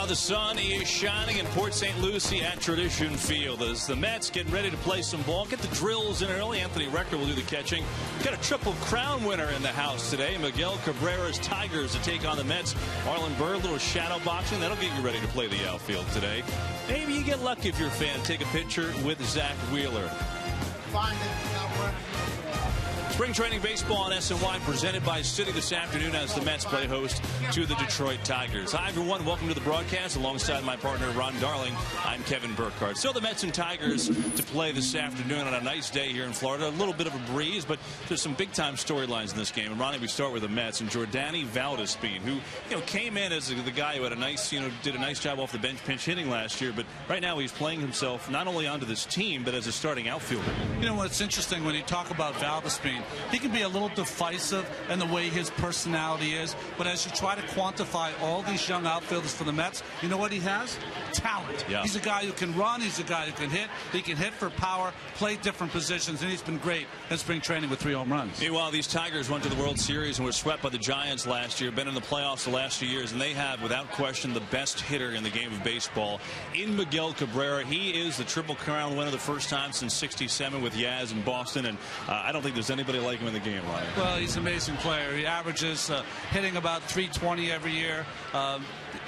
Well, the sun is shining in Port St. Lucie at Tradition Field as the Mets get ready to play some ball. Get the drills in early. Anthony Recker will do the catching. Got a Triple Crown winner in the house today. Miguel Cabrera's Tigers to take on the Mets. Marlon Byrd, a little shadow boxing. That'll get you ready to play the outfield today. Maybe you get lucky if you're a fan. Take a picture with Zach Wheeler. Find it. Spring training baseball on SNY presented by Citi this afternoon as the Mets play host to the Detroit Tigers. Hi, everyone. Welcome to the broadcast. Alongside my partner, Ron Darling, I'm Kevin Burkhardt. So the Mets and Tigers to play this afternoon on a nice day here in Florida. A little bit of a breeze, but there's some big-time storylines in this game. And, Ronnie, we start with the Mets and Jordany Valdespin, who, came in as the guy who had a nice, did a nice job off the bench pinch hitting last year. But right now he's playing himself not only onto this team, but as a starting outfielder. You know what's interesting when you talk about Valdespin, he can be a little divisive in the way his personality is, but as you try to quantify all these young outfielders for the Mets, you know what he has? Talent. Yeah. He's a guy who can run, he's a guy who can hit, he can hit for power, play different positions, and he's been great in spring training with 3 home runs. Meanwhile, these Tigers went to the World Series and were swept by the Giants last year, been in the playoffs the last 2 years, and they have, without question, the best hitter in the game of baseball in Miguel Cabrera. He is the Triple Crown winner the first time since '67 with Yaz in Boston, and I don't think there's anybody like him in the game, Ryan. Well, he's an amazing player. He averages hitting about 320 every year,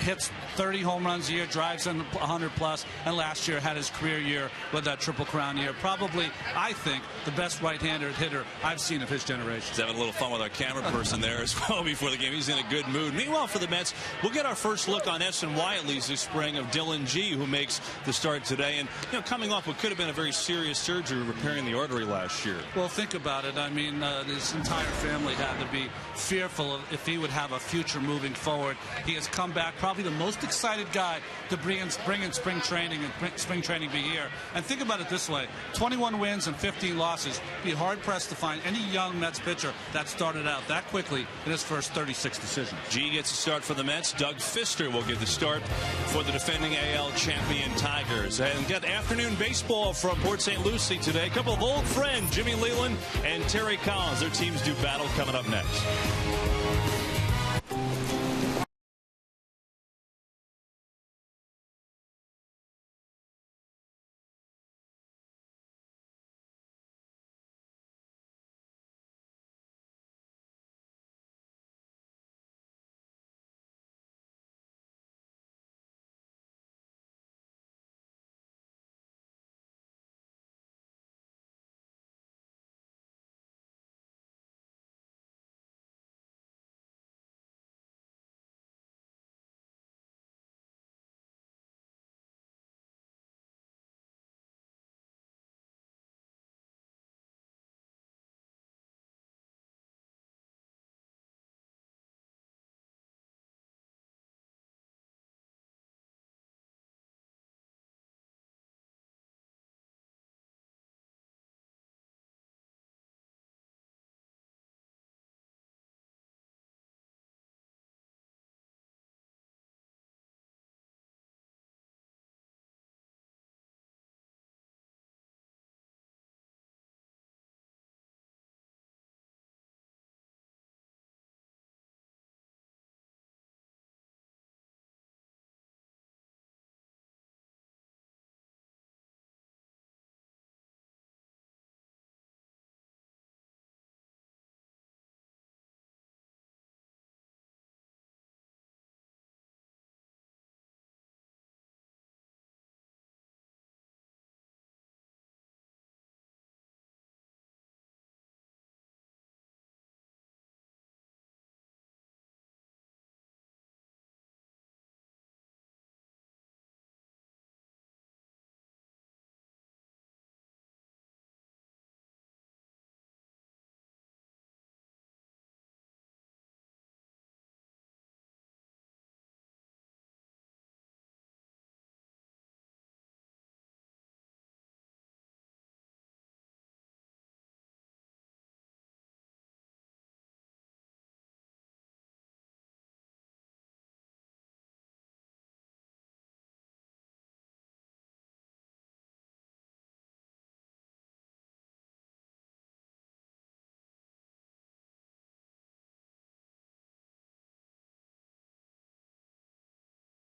hits 30 home runs a year, drives in 100 plus, and last year had his career year with that Triple Crown year. Probably, I think, the best right-handed hitter I've seen of his generation. He's having a little fun with our camera person there as well before the game. He's in a good mood. Meanwhile, for the Mets, we'll get our first look on SNY at least this spring of Dylan G, who makes the start today. And, coming off what could have been a very serious surgery repairing the artery last year. Well, think about it. I mean, his entire family had to be fearful of if he would have a future moving forward. He has come back, probably the most excited guy to bring in spring training and spring training be here. And think about it this way: 21 wins and 15 losses. Be hard pressed to find any young Mets pitcher that started out that quickly in his first 36 decisions. G gets the start for the Mets. Doug Fister will give the start for the defending AL champion Tigers. And got afternoon baseball from Port St. Lucie today. A couple of old friends, Jimmy Leland and Terry Collins. Their teams do battle coming up next.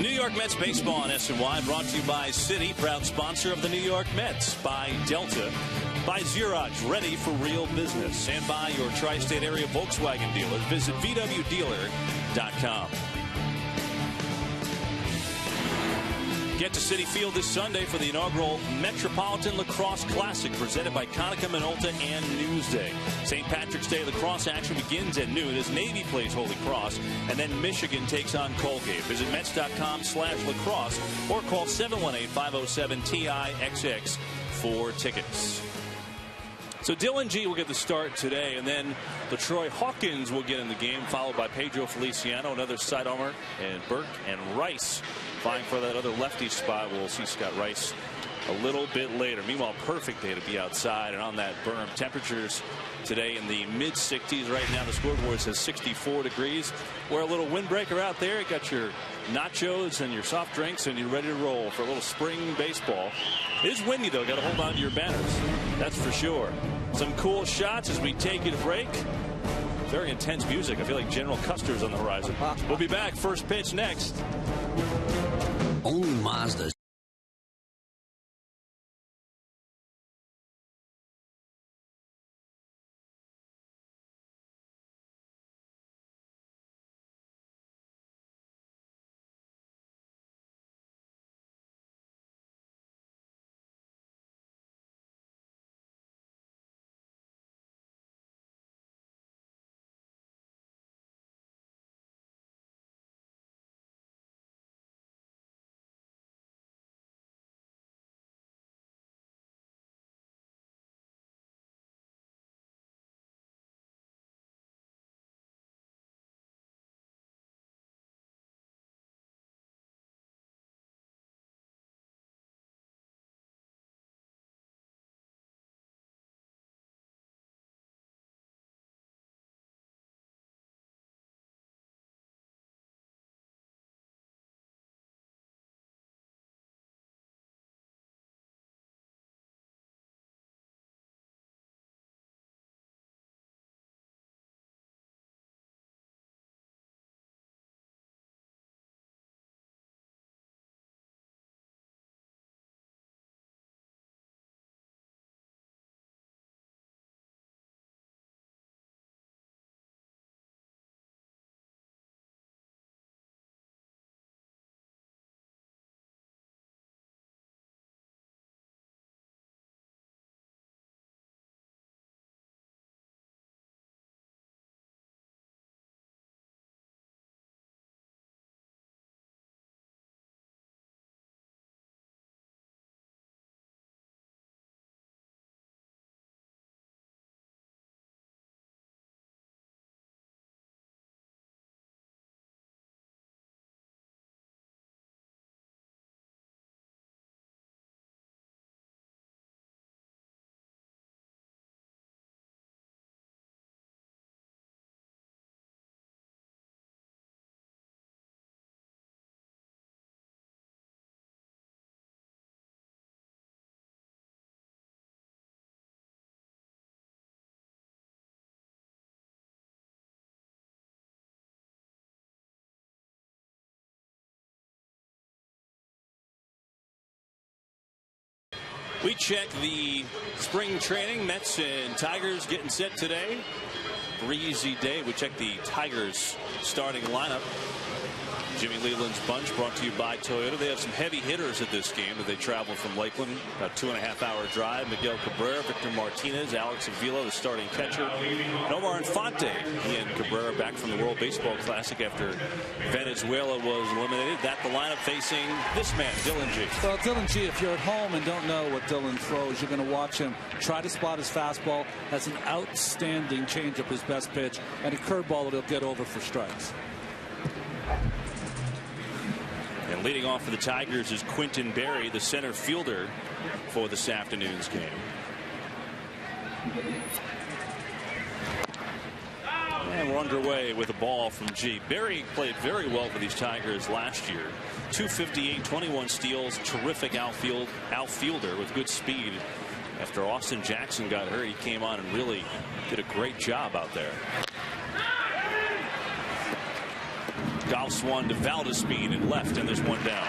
New York Mets baseball on SNY, brought to you by Citi, proud sponsor of the New York Mets, by Delta, by Xerox, ready for real business, and by your tri-state area Volkswagen dealer. Visit VWDealer.com. Get to Citi Field this Sunday for the inaugural Metropolitan Lacrosse Classic, presented by Konica Minolta and Newsday. St. Patrick's Day lacrosse action begins at noon as Navy plays Holy Cross, and then Michigan takes on Colgate. Visit Mets.com/lacrosse or call 718-507-TIXX for tickets. So Dylan G will get the start today, and then LaTroy Hawkins will get in the game, followed by Pedro Feliciano, another sidearmer, and Burke and Rice vying for that other lefty spot. We'll see Scott Rice a little bit later. Meanwhile, perfect day to be outside and on that berm. Temperatures today in the mid-60s. Right now the scoreboard says 64 degrees. Wear a little windbreaker out there. You got your nachos and your soft drinks, and you're ready to roll for a little spring baseball. It is windy, though. Got to hold on to your banners. That's for sure. Some cool shots as we take a break. Very intense music. I feel like General Custer's on the horizon. We'll be back. First pitch next. Only Mazda. We check the spring training. Mets and Tigers getting set today. Breezy day. We check the Tigers starting lineup. Jimmy Leland's bunch brought to you by Toyota. They have some heavy hitters at this game that they travel from Lakeland. About 2.5-hour drive. Miguel Cabrera, Victor Martinez, Alex Avila, the starting catcher. And Omar Infante. He and Cabrera back from the World Baseball Classic after Venezuela was eliminated. That the lineup facing this man, Dylan G. Well, Dylan G, if you're at home and don't know what Dylan throws, you're going to watch him try to spot his fastball. Has an outstanding changeup, his best pitch, and a curveball that he'll get over for strikes. And leading off for the Tigers is Quentin Berry, the center fielder for this afternoon's game. And we're underway with a ball from G. Berry played very well for these Tigers last year. 258, 21 steals, terrific outfielder with good speed. After Austin Jackson got hurt, he came on and really did a great job out there. Golf one to Valdes speed and left, and there's one down.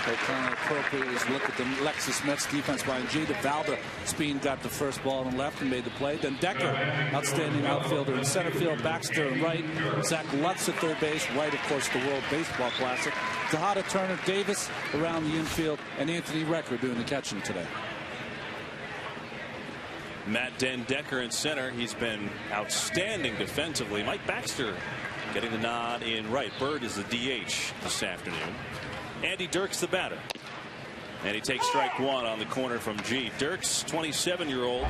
They kind of appropriate is look at the Lexus Mets defense by G. The Valdes Speen got the first ball and left and made the play. Then Decker, outstanding outfielder in center field. Baxter and right. Zach Lutz at third base. Right, of course, the World Baseball Classic. Tejada, Turner, Davis around the infield, and Anthony Recker doing the catching today. Matt Den Decker in center. He's been outstanding defensively. Mike Baxter getting the nod in right. Bird is the DH this afternoon. Andy Dirks the batter. And he takes strike one on the corner from G. Dirks, 27-year-old,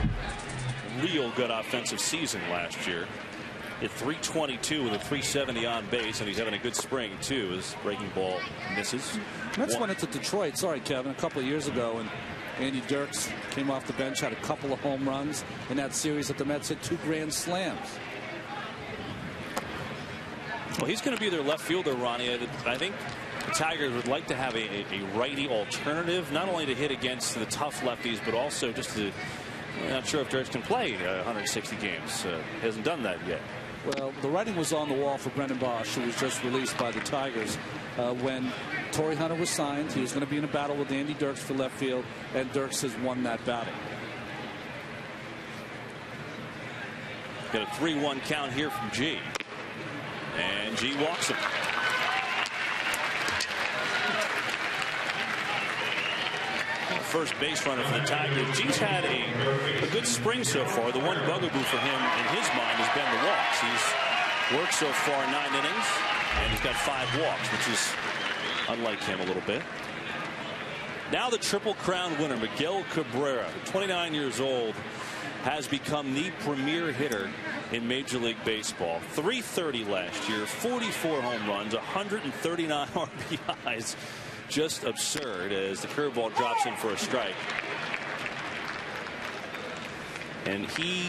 real good offensive season last year. Hit .322 with a .370 on base, and he's having a good spring too. His breaking ball misses. Mets went into Detroit, sorry Kevin, a couple of years ago, and Andy Dirks came off the bench, had a couple of home runs in that series that the Mets hit 2 grand slams. Well, he's going to be their left fielder, Ronnie. I think the Tigers would like to have a righty alternative, not only to hit against the tough lefties, but also just to. I'm not sure if Dirks can play 160 games. Hasn't done that yet. Well, the writing was on the wall for Brendan Bosch, who was just released by the Tigers. When Torrey Hunter was signed, he was going to be in a battle with Andy Dirks for left field, and Dirks has won that battle. Got a 3-1 count here from G. And G walks him. First base runner for the Tigers. G's had a good spring so far. The one bugaboo for him in his mind has been the walks. He's worked so far 9 innings, and he's got 5 walks, which is unlike him a little bit. Now the Triple Crown winner, Miguel Cabrera, 29 years old, has become the premier hitter in Major League Baseball. .330 last year, 44 home runs, 139 RBIs. Just absurd as the curveball drops in for a strike. And he,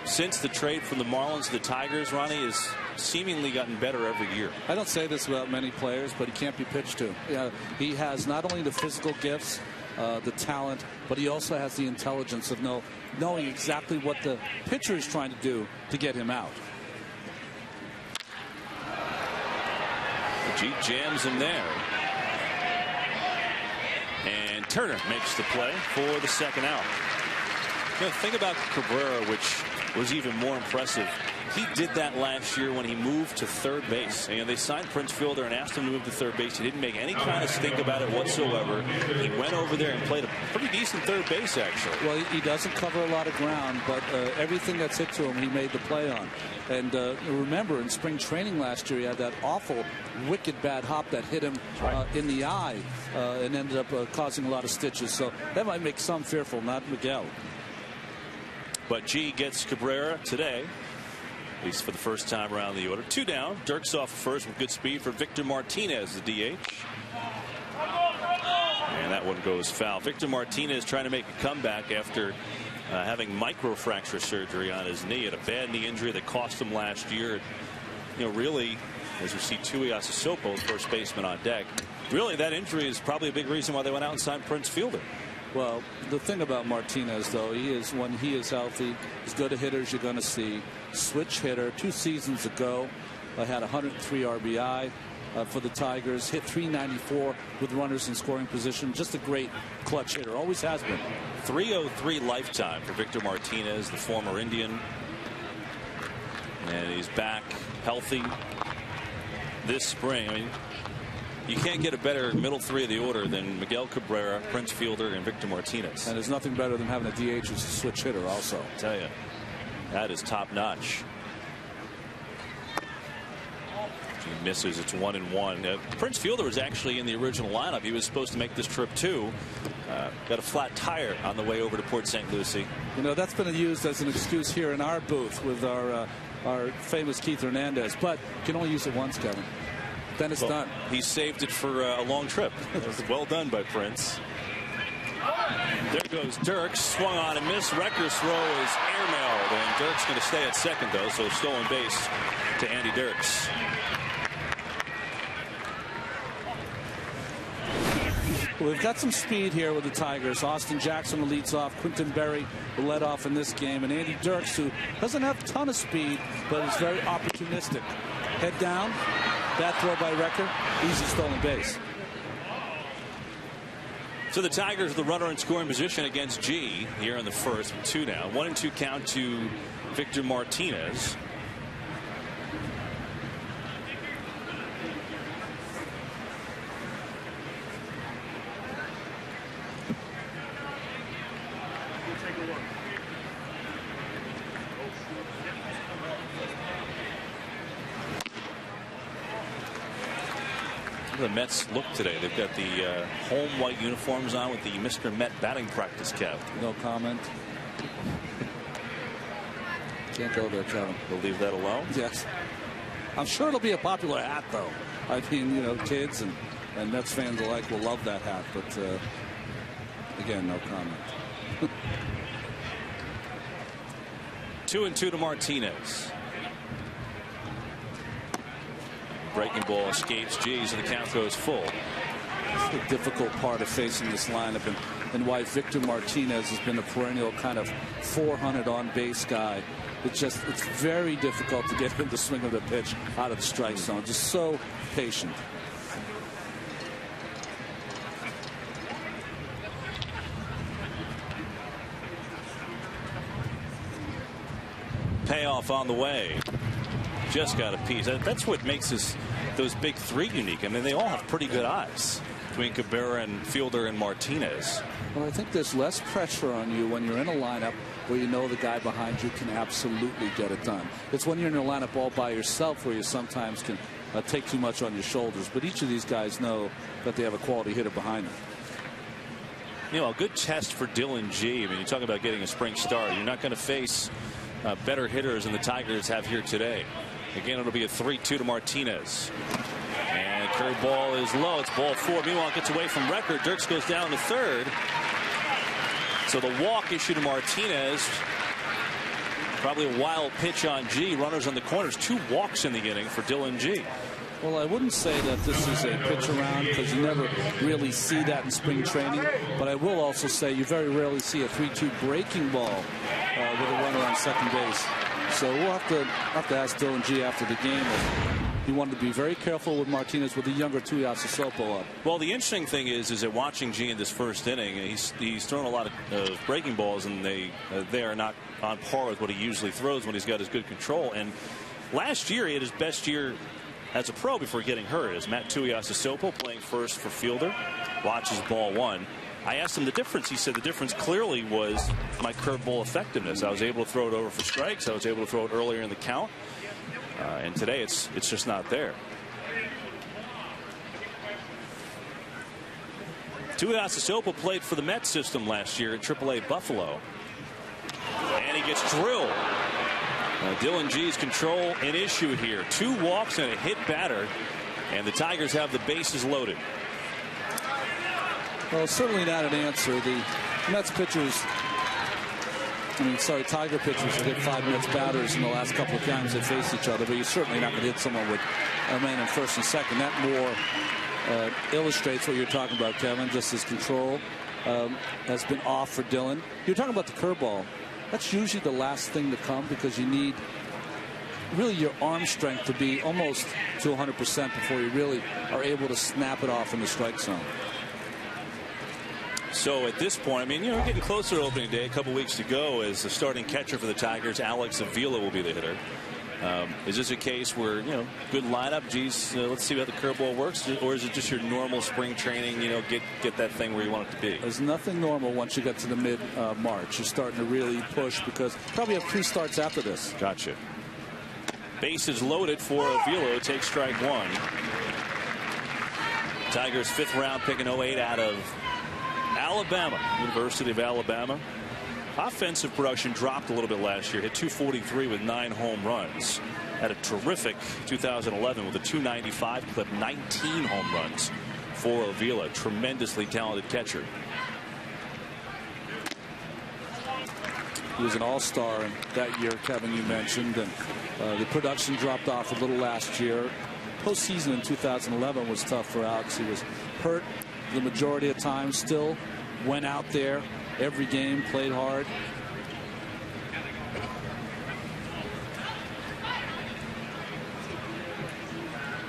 since the trade from the Marlins to the Tigers, Ronnie, has seemingly gotten better every year. I don't say this about many players, but he can't be pitched to. He has not only the physical gifts, the talent, but he also has the intelligence of knowing exactly what the pitcher is trying to do to get him out. G jams him there. And Turner makes the play for the second out. The thing about Cabrera, which was even more impressive, he did that last year when he moved to third base. And they signed Prince Fielder and asked him to move to third base. He didn't make any kind of stink about it whatsoever. He went over there and played a pretty decent third base, actually. Well, he doesn't cover a lot of ground, but everything that's hit to him, he made the play on. And remember, in spring training last year, he had that awful, wicked bad hop that hit him in the eye and ended up causing a lot of stitches. So that might make some fearful, not Miguel. But G gets Cabrera today, at least for the first time around the order. 2 down. Dirks off first with good speed for Victor Martinez, the DH. And that one goes foul. Victor Martinez trying to make a comeback after having microfracture surgery on his knee. Had a bad knee injury that cost him last year. Really, as you see Tui Asasopo, first baseman on deck, really that injury is probably a big reason why they went out and signed Prince Fielder. Well, the thing about Martinez, though, when he is healthy, as good a hitter as you're going to see. Switch hitter 2 seasons ago, had 103 RBI for the Tigers, hit .394 with runners in scoring position. Just a great clutch hitter, always has been. .303 lifetime for Victor Martinez, the former Indian. And he's back healthy this spring. I mean, you can't get a better middle 3 of the order than Miguel Cabrera, Prince Fielder, and Victor Martinez. And there's nothing better than having a DH who's a switch hitter also. I tell you, that is top notch. He misses. It's 1-1. Prince Fielder was actually in the original lineup. He was supposed to make this trip too. Got a flat tire on the way over to Port St. Lucie. That's been used as an excuse here in our booth with our famous Keith Hernandez, but you can only use it once, Kevin. Then it's done. He saved it for a long trip. Well done by Prince. There goes Dirks. Swung on and missed. Recker's throw is airmailed, and Dirks going to stay at second, though, so stolen base to Andy Dirks. Well, we've got some speed here with the Tigers. Austin Jackson leads off. Quinton Berry will lead off in this game. And Andy Dirks, who doesn't have a ton of speed, but is very opportunistic. Head down, Bad throw by Recker. Easy stolen base. So the Tigers, the runner in scoring position against G here in the first. 2 now. 1-2 count to Victor Martinez. The Mets look today. They've got the home white uniforms on with the Mr. Met batting practice cap. No comment. Can't go there, Kevin. We'll leave that alone. Yes. I'm sure it'll be a popular hat, though. I mean, you know, kids and Mets fans alike will love that hat. But, again, no comment. 2-2 to Martinez. Breaking ball escapes G, so the count goes full. It's the difficult part of facing this lineup, and why Victor Martinez has been a perennial kind of 400 on base guy. It's very difficult to get him to swing of the pitch out of the strike zone. Just so patient. Payoff on the way. Just got a piece. That's what makes those big three unique. I mean, they all have pretty good eyes between Cabrera and Fielder and Martinez. Well, I think there's less pressure on you when you're in a lineup where you know the guy behind you can absolutely get it done. It's when you're in a lineup all by yourself where you sometimes can take too much on your shoulders. But each of these guys know that they have a quality hitter behind them. You know, a good test for Dylan G. I mean, you talk about getting a spring start. You're not going to face better hitters than the Tigers have here today. Again, it'll be a 3-2 to Martinez. And curveball is low. It's ball 4. Meanwhile, it gets away from Recker. Dirks goes down to third. So the walk issued to Martinez. Probably a wild pitch on G. Runners on the corners. 2 walks in the inning for Dylan G. Well, I wouldn't say that this is a pitch around because you never really see that in spring training. But I will also say you very rarely see a 3-2 breaking ball with a runner on second base. So we'll have to ask Dylan G after the game if he wanted to be very careful with Martinez with the younger Tuiasa Sopo up. Well, the interesting thing is that watching G in this first inning, he's thrown a lot of breaking balls, and they are not on par with what he usually throws when he's got his good control. And last year he had his best year as a pro before getting hurt. As Matt Tuiasa Sopo playing first for Fielder, watches ball 1. I asked him the difference. He said the difference clearly was my curveball effectiveness. I was able to throw it over for strikes. I was able to throw it earlier in the count. And today it's just not there. Tuiasa Sopo played for the Mets system last year at AAA Buffalo. And he gets drilled. Dylan G's control an issue here. 2 walks and a hit batter. And the Tigers have the bases loaded. Well, certainly not an answer. The Mets pitchers, Tiger pitchers have hit 5 Mets batters in the last couple of times they faced each other, but you're certainly not going to hit someone with a man in first and second. That more illustrates what you're talking about, Kevin. Just his control has been off for Dylan. You're talking about the curveball. That's usually the last thing to come because you need really your arm strength to be almost to 100% before you really are able to snap it off in the strike zone. So at this point, we're getting closer to opening day. A couple weeks to go. As the starting catcher for the Tigers, Alex Avila will be the hitter. Is this a case where, good lineup, geez, let's see how the curveball works, or is it just your normal spring training, get that thing where you want it to be? There's nothing normal once you get to the mid-March. You're starting to really push because probably have 3 starts after this. Gotcha. Bases loaded for Avila. Takes strike 1. Tigers 5th round pick in 08 out of Alabama, University of Alabama. Offensive production dropped a little bit last year. Hit 243 with 9 home runs. Had a terrific 2011 with a 295 clip, 19 home runs for Avila. Tremendously talented catcher. He was an all-star that year, Kevin, you mentioned, and the production dropped off a little last year. Postseason in 2011 was tough for Alex. He was hurt the majority of time, still went out there every game, played hard.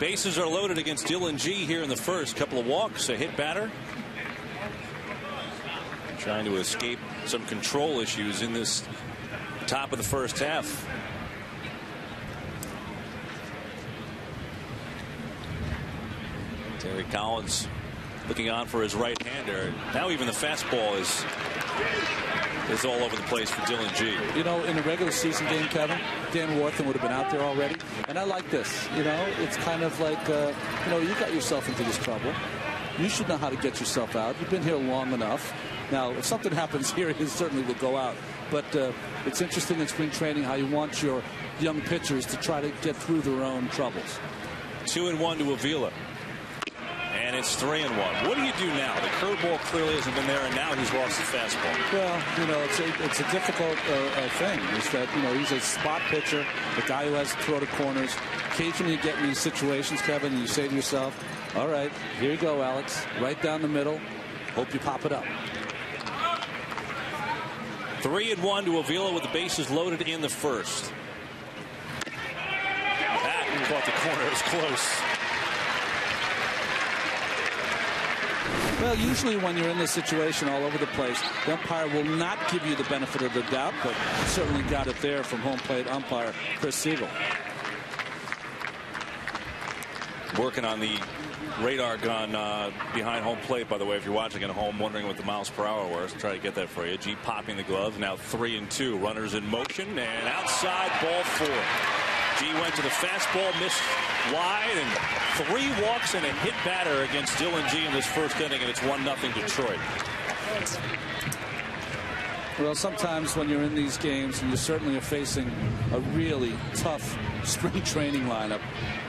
Bases are loaded against Dylan G here in the first. Couple of walks, a hit batter. Trying to escape some control issues in this top of the first half. Terry Collins looking on for his right-hander. Now even the fastball is all over the place for Dylan G. You know, in a regular season game, Kevin, Dan Warthen would have been out there already. And I like this. You know, it's kind of like, you know, you got yourself into this trouble. You should know how to get yourself out. You've been here long enough. Now, if something happens here, he certainly will go out. But it's interesting in spring training how you want your young pitchers to try to get through their own troubles. 2-1 to Avila. And it's 3-1. What do you do now? The curveball clearly hasn't been there, and now he's lost the fastball. Well, you know, it's a difficult thing. Is that, you know, he's a spot pitcher, the guy who has to throw to corners. Occasionally you get in these situations, Kevin, and you say to yourself, all right, here you go, Alex. Right down the middle. Hope you pop it up. 3-1 to Avila with the bases loaded in the first. That thought the corner was close. Well, usually when you're in this situation all over the place, the umpire will not give you the benefit of the doubt, but certainly got it there from home plate umpire Chris Siegel. Working on the radar gun behind home plate, by the way, if you're watching at home wondering what the miles per hour was, try to get that for you. G popping the glove. Now 3-2. Runners in motion, and outside, ball 4. G went to the fastball, missed wide, and 3 walks and a hit batter against Dylan G in this first inning, and it's 1-0 Detroit. Well, sometimes when you're in these games, and you certainly are facing a really tough spring training lineup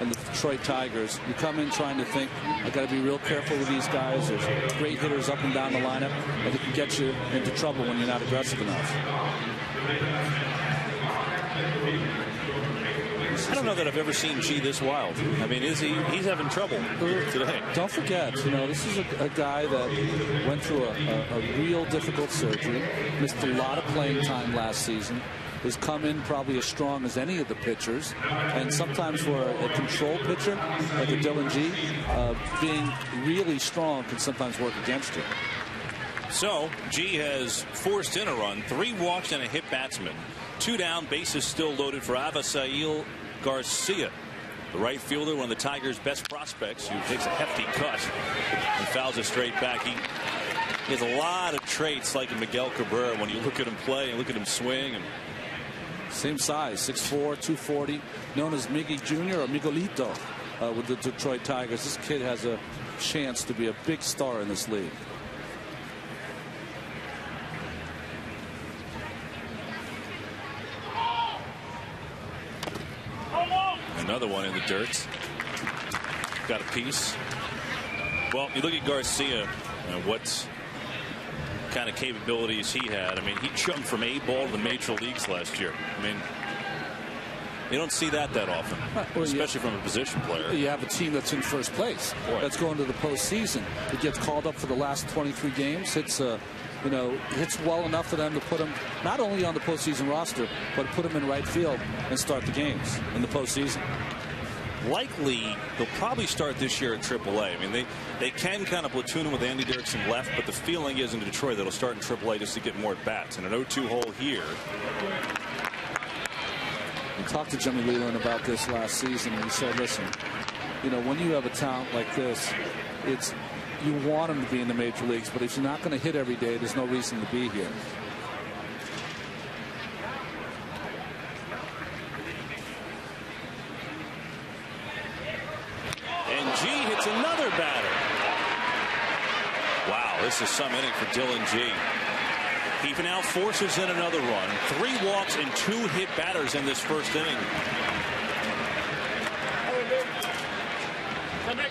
and the Detroit Tigers, you come in trying to think, I got to be real careful with these guys. There's great hitters up and down the lineup, and they can get you into trouble when you're not aggressive enough. I don't know that I've ever seen G this wild. I mean, he's having trouble today. Don't forget, you know, this is a guy that went through a real difficult surgery, missed a lot of playing time last season, has come in probably as strong as any of the pitchers, and sometimes for a control pitcher like a Dylan G, being really strong can sometimes work against you. So G has forced in a run, 3 walks and a hit batsman. 2 down, bases still loaded for Avisail Garcia, the right fielder, one of the Tigers' best prospects, who takes a hefty cut and fouls it straight back. He has a lot of traits like Miguel Cabrera when you look at him play and look at him swing. And same size, 6'4", 240, known as Miggy Jr. or Miguelito with the Detroit Tigers. This kid has a chance to be a big star in this league. Another one in the dirt. Got a piece. Well, you look at Garcia and what kind of capabilities he had. I mean, he jumped from A-ball to the major leagues last year. I mean, you don't see that often, especially from a position player. You have a team that's in first place. That's going to the postseason. It gets called up for the last 23 games. It's you know, hits well enough for them to put him not only on the postseason roster, but put him in right field and start the games in the postseason. Likely, they'll probably start this year at AAA. I mean, they can kind of platoon him with Andy Derrickson left, but the feeling is in Detroit that he'll start in AAA just to get more at bats. And an 0-2 hole here. We talked to Jimmy Leland about this last season, and he said, listen, you know, when you have a talent like this, you want him to be in the major leagues, but if you're not going to hit every day, there's no reason to be here. And G hits another batter. Wow, this is some inning for Dylan G. He now forces in another run. 3 walks and 2 hit batters in this first inning.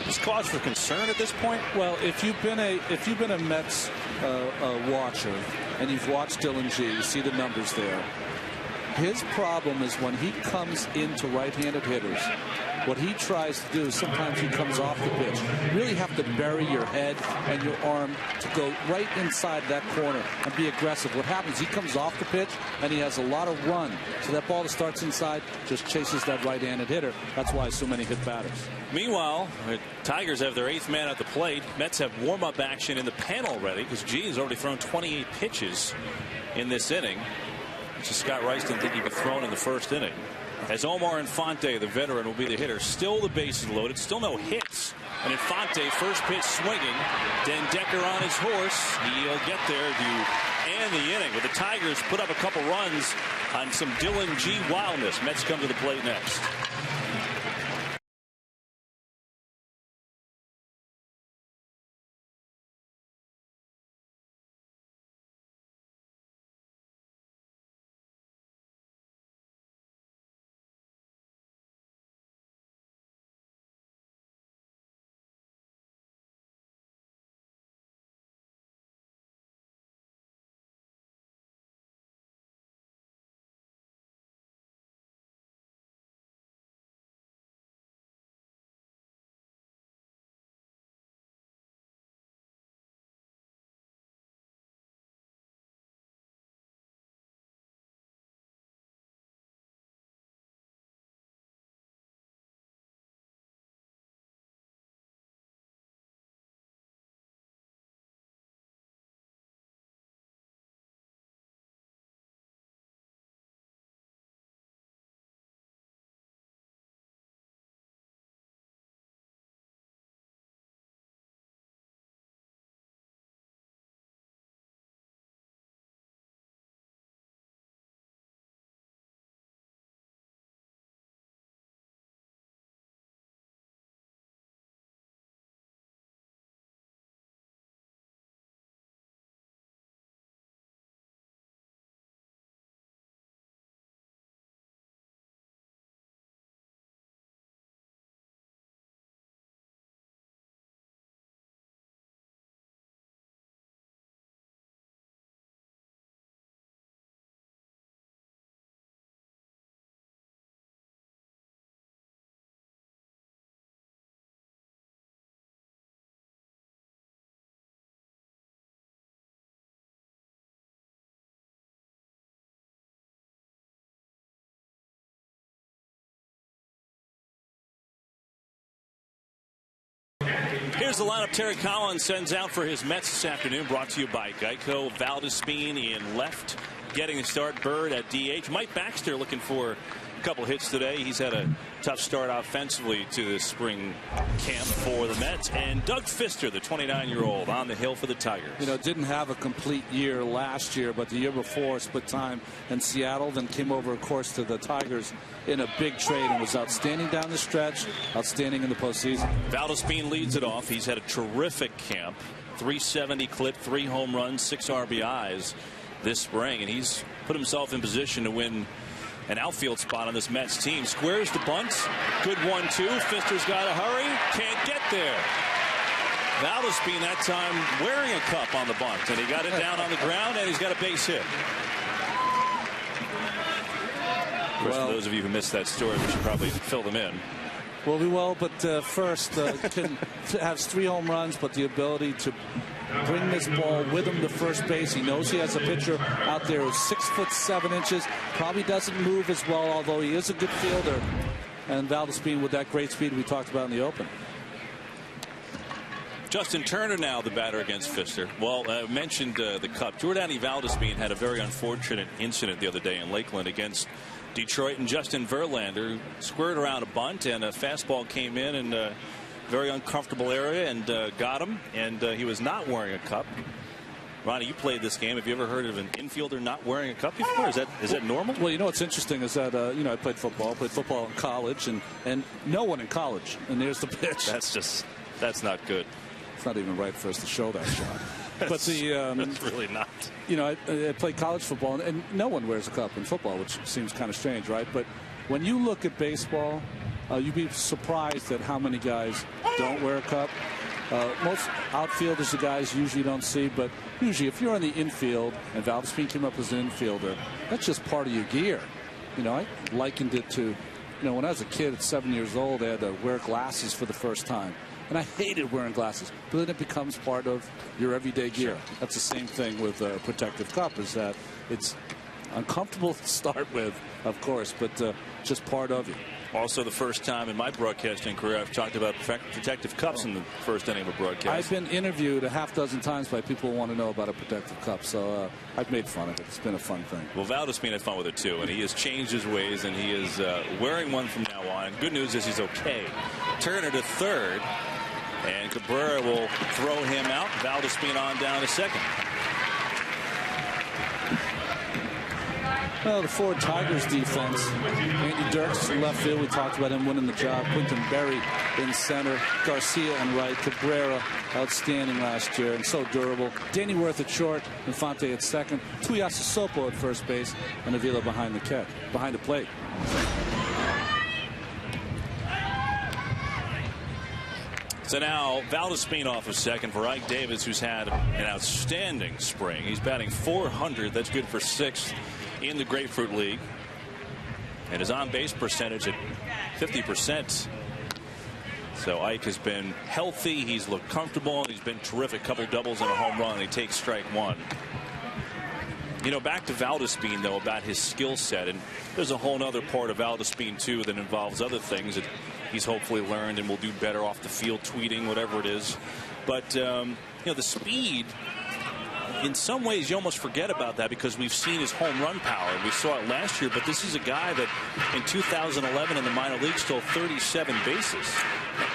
Is cause for concern at this point? Well, if you've been a Mets watcher and you've watched Dylan G, you see the numbers there. His problem is when he comes into right-handed hitters, What he tries to do, sometimes he comes off the pitch. You really have to bury your head and your arm to go right inside that corner and be aggressive. What happens, he comes off the pitch and he has a lot of run. So that ball that starts inside just chases that right-handed hitter. That's why so many hit batters. Meanwhile, the Tigers have their 8th man at the plate. Mets have warm-up action in the pen already because G has already thrown 28 pitches in this inning. Which is Scott Rice didn't think he'd be thrown in the first inning. As Omar Infante, the veteran, will be the hitter. Still the bases loaded. Still no hits. And Infante, first pitch swinging. Den Decker on his horse. He'll get there to end the inning. But the Tigers put up a couple runs on some Dylan G. wildness. Mets come to the plate next. Here's the lineup Terry Collins sends out for his Mets this afternoon, brought to you by Geico. Valdespin in left, getting the start. Bird at DH. Mike Baxter looking for a couple hits today. He's had a tough start offensively to the spring camp for the Mets. And Doug Fister, the 29-year-old, on the hill for the Tigers. You know, didn't have a complete year last year, but the year before split time in Seattle, then came over, of course, to the Tigers in a big trade and was outstanding down the stretch, outstanding in the postseason. Valdespin leads it off. He's had a terrific camp. 370 clip, 3 home runs, 6 RBIs this spring, and he's put himself in position to win an outfield spot on this Mets team. Squares the bunt. Good 1-2. Fister's got to hurry. Can't get there. Valdespin that time wearing a cup on the bunt, and he got it down on the ground, and he's got a base hit. Of course, for those of you who missed that story, we should probably fill them in. Well, we will, but first, has 3 home runs, but the ability to bring this ball with him to first base. He knows he has a pitcher out there who's 6'7". Probably doesn't move as well, although he is a good fielder. And Valdespin with that great speed we talked about in the open. Justin Turner now the batter against Fister. Well, I mentioned the cup. Jordani Valdespin had a very unfortunate incident the other day in Lakeland against Detroit, and Justin Verlander squared around a bunt, and a fastball came in a very uncomfortable area and got him, and he was not wearing a cup. Ronnie, you played this game. Have you ever heard of an infielder not wearing a cup before? Is that normal? Well, you know what's interesting is that I played football in college, and no one in college, and there's the pitch. That's not good. It's not even right for us to show that shot. But that's really not. You know, I played college football, and no one wears a cup in football, which seems kind of strange, right? But when you look at baseball, you'd be surprised at how many guys don't wear a cup. Most outfielders, the guys usually don't see, but usually if you're in the infield, and Valdespin came up as an infielder, that's just part of your gear. You know, I likened it to You know, when I was a kid at 7 years old, I had to wear glasses for the first time. And I hated wearing glasses. But then it becomes part of your everyday gear. That's the same thing with a protective cup, is that it's uncomfortable to start with, of course, but just part of you. Also, the first time in my broadcasting career I've talked about protective cups in the first inning of a broadcast. I've been interviewed a half dozen times by people who want to know about a protective cup, so I've made fun of it. It's been a fun thing. Well, Valdespin had fun with it, too, and he has changed his ways, and he is wearing one from now on. Good news is he's okay. Turner to third, and Cabrera will throw him out. Valdespin on down to second. Well, the Ford Tigers defense. Andy Dirks left field. We talked about him winning the job. Quinton Berry in center. Garcia in right. Cabrera outstanding last year and so durable. Danny Worth at short. Infante at second. Tuiasa Sopo at first base. And Avila behind the plate. So now Valdespin off of second for Ike Davis, who's had an outstanding spring. He's batting .400. That's good for sixth in the Grapefruit League, and his on-base percentage at 50%. So Ike has been healthy. He's looked comfortable, and he's been terrific. Couple doubles and a home run, and he takes strike one. You know, back to Valdespin, though, about his skill set, and there's a whole other part of Valdespin, too, that involves other things that he's hopefully learned and will do better off the field, tweeting, whatever it is. But, you know, the speed, in some ways you almost forget about that because we've seen his home run power. We saw it last year, but this is a guy that in 2011 in the minor league stole 37 bases.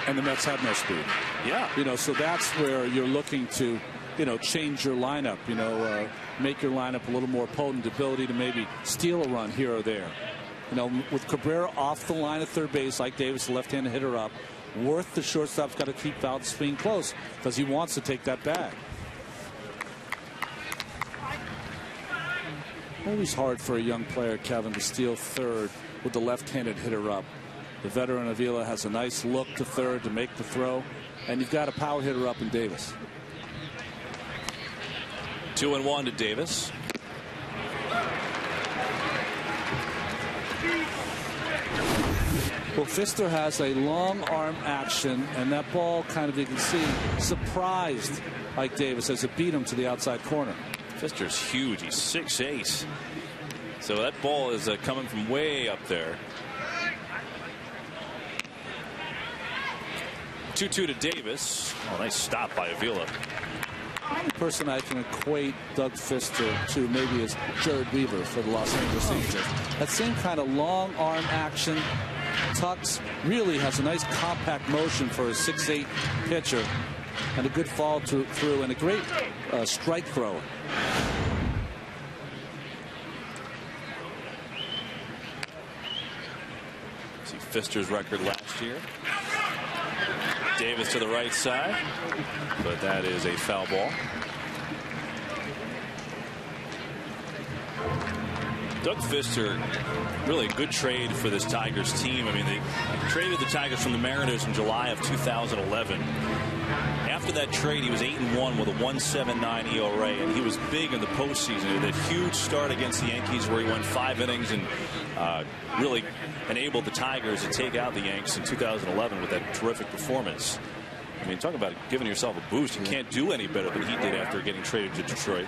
And the Mets have no speed. Yeah. You know, so that's where you're looking to, you know, change your lineup, you know, make your lineup a little more potent, ability to maybe steal a run here or there. You know, with Cabrera off the line at third base, like Davis, the left-handed hitter up, Worth, the shortstop's got to keep Valdespin close because he wants to take that bag. Always hard for a young player, Kevin, to steal third with the left-handed hitter up. The veteran Avila has a nice look to third to make the throw, and you've got a power hitter up in Davis. 2-1 to Davis. Well, Pfister has a long arm action, and that ball kind of, you can see, surprised Ike Davis as it beat him to the outside corner. Pfister's huge. He's 6'8". So that ball is coming from way up there. 2-2 to Davis. Oh, nice stop by Avila. The only person I can equate Doug Pfister to maybe is Jared Weaver for the Los Angeles Angels. That same kind of long arm action. Tux really has a nice compact motion for a 6'8" pitcher, and a good fall through and a great strike thrower. See Pfister's record last year. Davis to the right side, but that is a foul ball. Doug Pfister, really a good trade for this Tigers team. I mean, they traded the Tigers from the Mariners in July of 2011. After that trade, he was 8-1 with a 1.79 ERA, and he was big in the postseason. He had that huge start against the Yankees where he went 5 innings and really enabled the Tigers to take out the Yanks in 2011 with that terrific performance. I mean, talk about giving yourself a boost. You can't do any better than he did after getting traded to Detroit.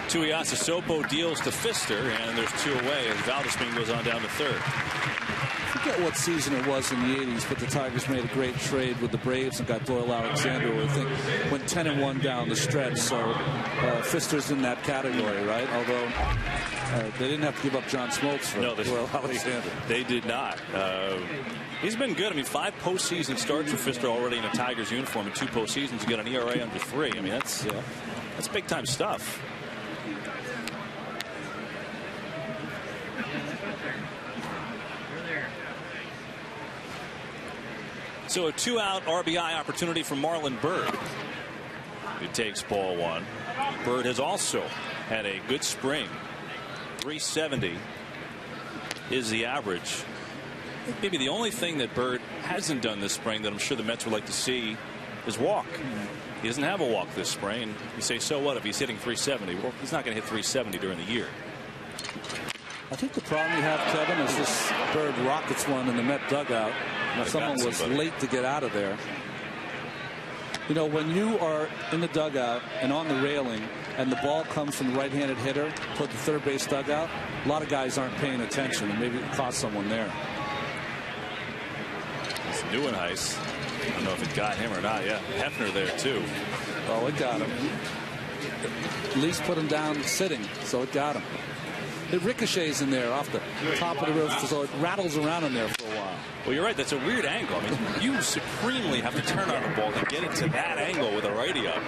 Tuiasa Sopo deals to Pfister, and there's 2 away as Valdespin goes on down to third. I forget what season it was in the 80s, but the Tigers made a great trade with the Braves and got Doyle Alexander, who I think went 10-1 down the stretch. So Pfister's in that category, right? Although they didn't have to give up John Smoltz for Doyle Alexander. They did not. He's been good. I mean, 5 postseason starts for Pfister already in a Tigers uniform, and 2 postseasons. You got an ERA under 3. I mean, that's big time stuff. So a 2-out RBI opportunity for Marlon Byrd, who takes ball 1. Byrd has also had a good spring. 370 is the average. Maybe the only thing that Byrd hasn't done this spring that I'm sure the Mets would like to see is walk. He doesn't have a walk this spring. And you say, so what if he's hitting 370? Well, he's not going to hit 370 during the year. I think the problem you have, Kevin, is this Bird rockets one in the Met dugout. Someone was late to get out of there. You know, when you are in the dugout and on the railing and the ball comes from the right-handed hitter toward the third base dugout, a lot of guys aren't paying attention, and maybe it cost someone there. It's Neuenhuis. I don't know if it got him or not. Yeah, Hefner there too. Oh, it got him. At least put him down sitting, so it got him. It ricochets in there off the top of the roof, so it rattles around in there for a while. Well, you're right. That's a weird angle. I mean, you supremely have to turn on the ball to get it to that angle with a righty up.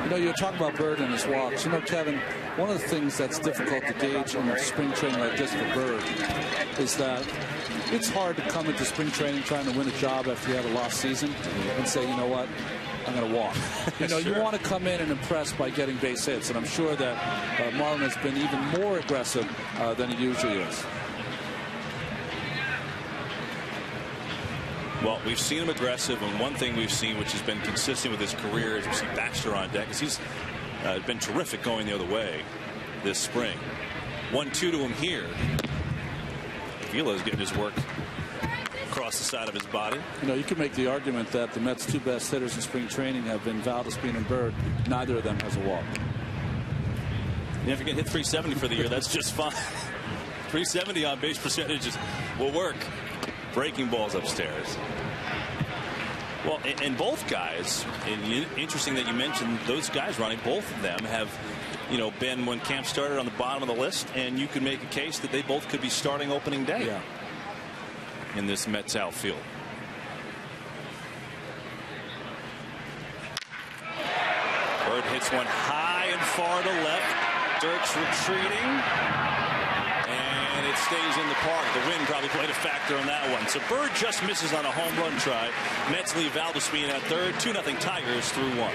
You know, you're talking about Bird and his walks. You know, Kevin, one of the things that's difficult to gauge in spring training like this for Bird is that it's hard to come into spring training trying to win a job after you have a lost season and say, you know what, I'm going to walk. You know, sure. You want to come in and impress by getting base hits, and I'm sure that Marlon has been even more aggressive than he usually is. Well, we've seen him aggressive, and one thing we've seen which has been consistent with his career is we see Baxter on deck, because he's been terrific going the other way this spring. 1-2 to him here. Vila's getting his work across the side of his body. You know, you can make the argument that the Mets' two best hitters in spring training have been Valdespin and Bird. Neither of them has a walk. And if you can hit 370 for the year, that's just fine. 370 on base percentages will work. Breaking balls upstairs. Well, and both guys, and interesting that you mentioned those guys, Ronnie, both of them have, you know, been, when camp started, on the bottom of the list, and you could make a case that they both could be starting opening day in this Mets outfield. Bird hits one high and far to left. Dirk's retreating. And it stays in the park. The wind probably played a factor on that one. So Bird just misses on a home run try. Mets leave Valdespin at third. 2-0 Tigers through one.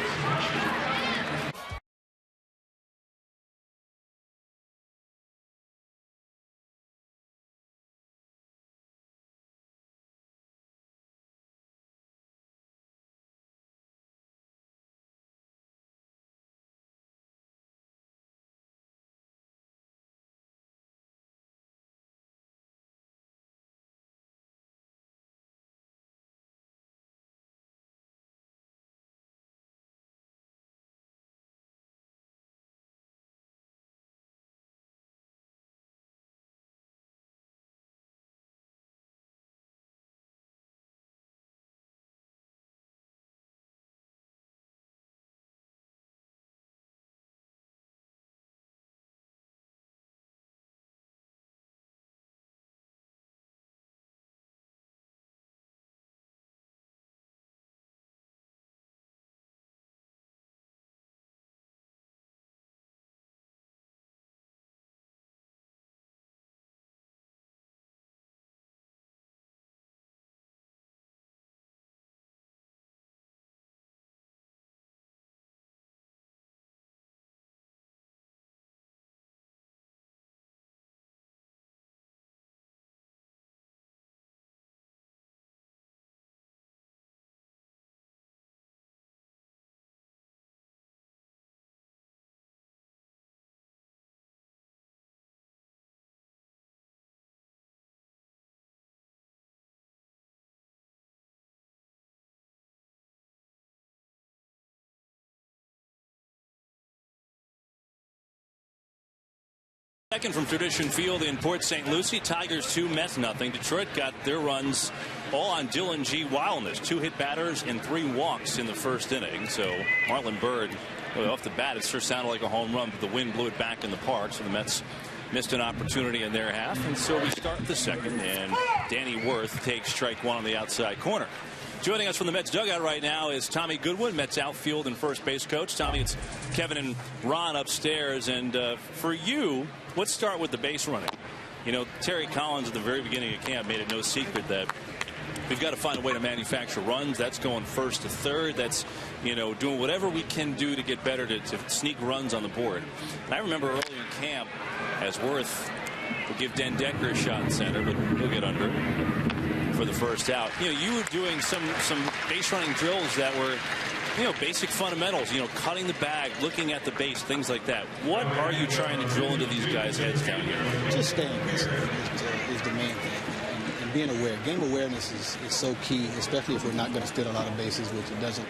Second from Tradition Field in Port St. Lucie. Tigers 2, Mets nothing. Detroit got their runs all on Dylan G. Wildness. 2 hit batters and 3 walks in the first inning. So Marlon Bird, well, off the bat, it sure sounded like a home run, but the wind blew it back in the park. So the Mets missed an opportunity in their half. And so we start the second, and Danny Worth takes strike one on the outside corner. Joining us from the Mets dugout right now is Tommy Goodwin, Mets outfield and first base coach. Tommy, it's Kevin and Ron upstairs. And for you, let's start with the base running. You know, Terry Collins at the very beginning of camp made it no secret that we've got to find a way to manufacture runs. That's going first to third. That's, you know, doing whatever we can do to get better to sneak runs on the board. And I remember early in camp, as Worth would give Den Decker a shot in center, but he'll get under for the first out. You know, you were doing some base running drills that were basic fundamentals, cutting the bag, looking at the base, things like that. What are you trying to drill into these guys' heads down here? Just staying is the main thing, and being aware. Game awareness is so key, especially if we're not going to steal a lot of bases, which it doesn't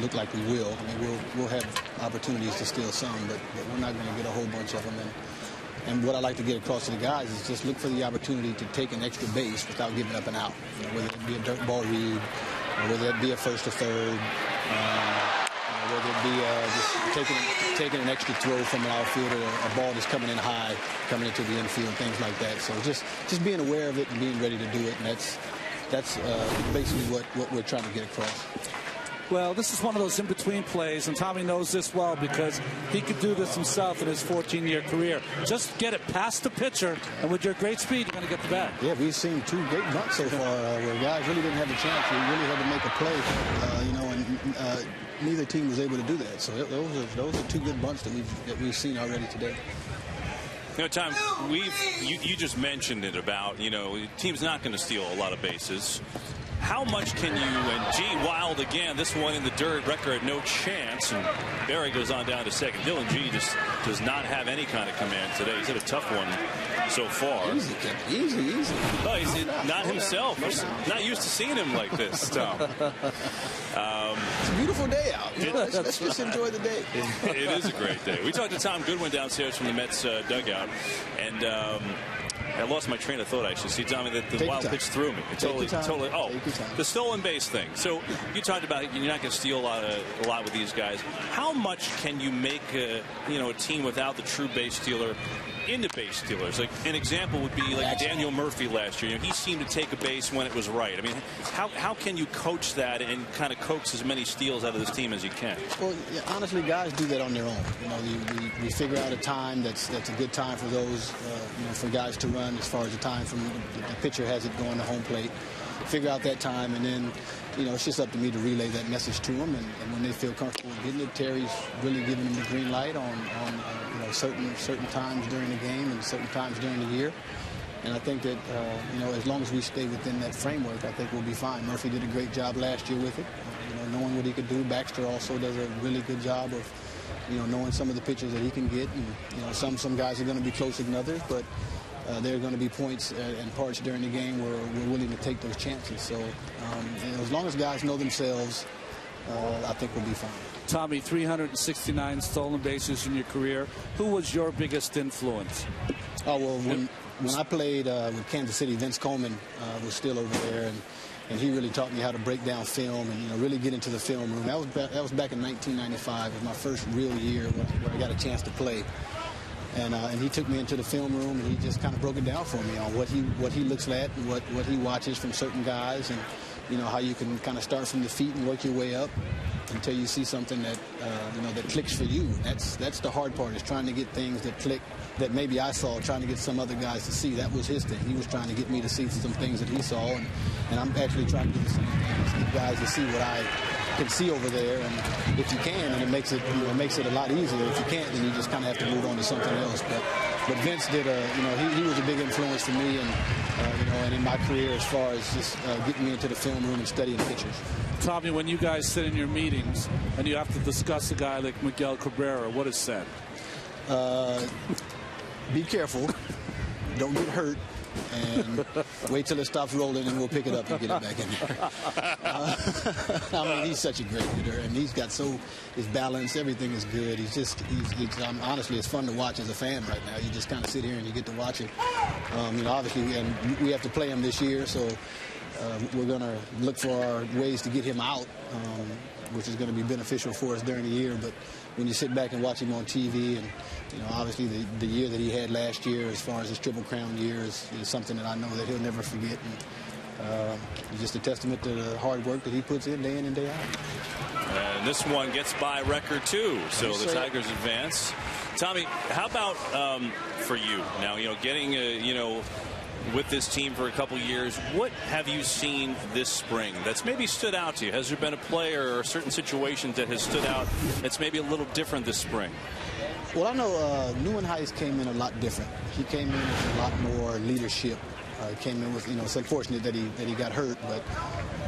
look like we will. I mean, we'll have opportunities to steal some, but we're not going to get a whole bunch of them. And what I like to get across to the guys is just look for the opportunity to take an extra base without giving up an out, whether it be a dirt ball read, or whether it be a first or third, whether it be just taking an extra throw from an outfielder, a ball that's coming in high, coming into the infield, things like that. So just being aware of it and being ready to do it, and that's basically what we're trying to get across. Well, this is one of those in-between plays, and Tommy knows this well because he could do this himself in his 14-year career. Just get it past the pitcher, and with your great speed, you're going to get the bat. Yeah, we've seen 2 great bunts so far where guys really didn't have a chance. We really had to make a play, and neither team was able to do that. So those are 2 good bunts that we've seen already today. Tom, you just mentioned it about, team's not going to steal a lot of bases. How much can you, and G wild again, this one in the dirt, record no chance, and Barry goes on down to second. Dylan G just does not have any kind of command today. He's had a tough one so far. Easy. No, he's not himself. We're not used to seeing him like this, Tom. It's a beautiful day out. Let's just enjoy the day. It is a great day. We talked to Tom Goodwin downstairs from the Mets dugout, and I lost my train of thought, actually. See, Tommy, the wild pitch threw me. Totally. Oh, the stolen base thing. So you talked about you're not going to steal a lot with these guys. How much can you make a team without the true base stealer into base stealers? Like an example would be like Daniel Murphy last year. He seemed to take a base when it was right. I mean, how can you coach that and kind of coax as many steals out of this team as you can? Well, yeah, honestly, guys do that on their own. We figure out a time that's a good time for those, for guys to run as far as the time from the pitcher has it going to home plate. Figure out that time, and then it's just up to me to relay that message to them. And when they feel comfortable getting it, Terry's really giving them the green light on certain times during the game and certain times during the year. And I think that as long as we stay within that framework, I think we'll be fine. Murphy did a great job last year with it, knowing what he could do. Baxter also does a really good job of knowing some of the pitches that he can get. And some guys are going to be closer than others, but there are going to be points and parts during the game where we're willing to take those chances. So as long as guys know themselves, I think we'll be fine. Tommy, 369 stolen bases in your career. Who was your biggest influence? Oh, well, when I played with Kansas City, Vince Coleman was still over there, and he really taught me how to break down film and really get into the film room. That was back in 1995. It was my first real year where I got a chance to play. And he took me into the film room, and he just kind of broke it down for me on what he looks at and what he watches from certain guys, and how you can kind of start from the feet and work your way up until you see something that that clicks for you. That's the hard part, is trying to get things that click that maybe I saw, trying to get some other guys to see. That was his thing. He was trying to get me to see some things that he saw, and I'm actually trying to do the same thing, get guys to see what I can see over there. And if you can, and it makes it a lot easier. If you can't, then you just kind of have to move on to something else. But Vince did he was a big influence for me, and in my career as far as just getting me into the film room and studying pictures. Tommy, when you guys sit in your meetings and you have to discuss a guy like Miguel Cabrera, what is said? Be careful. Don't get hurt. And wait till it stops rolling, and we'll pick it up and get it back in there. I mean, he's such a great hitter, and he's got his balance, everything is good. Honestly, it's fun to watch as a fan right now. You just kind of sit here and you get to watch it. Obviously, and we have to play him this year, so we're going to look for our ways to get him out, which is going to be beneficial for us during the year. But when you sit back and watch him on TV, and obviously the year that he had last year, as far as his Triple Crown year, is something that I know that he'll never forget. And it's just a testament to the hard work that he puts in day and day out. And this one gets by record too, so the Tigers advance. Tommy, how about for you now? Getting with this team for a couple years, what have you seen this spring that's maybe stood out to you? Has there been a player or a certain situation that has stood out that's maybe a little different this spring? Well, I know Nieuwenhuis came in a lot different. He came in with a lot more leadership. Came in with, it's unfortunate that he got hurt,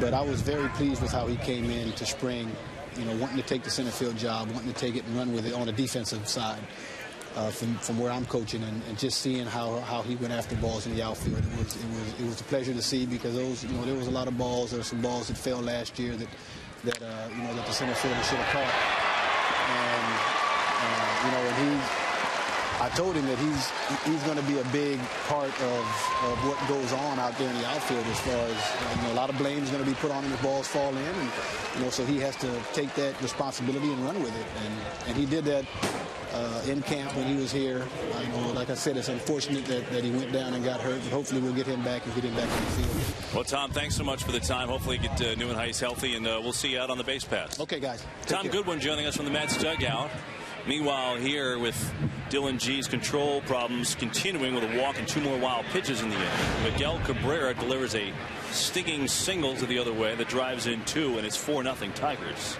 but I was very pleased with how he came in to spring, wanting to take the center field job, wanting to take it and run with it on the defensive side. From where I'm coaching, and just seeing how he went after balls in the outfield, it was a pleasure to see, because those, there was a lot of balls. There were some balls that fell last year that the center fielder should have caught. And I told him that he's going to be a big part of what goes on out there in the outfield, as far as a lot of blame is going to be put on him if balls fall in, and so he has to take that responsibility and run with it, and he did that. In camp when he was here. Like I said, it's unfortunate that he went down and got hurt, but hopefully we'll get him back and get him back in the field. Well, Tom, thanks so much for the time. Hopefully get Newman Heights healthy, and we'll see you out on the base paths. Okay, guys. Tom Goodwin joining us from the Mets dugout. Meanwhile, here with Dylan G's control problems continuing with a walk and 2 more wild pitches in the inning. Miguel Cabrera delivers a stinging single to the other way that drives in 2, and it's 4-0 Tigers.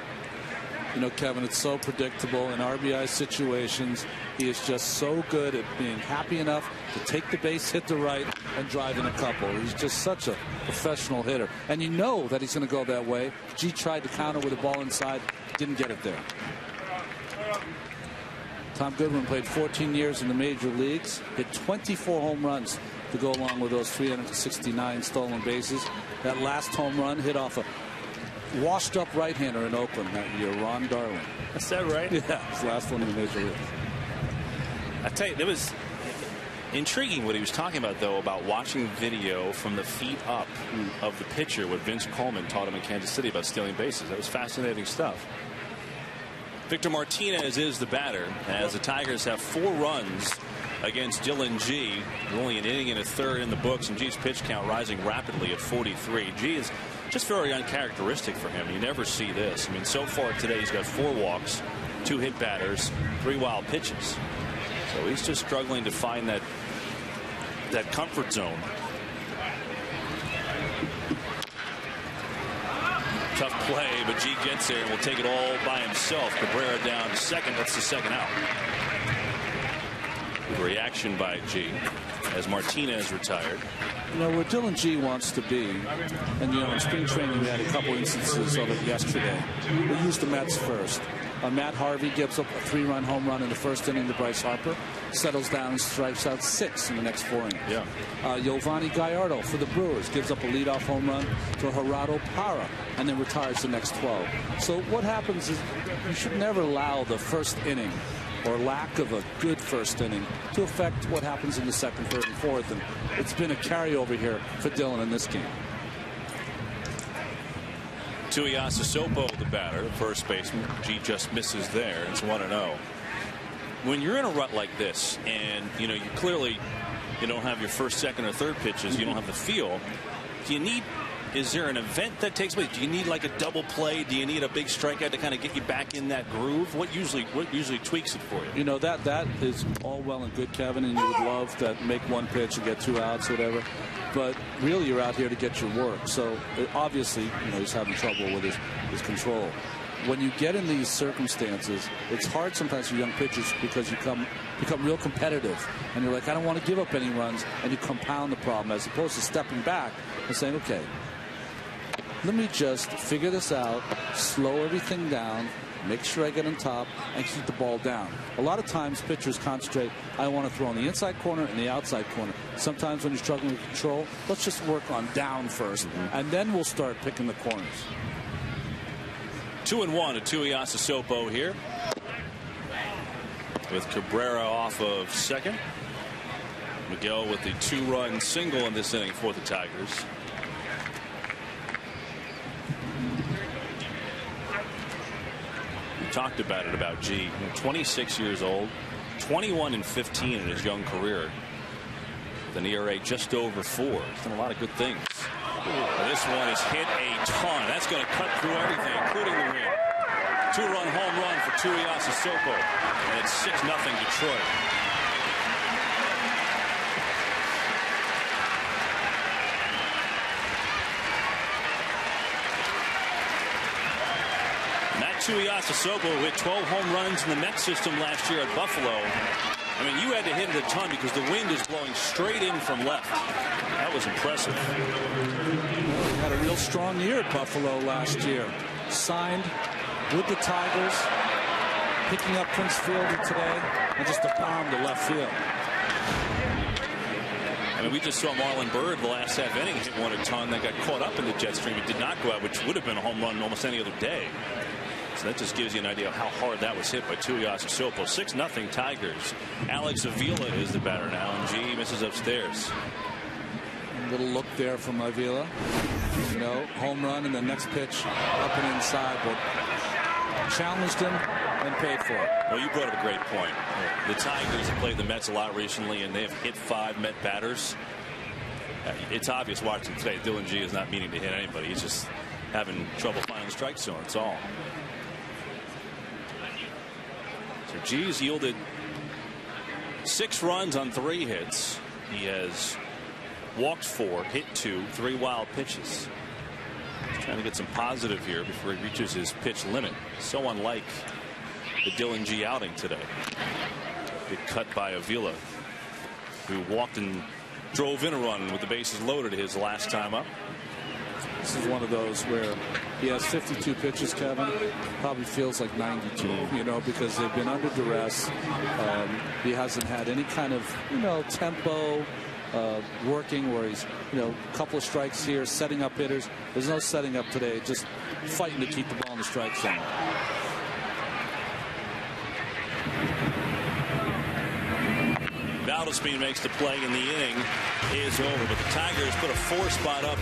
Kevin, it's so predictable in RBI situations. He is just so good at being happy enough to take the base hit to right and drive in a couple. He's just such a professional hitter. And you know that he's going to go that way. G tried to counter with a ball inside, didn't get it there. Tom Goodwin played 14 years in the major leagues, hit 24 home runs to go along with those 369 stolen bases. That last home run hit off a washed up right-hander in Oakland that year, Ron Darling. Is that right? Yeah, his last one in the major league. I tell you, it was intriguing what he was talking about, though, about watching video from the feet up of the pitcher, what Vince Coleman taught him in Kansas City about stealing bases. That was fascinating stuff. Victor Martinez is the batter, as the Tigers have 4 runs against Dylan G. Only an inning and a third in the books, and G's pitch count rising rapidly at 43. G is just very uncharacteristic for him. You never see this. I mean, so far today he's got 4 walks, 2 hit batters, 3 wild pitches. So he's just struggling to find that comfort zone. Tough play, but G gets there and will take it all by himself. Cabrera down to second. That's the second out. Good reaction by G as Martinez retired. Where Dylan G wants to be, and in spring training we had a couple instances of it yesterday. We used the Mets first. Matt Harvey gives up a 3-run home run in the first inning to Bryce Harper, settles down and strikes out 6 in the next 4 innings. Yeah. Giovanni Gallardo for the Brewers gives up a leadoff home run to Gerardo Parra and then retires the next 12. So what happens is you should never allow the first inning or lack of a good first inning to affect what happens in the second, third, and fourth. And it's been a carryover here for Dylan in this game. Tuiasa Sopo, the batter, the first baseman. G just misses there. It's 1-0. When you're in a rut like this, and you clearly don't have your first, second, or third pitches, you don't have the feel. Is there an event that takes place? Do you need like a double play? Do you need a big strikeout to kind of get you back in that groove? What usually tweaks it for you? That is all well and good, Kevin, and you would love to make 1 pitch and get 2 outs, whatever. But really, you're out here to get your work. So obviously, he's having trouble with his control. When you get in these circumstances, it's hard sometimes for young pitchers because you become real competitive, and you're like, I don't want to give up any runs, and you compound the problem as opposed to stepping back and saying, okay, let me just figure this out, slow everything down, make sure I get on top, and keep the ball down. A lot of times pitchers concentrate, I want to throw on the inside corner and the outside corner. Sometimes when you're struggling with control, let's just work on down first, and then we'll start picking the corners. 2-1 to Tuiasa Sopo here, with Cabrera off of second. Miguel with the 2-run single in this inning for the Tigers. We talked about G. 26 years old, 21-15 in his young career, with an ERA just over 4. He's done a lot of good things. This one is hit a ton. That's going to cut through everything, including the win. 2-run home run for Tuiasa Sopo, and it's 6-0 Detroit. Tuiasa Sopo hit 12 home runs in the Mets system last year at Buffalo. I mean, you had to hit it a ton because the wind is blowing straight in from left. That was impressive. He had a real strong year at Buffalo last year. Signed with the Tigers, picking up Prince Fielder today, and just a bomb to left field. I mean, we just saw Marlon Byrd the last half inning hit one a ton that got caught up in the jet stream. It did not go out, which would have been a home run almost any other day. So that just gives you an idea of how hard that was hit by Tuiasosopo. 6-0 Tigers. Alex Avila is the batter now, and G misses upstairs. A little look there from Avila. You know, home run and the next pitch up and inside, but challenged him and paid for it. Well, you brought up a great point. The Tigers have played the Mets a lot recently, and they have hit 5 Met batters. It's obvious watching today. Dylan G is not meaning to hit anybody. He's just having trouble finding the strike zone. That's all. So G's yielded 6 runs on 3 hits. He has walked 4, hit 2, 3 wild pitches. He's trying to get some positive here before he reaches his pitch limit. So unlike the Dylan G outing today. Big cut by Avila, who walked and drove in a run with the bases loaded his last time up. This is one of those where he has 52 pitches, Kevin. Probably feels like 92, you know, because they've been under duress. He hasn't had any kind of, you know, tempo working where he's, you know, a couple of strikes here, setting up hitters. There's no setting up today, just fighting to keep the ball in the strike zone. Valdespin makes the play, and the inning is over. But the Tigers put a 4-spot up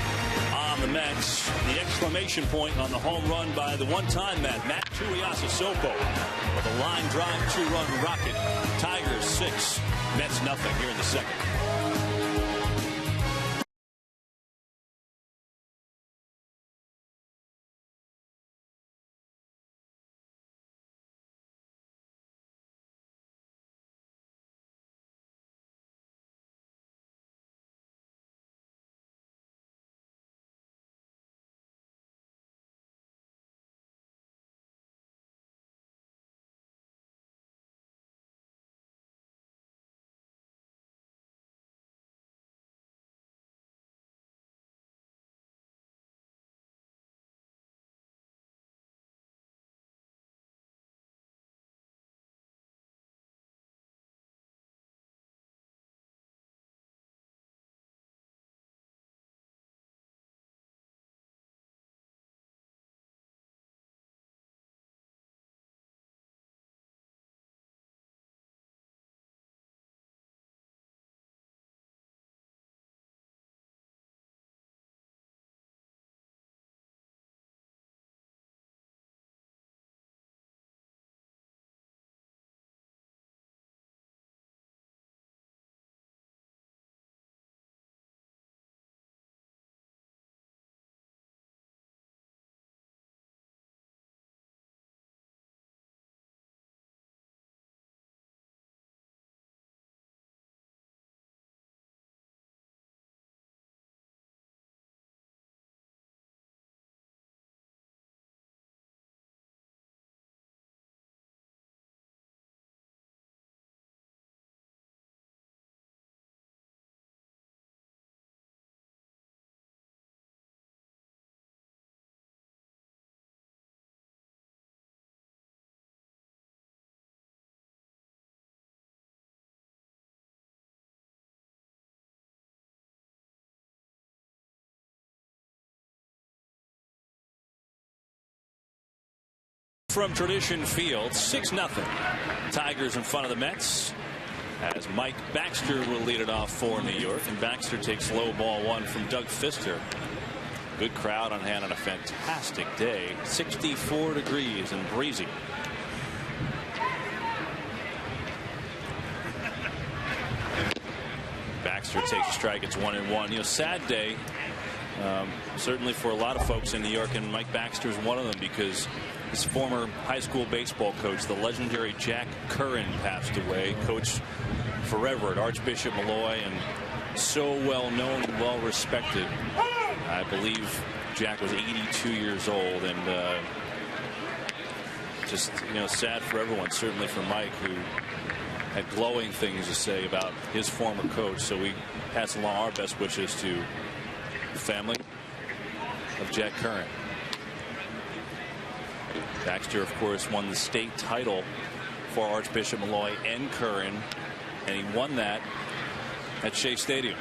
on the Mets. The exclamation point on the home run by the one-time Matt Tuiasosopo with a line drive 2-run rocket. Tigers 6, Mets nothing here in the second. From Tradition Field, 6-0. Tigers in front of the Mets as Mike Baxter will lead it off for New York, and Baxter takes low ball 1 from Doug Fister. Good crowd on hand on a fantastic day. 64 degrees and breezy. Baxter takes a strike. It's 1-1. You know, sad day. Certainly for a lot of folks in New York, and Mike Baxter is one of them because his former high school baseball coach, the legendary Jack Curran, passed away. Coached forever at Archbishop Malloy and so well known and well respected. I believe Jack was 82 years old, and just, you know, sad for everyone, certainly for Mike, who had glowing things to say about his former coach. So we pass along our best wishes to the family of Jack Curran. Baxter, of course, won the state title for Archbishop Malloy and Curran, and he won that at Shea Stadium.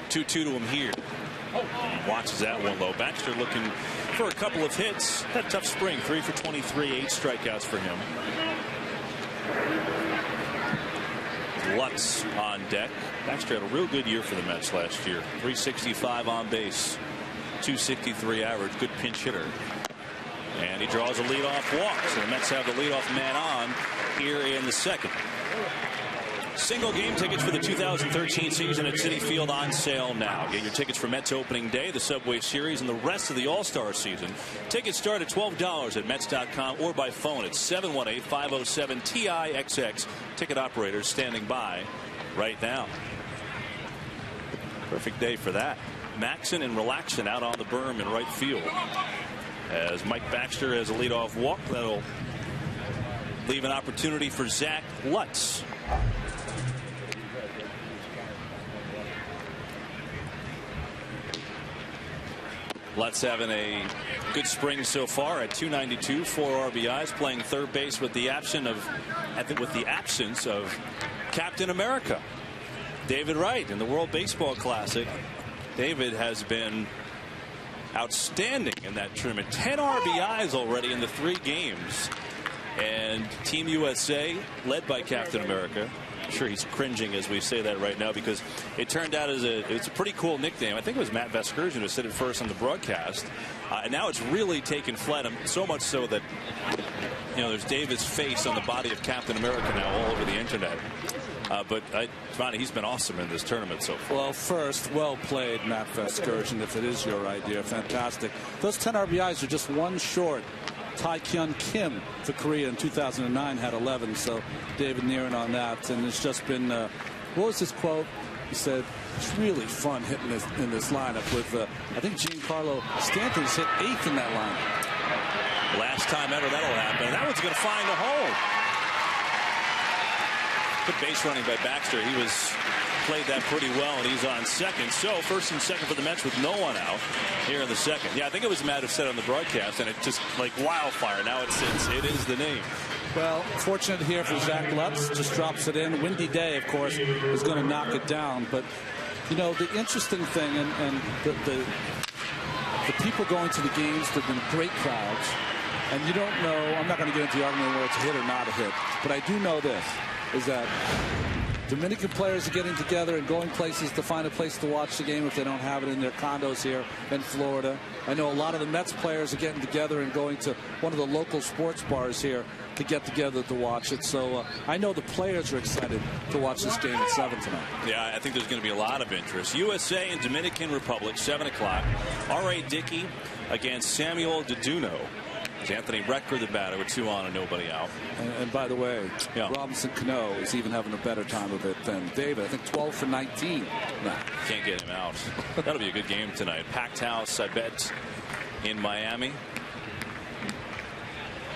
Two to him here. Watches that one low. Baxter looking for a couple of hits. Had a tough spring. 3 for 23, 8 strikeouts for him. Lutz on deck. Baxter had a real good year for the Mets last year. 365 on base, 263 average. Good pinch hitter. And he draws a leadoff walk. So the Mets have the leadoff man on here in the second. Single game tickets for the 2013 season at Citi Field on sale now. Get your tickets for Mets opening day, the Subway Series, and the rest of the All-Star season. Tickets start at $12 at Mets.com or by phone at 718-507-TIXX. Ticket operators standing by right now. Perfect day for that. Maxon and Relaxon out on the berm in right field. As Mike Baxter has a leadoff walk, that'll leave an opportunity for Zach Lutz. Lutz having a good spring so far at 292, 4 RBIs, playing third base with the absence of Captain America, David Wright, in the World Baseball Classic. David has been outstanding in that tournament. 10 RBIs already in the 3 games. And Team USA, led by Captain America. I'm sure he's cringing as we say that right now, because it turned out it's a pretty cool nickname. I think it was Matt Vasgersian who said it first on the broadcast. And now it's really taken flight, so much so that, you know, there's David's face on the body of Captain America now all over the internet. But Ronnie, he's been awesome in this tournament so far. Well, first, well played, Matt Vasgersian, if it is your idea. Fantastic. Those 10 RBIs are just one short. Tai Kyun Kim for Korea in 2009 had 11, so David nearing on that. And it's just been, what was his quote? He said, it's really fun hitting in this lineup with, I think Giancarlo Stanton's hit 8th in that lineup. Last time ever that'll happen. That one's going to find a home. Good base running by Baxter. He played that pretty well, and he's on second. So first and second for the Mets with no one out here in the second. Yeah, I think it was Matt who said on the broadcast, and it just like wildfire. Now it is the name. Well, fortunate here for Zach Lutz. Just drops it in. Windy day, of course, is going to knock it down. But, you know, the interesting thing, and the people going to the games, there have been great crowds. And you don't know, I'm not going to get into the argument whether it's a hit or not a hit. But I do know this, is that Dominican players are getting together and going places to find a place to watch the game if they don't have it in their condos here in Florida. I know a lot of the Mets players are getting together and going to one of the local sports bars here to get together to watch it. So I know the players are excited to watch this game at 7 tonight. Yeah, I think there's going to be a lot of interest. USA and Dominican Republic, 7 o'clock. R.A. Dickey against Samuel Deduno. Anthony Recker, the batter, with 2 on and nobody out. And by the way, yeah, Robinson Cano is even having a better time of it than David. I think 12 for 19. Nah. Can't get him out. That'll be a good game tonight. Packed house, I bet, in Miami.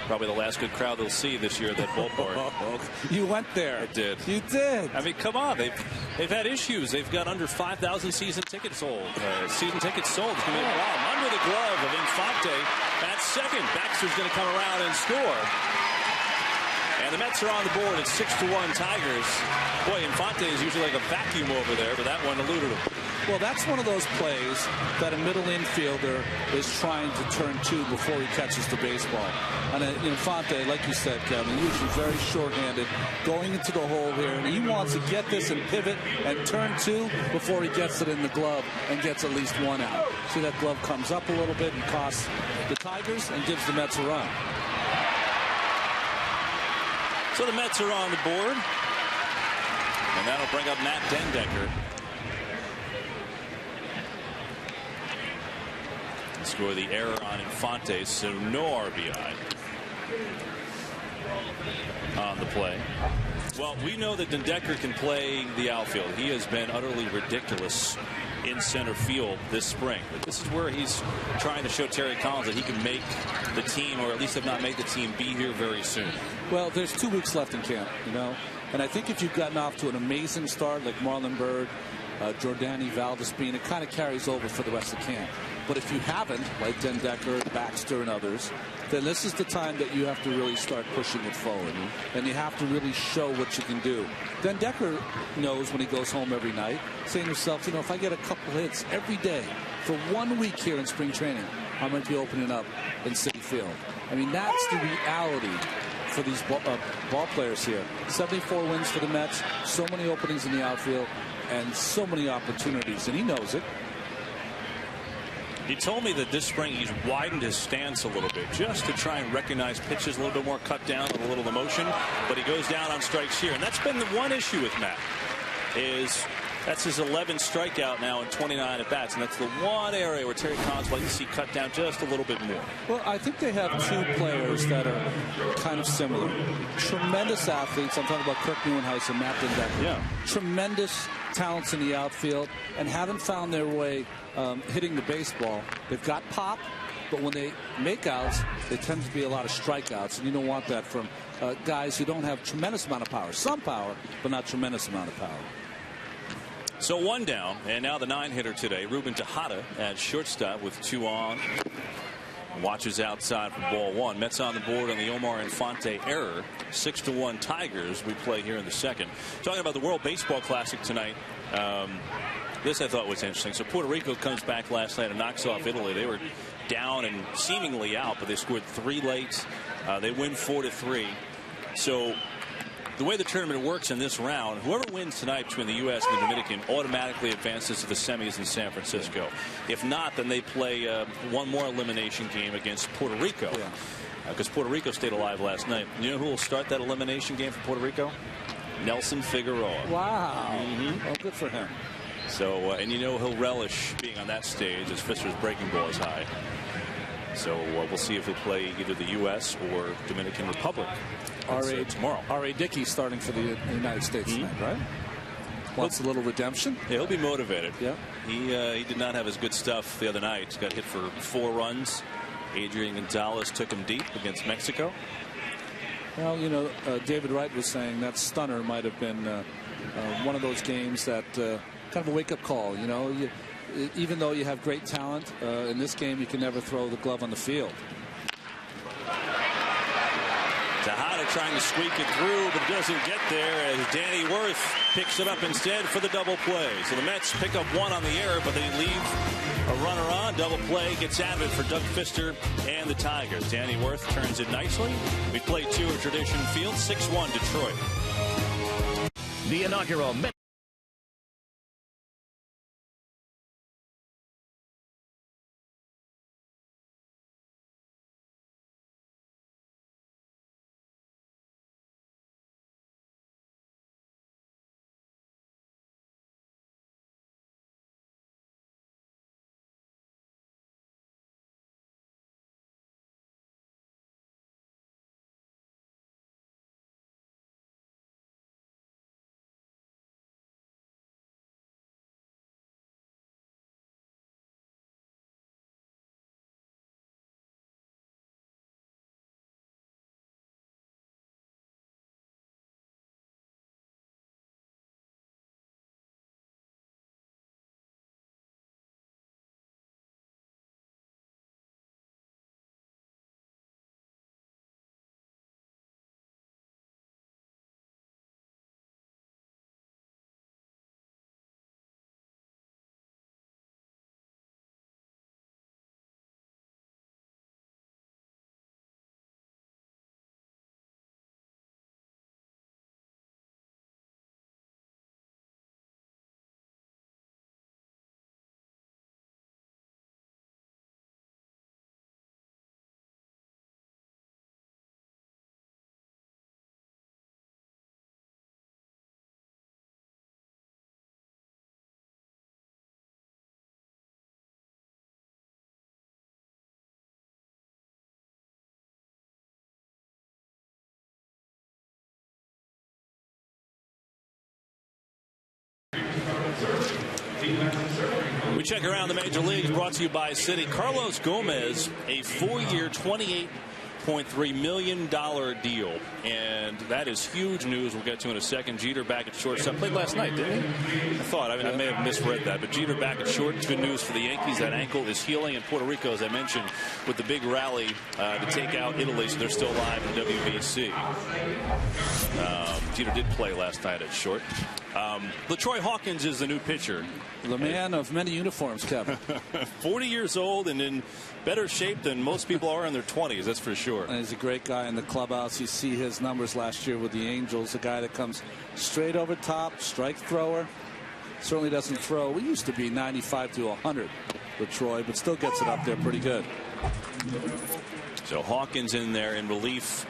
Probably the last good crowd they'll see this year at that ballpark. You went there. I did. You did. I mean, come on. They've had issues. They've got under 5,000 season tickets sold. Season tickets sold. It's going to be a problem. Under the glove of Infante at second. Baxter's going to come around and score. And the Mets are on the board at 6-1 Tigers. Boy, Infante is usually like a vacuum over there, but that one eluded him. Well, that's one of those plays that a middle infielder is trying to turn to before he catches the baseball. And Infante, like you said, Kevin, usually very short-handed, going into the hole here, and he wants to get this and pivot and turn to before he gets it in the glove and gets at least 1 out. See, that glove comes up a little bit and costs the Tigers and gives the Mets a run. So the Mets are on the board, and that'll bring up Matt Dendecker. Score the error on Infante, so no RBI. on the play. Well, we know that Decker can play the outfield. He has been utterly ridiculous in center field this spring. But this is where he's trying to show Terry Collins that he can make the team, or at least if not make the team, be here very soon. Well, there's 2 weeks left in camp, you know. And I think if you've gotten off to an amazing start like Marlon Byrd, Jordani, Valdespin, it kind of carries over for the rest of camp. But if you haven't, like Den Decker, Baxter, and others, then this is the time that you have to really start pushing it forward. And you have to really show what you can do. Den Decker knows when he goes home every night, saying to himself, you know, if I get a couple hits every day for 1 week here in spring training, I'm going to be opening up in Citi Field. I mean, that's the reality for these ball players here. 74 wins for the Mets, so many openings in the outfield, and so many opportunities, and he knows it. He told me that this spring he's widened his stance a little bit just to try and recognize pitches a little bit more, cut down with a little emotion, but he goes down on strikes here. And that's been the one issue with Matt, is that's his 11th strikeout now in 29 at bats, and that's the one area where Terry Collins would like to see cut down just a little bit more. Well, I think they have 2 players that are kind of similar. Tremendous athletes. I'm talking about Kirk Neuenhuis and Matt Den Decker. Yeah. Tremendous talents in the outfield and haven't found their way hitting the baseball. They've got pop, but when they make outs, they tend to be a lot of strikeouts, and you don't want that from guys who don't have tremendous amount of power. Some power, but not tremendous amount of power. So 1 down, and now the 9-hitter today, Ruben Tejada at shortstop with 2 on. Watches outside for ball 1. Mets on the board on the Omar Infante error. 6-1 Tigers. We play here in the second. Talking about the World Baseball Classic tonight. This I thought was interesting. So Puerto Rico comes back last night and knocks off Italy. They were down and seemingly out, but they scored 3 late. They win 4-3. So the way the tournament works in this round, whoever wins tonight between the U.S. and the Dominican automatically advances to the semis in San Francisco. If not, then they play one more elimination game against Puerto Rico. Because Puerto Rico stayed alive last night. You know who will start that elimination game for Puerto Rico? Nelson Figueroa. Wow. Well, good for him. So, and you know he'll relish being on that stage as Fisher's breaking ball is high. So we'll see if he'll play either the U.S. or Dominican Republic tomorrow. R.A. Dickey's starting for the United States tonight, right? Wants a little redemption. Yeah, he'll be motivated. Yeah. He did not have his good stuff the other night. Got hit for 4 runs. Adrian Gonzalez took him deep against Mexico. Well, you know, David Wright was saying that stunner might have been one of those games that kind of a wake-up call. You know, even though you have great talent, in this game you can never throw the glove on the field. Tejada trying to squeak it through, but doesn't get there as Danny Worth picks it up instead for the double play. So the Mets pick up 1 on the error, but they leave a runner on. Double play gets out of it for Doug Fister and the Tigers. Danny Worth turns it nicely. We play 2 at Tradition Field, 6-1 Detroit. The inaugural We check around the major leagues, brought to you by Citi. Carlos Gomez, a 4-year, $28.3 million deal. And that is huge news we'll get to in a second. Jeter back at shortstop. Played last night, didn't he? I may have misread that. But Jeter back at short. Good news for the Yankees. That ankle is healing. And Puerto Rico, as I mentioned, with the big rally to take out Italy, so they're still alive in the WBC. Jeter did play last night at short. LaTroy Hawkins is the new pitcher. The man of many uniforms, Kevin. 40 years old and in better shape than most people are in their 20s, that's for sure. And he's a great guy in the clubhouse. You see his numbers last year with the Angels. A guy that comes straight over top, strike thrower. Certainly doesn't throw. We used to be 95 to 100 with Troy, but still gets it up there pretty good. So Hawkins in there in relief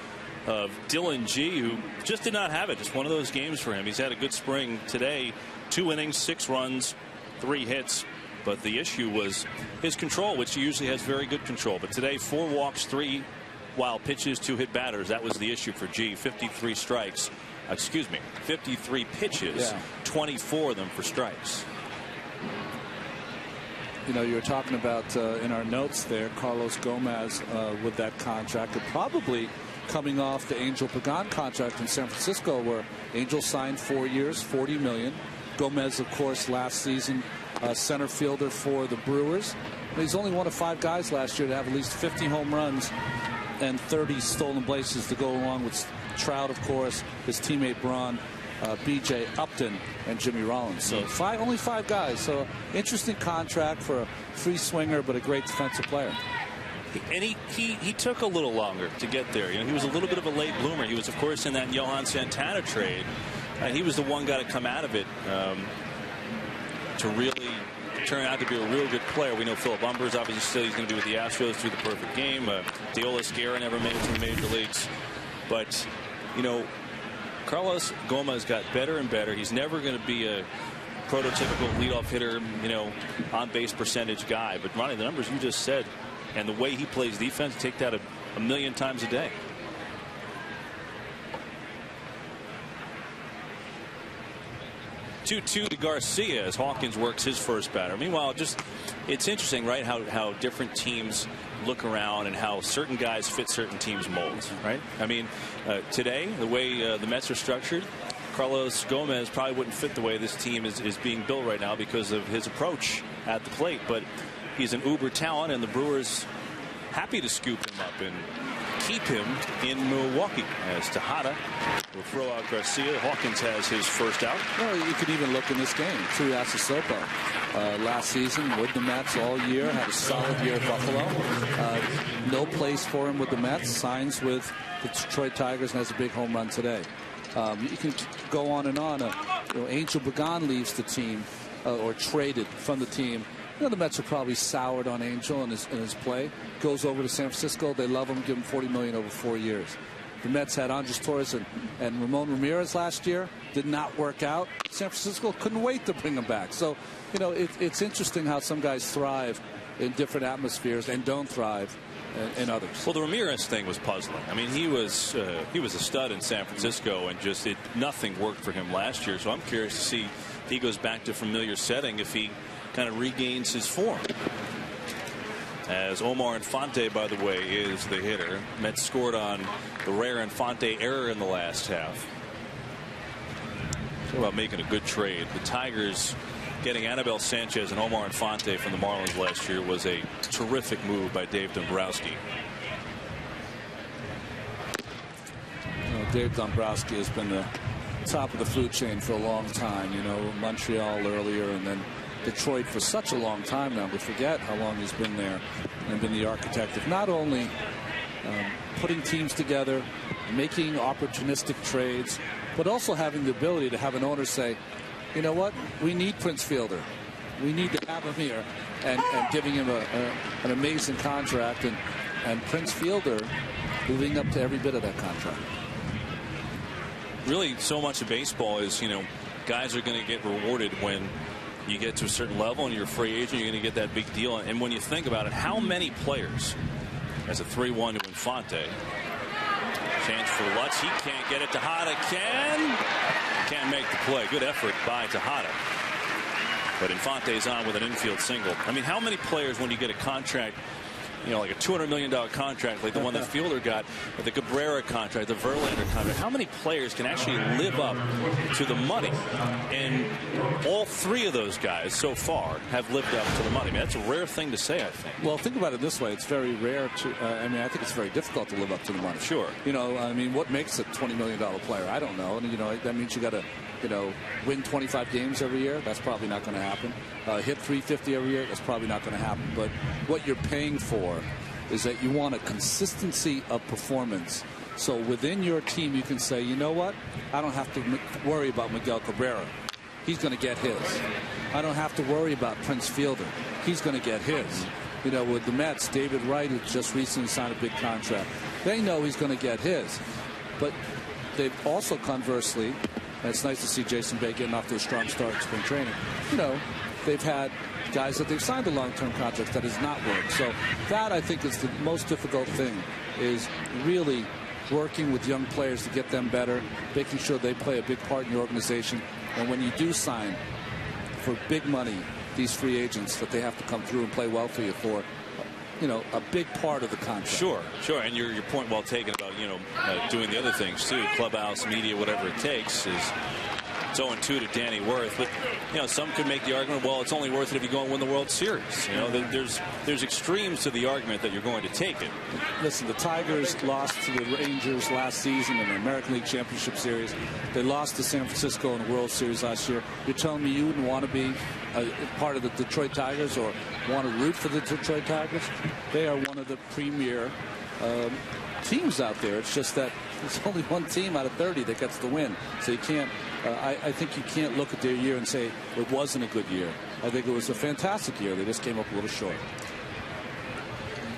of Dylan G, who just did not have it. Just one of those games for him. He's had a good spring today. 2 innings, 6 runs, 3 hits. But the issue was his control, which he usually has very good control. But today, 4 walks, 3 wild pitches, 2 hit batters. That was the issue for G. 53 strikes. 53 pitches, 24 of them for strikes. You know, you're talking about in our notes there, Carlos Gomez with that contract. And probably coming off the Angel Pagan contract in San Francisco, where Angel signed 4 years, $40 million. Gomez, of course, last season center fielder for the Brewers. He's only one of 5 guys last year to have at least 50 home runs and 30 stolen bases to go along with Trout, of course, his teammate Braun, B.J. Upton, and Jimmy Rollins. So only 5 guys. So interesting contract for a free swinger, but a great defensive player. And he took a little longer to get there. You know, he was a little bit of a late bloomer. He was, of course, in that Johan Santana trade, and he was the one guy to come out of it to really turn out to be a real good player. We know Philip Umbers, obviously, still he's going to be with the Astros through the perfect game. Deolis Guerra never made it to the major leagues, but you know, Carlos Gomez got better and better. He's never going to be a prototypical leadoff hitter, you know, on base percentage guy. But Ronnie, the numbers you just said, and the way he plays defense, take that a million times a day. 2-2 to Garcia as Hawkins works his first batter. Meanwhile, it's interesting, right, how different teams look around and how certain guys fit certain teams' molds, right? I mean, today, the way the Mets are structured, Carlos Gomez probably wouldn't fit the way this team is being built right now because of his approach at the plate. But he's an uber talent, and the Brewers happy to scoop him up and keep him in Milwaukee as Tejada will throw out Garcia. Hawkins has his first out. Well, you could even look in this game. Trias Sopo last season with the Mets all year, had a solid year at Buffalo. No place for him with the Mets. Signs with the Detroit Tigers and has a big home run today. You can go on and on. Angel Pagan leaves the team or traded from the team. You know, the Mets are probably soured on Angel in his play. Goes over to San Francisco. They love him. Give him $40 million over 4 years. The Mets had Andres Torres and Ramon Ramirez last year. Did not work out. San Francisco couldn't wait to bring him back. So, you know, it's interesting how some guys thrive in different atmospheres and don't thrive in others. Well, the Ramirez thing was puzzling. I mean, he was a stud in San Francisco, and nothing worked for him last year. So I'm curious to see if he goes back to familiar setting, if he kind of regains his form. As Omar Infante, by the way, is the hitter. Mets scored on the rare Infante error in the last half. Talk about making a good trade. The Tigers getting Anibal Sanchez and Omar Infante from the Marlins last year was a terrific move by Dave Dombrowski. Dave Dombrowski has been the top of the food chain for a long time. You know, Montreal earlier and then Detroit for such a long time now. We forget how long he's been there and been the architect of not only putting teams together, making opportunistic trades, but also having the ability to have an owner say, you know what, we need Prince Fielder. We need to have him here, and giving him an amazing contract, and Prince Fielder living up to every bit of that contract. Really, so much of baseball is, you know, guys are going to get rewarded when you get to a certain level and you're a free agent, you're going to get that big deal. And when you think about it, how many players, as a 3-1 to Infante, chance for Lutz, he can't get it. Tejada can't make the play. Good effort by Tejada. But Infante's on with an infield single. I mean, how many players, when you get a contract, you know, like a $200 million contract like the one that Fielder got, the Cabrera contract, the Verlander contract, how many players can actually live up to the money? And all three of those guys so far have lived up to the money. I mean, that's a rare thing to say, I think. Well, think about it this way. It's very rare to, I mean, I think it's very difficult to live up to the money. Sure. You know, I mean, what makes a $20 million player? I don't know. And, you know, that means you got to, you know, win 25 games every year. That's probably not going to happen. Hit 350 every year. That's probably not going to happen. But what you're paying for is that you want a consistency of performance. So within your team, you can say, you know what? I don't have to worry about Miguel Cabrera. He's going to get his. I don't have to worry about Prince Fielder. He's going to get his. You know, with the Mets, David Wright, who just recently signed a big contract, they know he's going to get his. But they've also, conversely, and it's nice to see Jason Bay getting off to a strong start in spring training. You know, they've had guys that they've signed a long-term contracts that has not worked. So that, I think, is the most difficult thing, is really working with young players to get them better, making sure they play a big part in your organization. And when you do sign for big money these free agents, that they have to come through and play well for you for, you know, a big part of the contract. Sure, sure. And your point well taken about, you know, doing the other things too, clubhouse, media, whatever it takes, is it's 0-2 to Danny Worth. But, you know, some could make the argument, well, it's only worth it if you go and win the World Series. You know, there's extremes to the argument that you're going to take it. Listen, the Tigers lost to the Rangers last season in the American League Championship Series. They lost to San Francisco in the World Series last year. You're telling me you wouldn't want to be a part of the Detroit Tigers or want to root for the Detroit Tigers? They are one of the premier teams out there. It's just that there's only one team out of 30 that gets the win. So you can't, I think you can't look at their year and say it wasn't a good year. I think it was a fantastic year. They just came up a little short.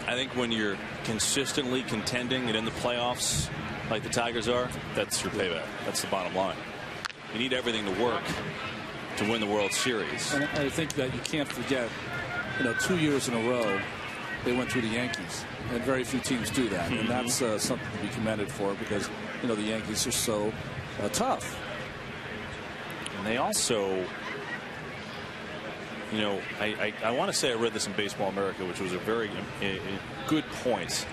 I think when you're consistently contending and in the playoffs like the Tigers are, that's your payback. That's the bottom line. You need everything to work to win the World Series. And I think that you can't forget, you know, 2 years in a row, they went through the Yankees, and very few teams do that. And that's something to be commended for, because, you know, the Yankees are so tough. And they also, you know, I want to say I read this in Baseball America, which was a very good point.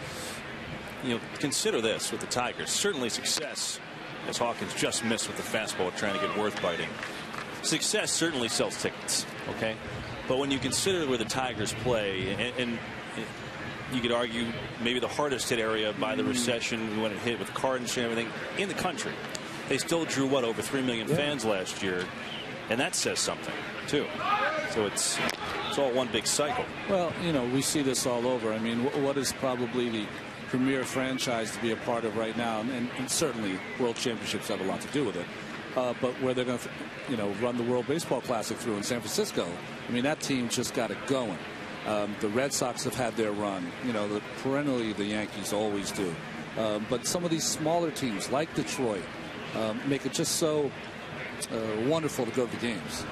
You know, consider this with the Tigers. Certainly success, as Hawkins just missed with the fastball trying to get Worth biting. Success certainly sells tickets, okay? But when you consider where the Tigers play, and you could argue maybe the hardest hit area by the recession when it hit with Cardinals and everything in the country, they still drew, what, over 3 million fans last year, and that says something too. So it's all one big cycle. Well, you know, we see this all over. I mean, what is probably the premier franchise to be a part of right now, and certainly World Championships have a lot to do with it, but where they're going to, you know, run the World Baseball Classic through in San Francisco. I mean, that team just got it going. The Red Sox have had their run. You know, perennially the Yankees always do. But some of these smaller teams like Detroit make it just so wonderful to go to the games.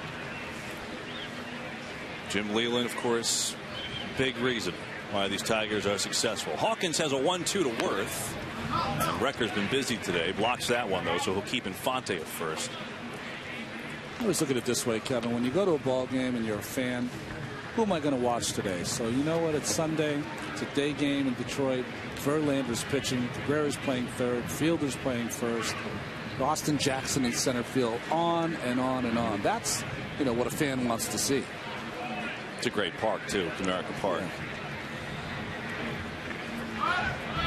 Jim Leyland, of course, big reason why these Tigers are successful. Hawkins has a 1-2 to Worth. And Recker's been busy today. Blocks that one, though, so he'll keep Infante at first. I always look at it this way, Kevin. When you go to a ball game and you're a fan, who am I going to watch today? So you know what? It's Sunday. It's a day game in Detroit. Verlander's pitching. Cabrera's playing third. Fielder's playing first. Austin Jackson in center field. On and on and on. That's, you know, what a fan wants to see. It's a great park, too, Comerica Park. Yeah.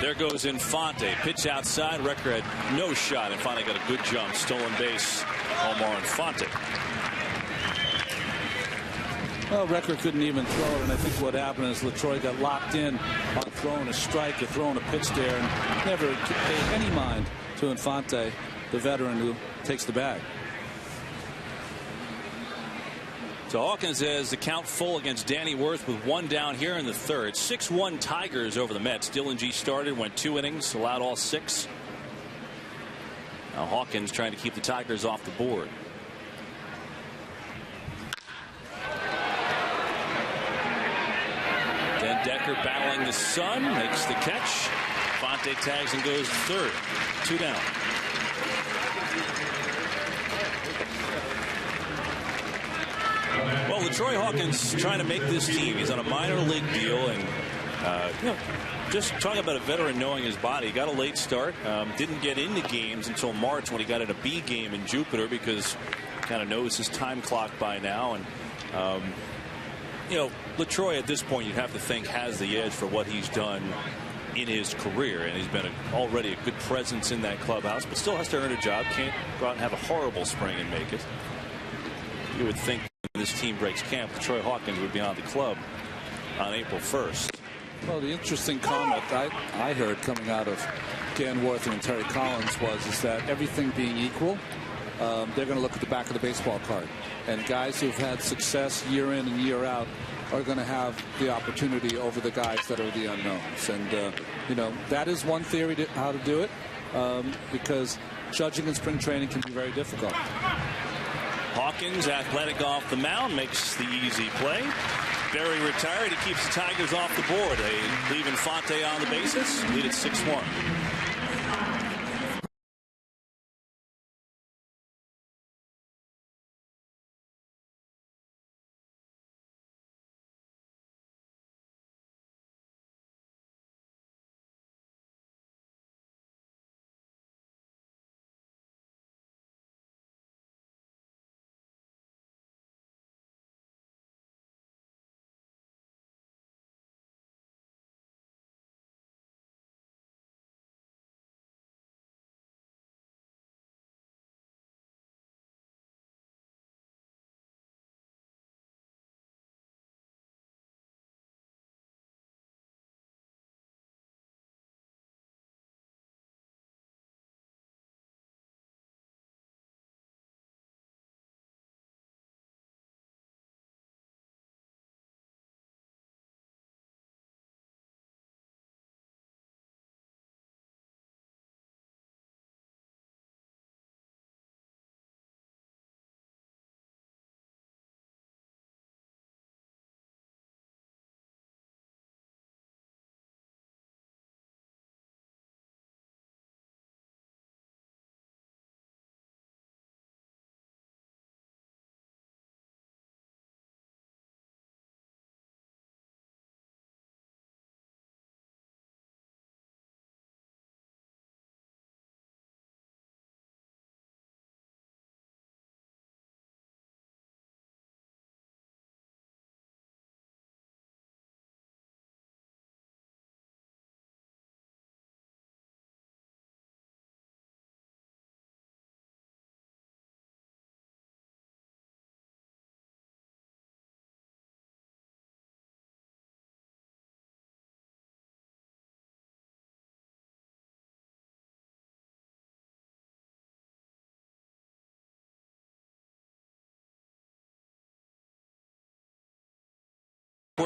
There goes Infante. Pitch outside. Recker had no shot. Infante got a good jump. Stolen base. Omar Infante. Well, Recker couldn't even throw it, and I think what happened is LaTroy got locked in on throwing a strike or throwing a pitch there, and never paid any mind to Infante, the veteran who takes the bag. So Hawkins has the count full against Danny Worth with one down here in the third. 6-1 Tigers over the Mets. Dylan G started, went 2 innings, allowed all 6. Now Hawkins trying to keep the Tigers off the board. Then Decker battling the sun, makes the catch. Fonte tags and goes third. 2 down. Well, LaTroy Hawkins trying to make this team. He's on a minor league deal, and just talking about a veteran knowing his body. He got a late start. Didn't get into games until March when he got in a B game in Jupiter because he kind of knows his time clock by now. And LaTroy at this point, you'd have to think, has the edge for what he's done in his career, and he's been already a good presence in that clubhouse, but still has to earn a job. Can't go out and have a horrible spring and make it. You would think when this team breaks camp, LaTroy Hawkins would be on the club on April 1st. Well, the interesting comment I heard coming out of Dan Worthen and Terry Collins is that everything being equal, they're going to look at the back of the baseball card, and guys who've had success year in and year out are going to have the opportunity over the guys that are the unknowns. And, that is one theory to how to do it, because judging in spring training can be very difficult. Hawkins, athletic off the mound, makes the easy play. Berry retired. He keeps the Tigers off the board. They leave Infante on the bases, lead at 6-1.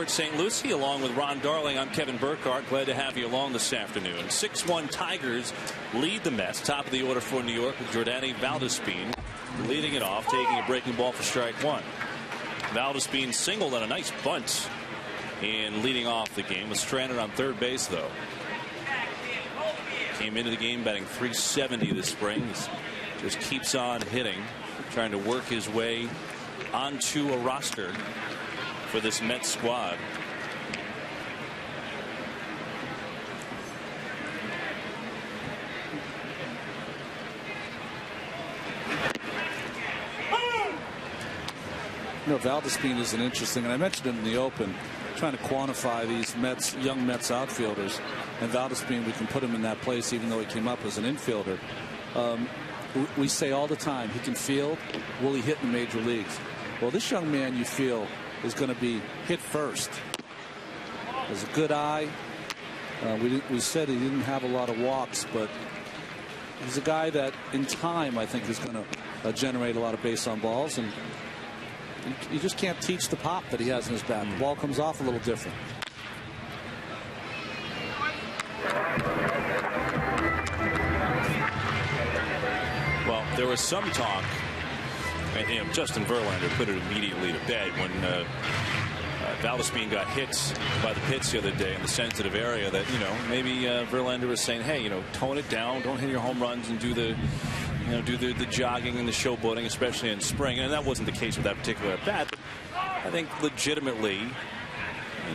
St. Lucie, along with Ron Darling, I'm Kevin Burkhardt. Glad to have you along this afternoon. 6-1 Tigers lead the Mets. Top of the order for New York with Jordani Valdespin leading it off, taking a breaking ball for strike one. Valdespin singled on a nice bunt in leading off the game. Was stranded on third base, though. Came into the game batting .370 this spring. Just keeps on hitting, trying to work his way onto a roster for this Mets squad. Valdespin is an interesting, and I mentioned him in the open, trying to quantify these young Mets outfielders. And Valdespin, we can put him in that place even though he came up as an infielder. We say all the time, he can field. Will he hit in the major leagues? Well, this young man, you feel, is going to be hit first. Has a good eye. We said he didn't have a lot of walks, but he's a guy that in time I think is going to generate a lot of base on balls, and you just can't teach the pop that he has in his bat. The ball comes off a little different. Well, there was some talk, and Justin Verlander put it immediately to bed when Valdespin got hit by the pitch the other day in the sensitive area, that maybe Verlander was saying, hey, tone it down, don't hit your home runs and do the do the jogging and the showboating, especially in spring. And that wasn't the case with that particular at bat. But I think legitimately,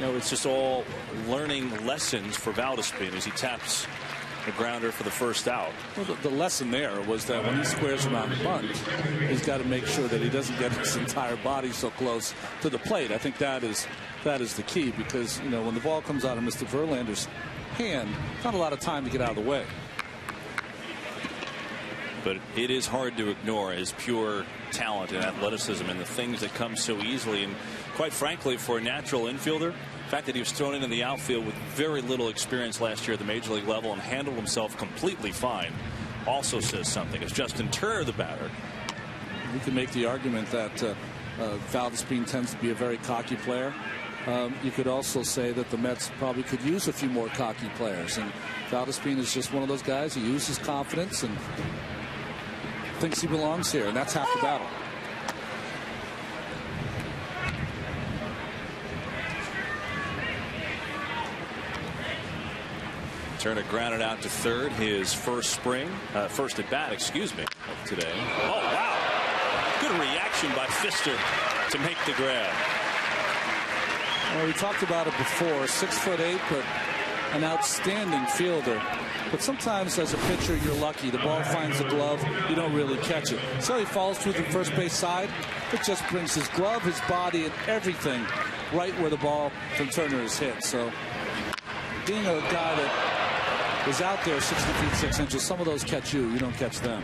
it's just all learning lessons for Valdespin as he taps the grounder for the first out. Well, the lesson there was that when he squares around the bunt, he's got to make sure that he doesn't get his entire body so close to the plate. I think that is the key, because when the ball comes out of Mr. Verlander's hand, not a lot of time to get out of the way. But it is hard to ignore his pure talent and athleticism and the things that come so easily. And quite frankly, for a natural infielder, the fact that he was thrown in the outfield with very little experience last year at the major league level and handled himself completely fine also says something. It's Justin Turner, the batter. We can make the argument that Valdespin tends to be a very cocky player. You could also say that the Mets probably could use a few more cocky players. And Valdespin is just one of those guys who uses confidence and thinks he belongs here, and that's half the battle. Turner grounded out to third, his first at bat, excuse me, of today. Oh, wow. Good reaction by Pfister to make the grab. Well, we talked about it before, 6'8", but an outstanding fielder. But sometimes as a pitcher, you're lucky. The ball finds the glove, you don't really catch it. So he falls through the first base side. It just brings his glove, his body, and everything right where the ball from Turner is hit. So being a guy that is out there 60 feet 6 inches, some of those catch you. You don't catch them.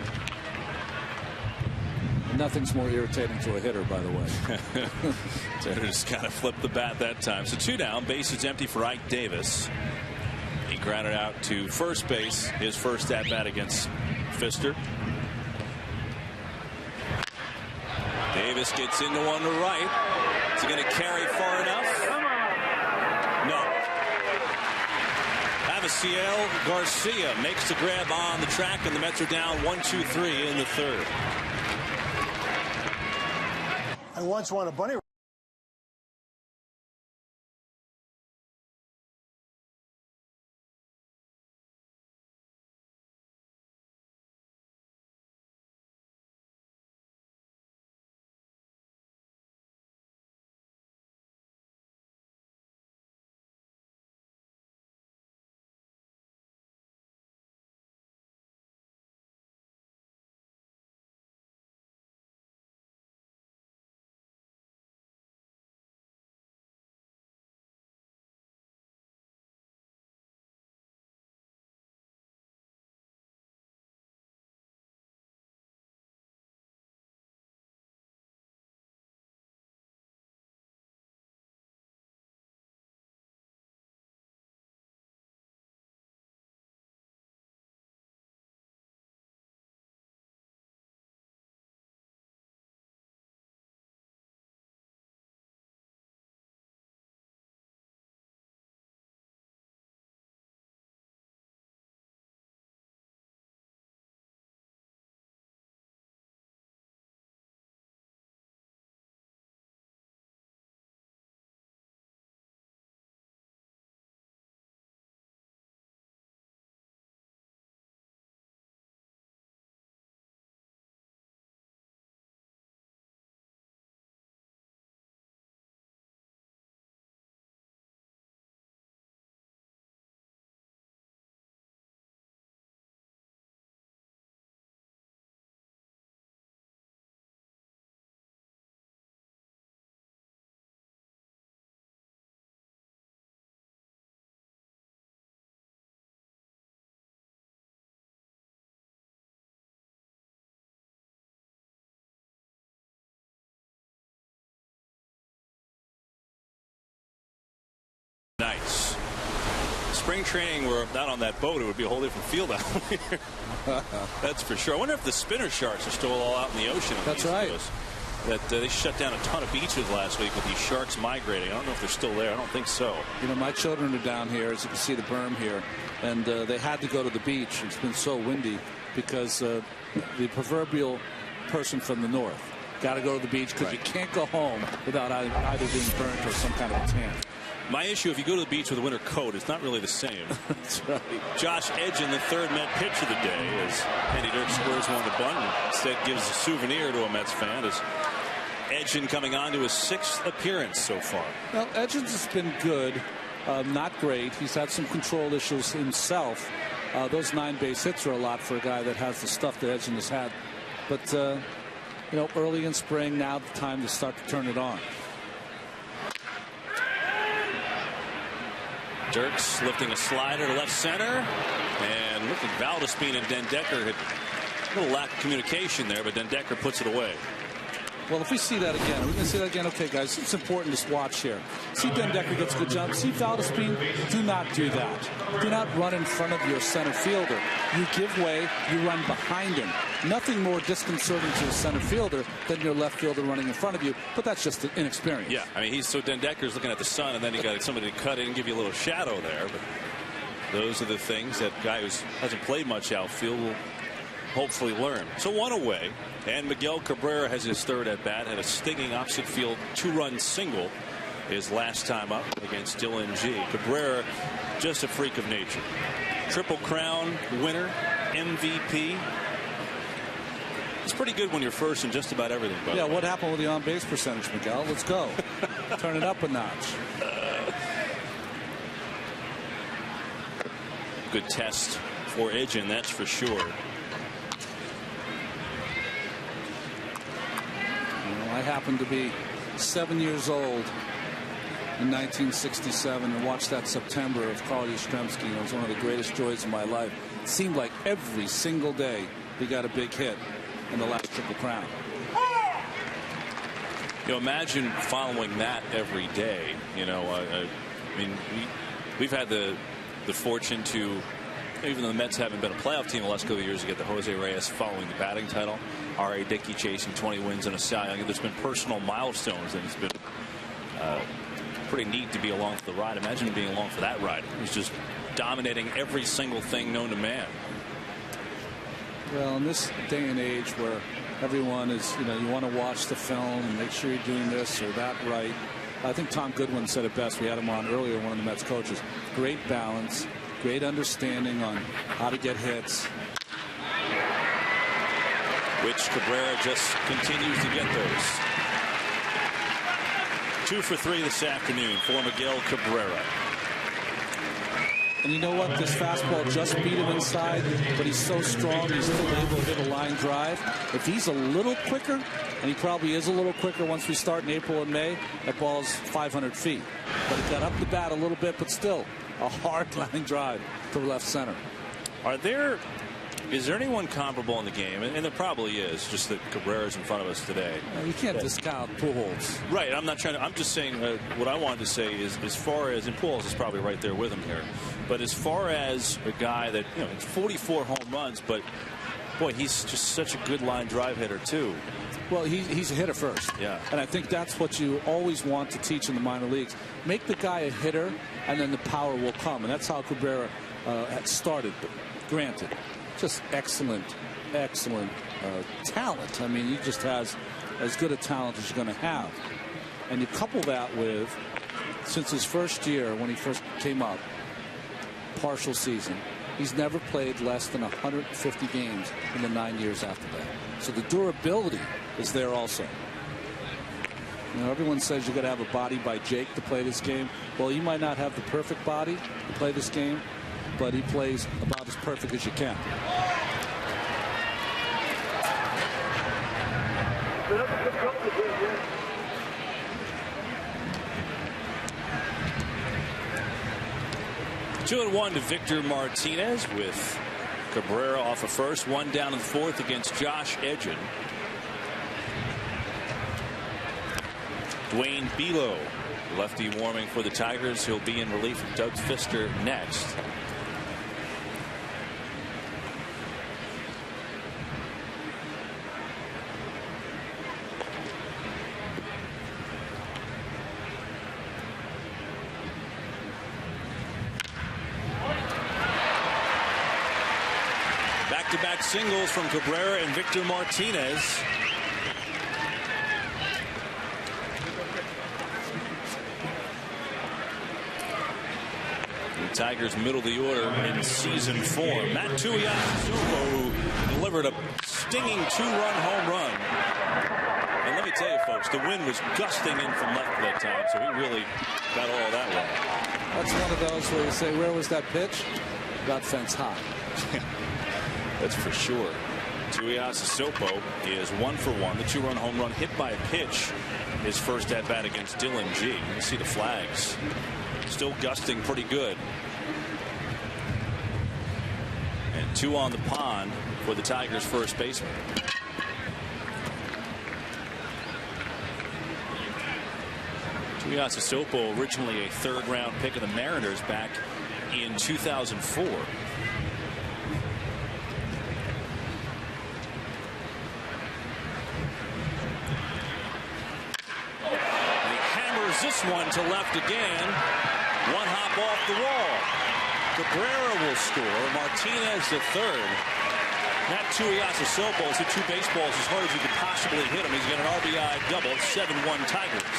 Nothing's more irritating to a hitter, by the way. Turner just kind of flipped the bat that time. So 2 down, bases empty for Ike Davis. He grounded out to first base, his first at bat against Pfister. Davis gets into one to right. Is he going to carry far enough? No. Avisail Garcia makes the grab on the track, and the Mets are down 1-2-3 in the third. I once won a bunny. Nice. Spring training, we're not on that boat, it would be a whole different field out here. That's for sure. I wonder if the spinner sharks are still all out in the ocean. That's right. That they shut down a ton of beaches last week with these sharks migrating. I don't know if they're still there. I don't think so. My children are down here, as you can see the berm here, and they had to go to the beach. It's been so windy because the proverbial person from the north got to go to the beach because you can't go home without either being burnt or some kind of a tan. My issue, if you go to the beach with a winter coat, it's not really the same. That's right. Josh Edgin, the third Met pitch of the day, as Andy Dirk squares one to bunt. Instead gives a souvenir to a Mets fan as Edgin coming on to his 6th appearance so far. Well, Edgins has been good, not great. He's had some control issues himself. Those 9 base hits are a lot for a guy that has the stuff that Edgin has had. But, you know, early in spring, now the time to start to turn it on. Dirks lifting a slider to left center, and looked like Valdespin and Den Decker had a little lack of communication there, but Den Decker puts it away. Well, if we see that again, are we going to see that again? Okay, guys, it's important to watch here. See Den Decker gets a good jump. See Valdespin, do not do that. Do not run in front of your center fielder. You give way, you run behind him. Nothing more disconcerting to a center fielder than your left fielder running in front of you, but that's just inexperience. Yeah, I mean, so Den Decker's looking at the sun, and then you got somebody to cut in and give you a little shadow there. But those are the things that guy who hasn't played much outfield will hopefully learn. So 1 away, and Miguel Cabrera has his 3rd at bat, had a stinging opposite field 2-run single his last time up against Dylan G. Cabrera, just a freak of nature. Triple Crown winner, MVP. It's pretty good when you're first in just about everything. Yeah, what happened with the on-base percentage, Miguel? Let's go. Turn it up a notch. Good test for Edgin, that's for sure. I happened to be 7 years old in 1967 and watched that September of Carl Yastrzemski. It was one of the greatest joys of my life. It seemed like every single day he got a big hit in the last Triple Crown. You know, imagine following that every day. You know, I mean, we've had the fortune to, even though the Mets haven't been a playoff team the last couple of years, to get the Jose Reyes following the batting title. R.A. Dickey chasing 20 wins and a Cy Young. There's been personal milestones, and it's been pretty neat to be along for the ride. Imagine being along for that ride. He's just dominating every single thing known to man. Well, in this day and age where everyone is, you know, you want to watch the film and make sure you're doing this or that right. I think Tom Goodwin said it best. We had him on earlier, one of the Mets coaches. Great balance, great understanding on how to get hits. Which Cabrera just continues to get those. 2 for 3 this afternoon for Miguel Cabrera. And you know what? This fastball just beat him inside, but he's so strong, he's still able to hit a line drive. If he's a little quicker, and he probably is a little quicker once we start in April and May, that ball's 500 feet. But he got up the bat a little bit, but still a hard line drive to left center. Is there anyone comparable in the game? And there probably is, just that Cabrera's in front of us today. You can't discount Pujols. Right. I'm just saying what I wanted to say is, as far as, and Pujols is probably right there with him here, but as far as a guy that, you know, it's 44 home runs, but boy, he's just such a good line drive hitter too. Well, he's a hitter first. Yeah. And I think that's what you always want to teach in the minor leagues. Make the guy a hitter, and then the power will come. And that's how Cabrera had started. But granted, just excellent talent. I mean, he just has as good a talent as you're going to have. And you couple that with, since his first year when he first came up, partial season, he's never played less than 150 games in the 9 years after that. So the durability is there also. You know, everyone says you got to have a body by Jake to play this game. Well, you might not have the perfect body to play this game, but he plays about as perfect as you can. Two and one to Victor Martinez with Cabrera off of first. One down in the 4th against Josh Edgin. Dwayne Belo, lefty warming for the Tigers. He'll be in relief of Doug Fister next. Back-to-back singles from Cabrera and Victor Martinez. Tigers middle of the order in season form. Matt Tuiasosopo, who delivered a stinging 2-run home run. And let me tell you, folks, the wind was gusting in from left at that time, so he really got all that one. That's one of those where you say, where was that pitch? Got fence high. That's for sure. Tuiasosopo is 1 for 1. The 2-run home run hit by a pitch. His first at bat against Dylan G. You can see the flags. Still gusting pretty good. And 2 on the pond for the Tigers' first baseman. Tuiasosopo, originally a 3rd-round pick of the Mariners back in 2004. This one to left again. 1 hop off the wall. Cabrera will score. Martinez the 3rd. Matt Tuiasosopo has hit 2 baseballs as hard as he could possibly hit him. He's got an RBI double. 7-1 Tigers.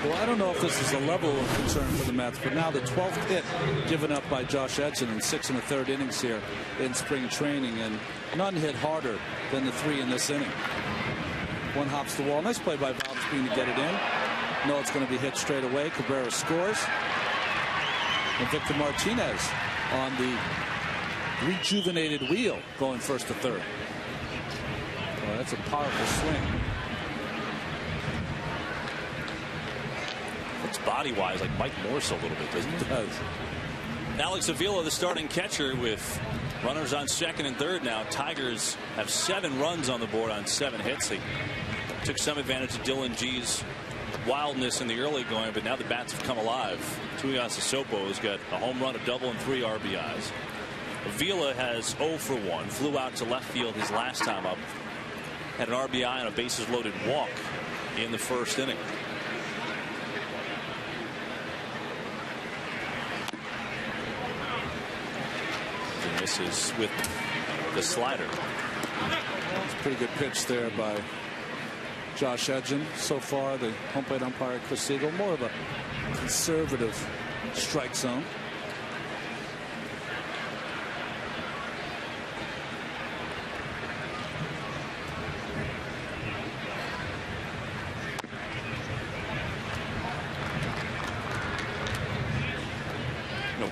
Well, I don't know if this is a level of concern for the Mets, but now the 12th hit given up by Josh Edson in 6 1/3 innings here in spring training, and none hit harder than the 3 in this inning. 1 hops the wall. Nice play by Valdes to get it in. No, it's going to be hit straight away. Cabrera scores. And Victor Martinez on the rejuvenated wheel going 1st to 3rd. Well, that's a powerful swing. It's body-wise like Mike Morse a little bit, doesn't it? It does. Alex Avila, the starting catcher, with runners on 2nd and 3rd now. Tigers have 7 runs on the board on 7 hits. They took some advantage of Dylan G's wildness in the early going, but now the bats have come alive. Tuiasosopo has got a home run, a double, and 3 RBIs. Avila has 0 for 1. Flew out to left field his last time up. Had an RBI and a bases-loaded walk in the 1st inning. Misses with the slider. It's a pretty good pitch there by Josh Edson. So far, the home plate umpire, Chris Siegel, more of a conservative strike zone.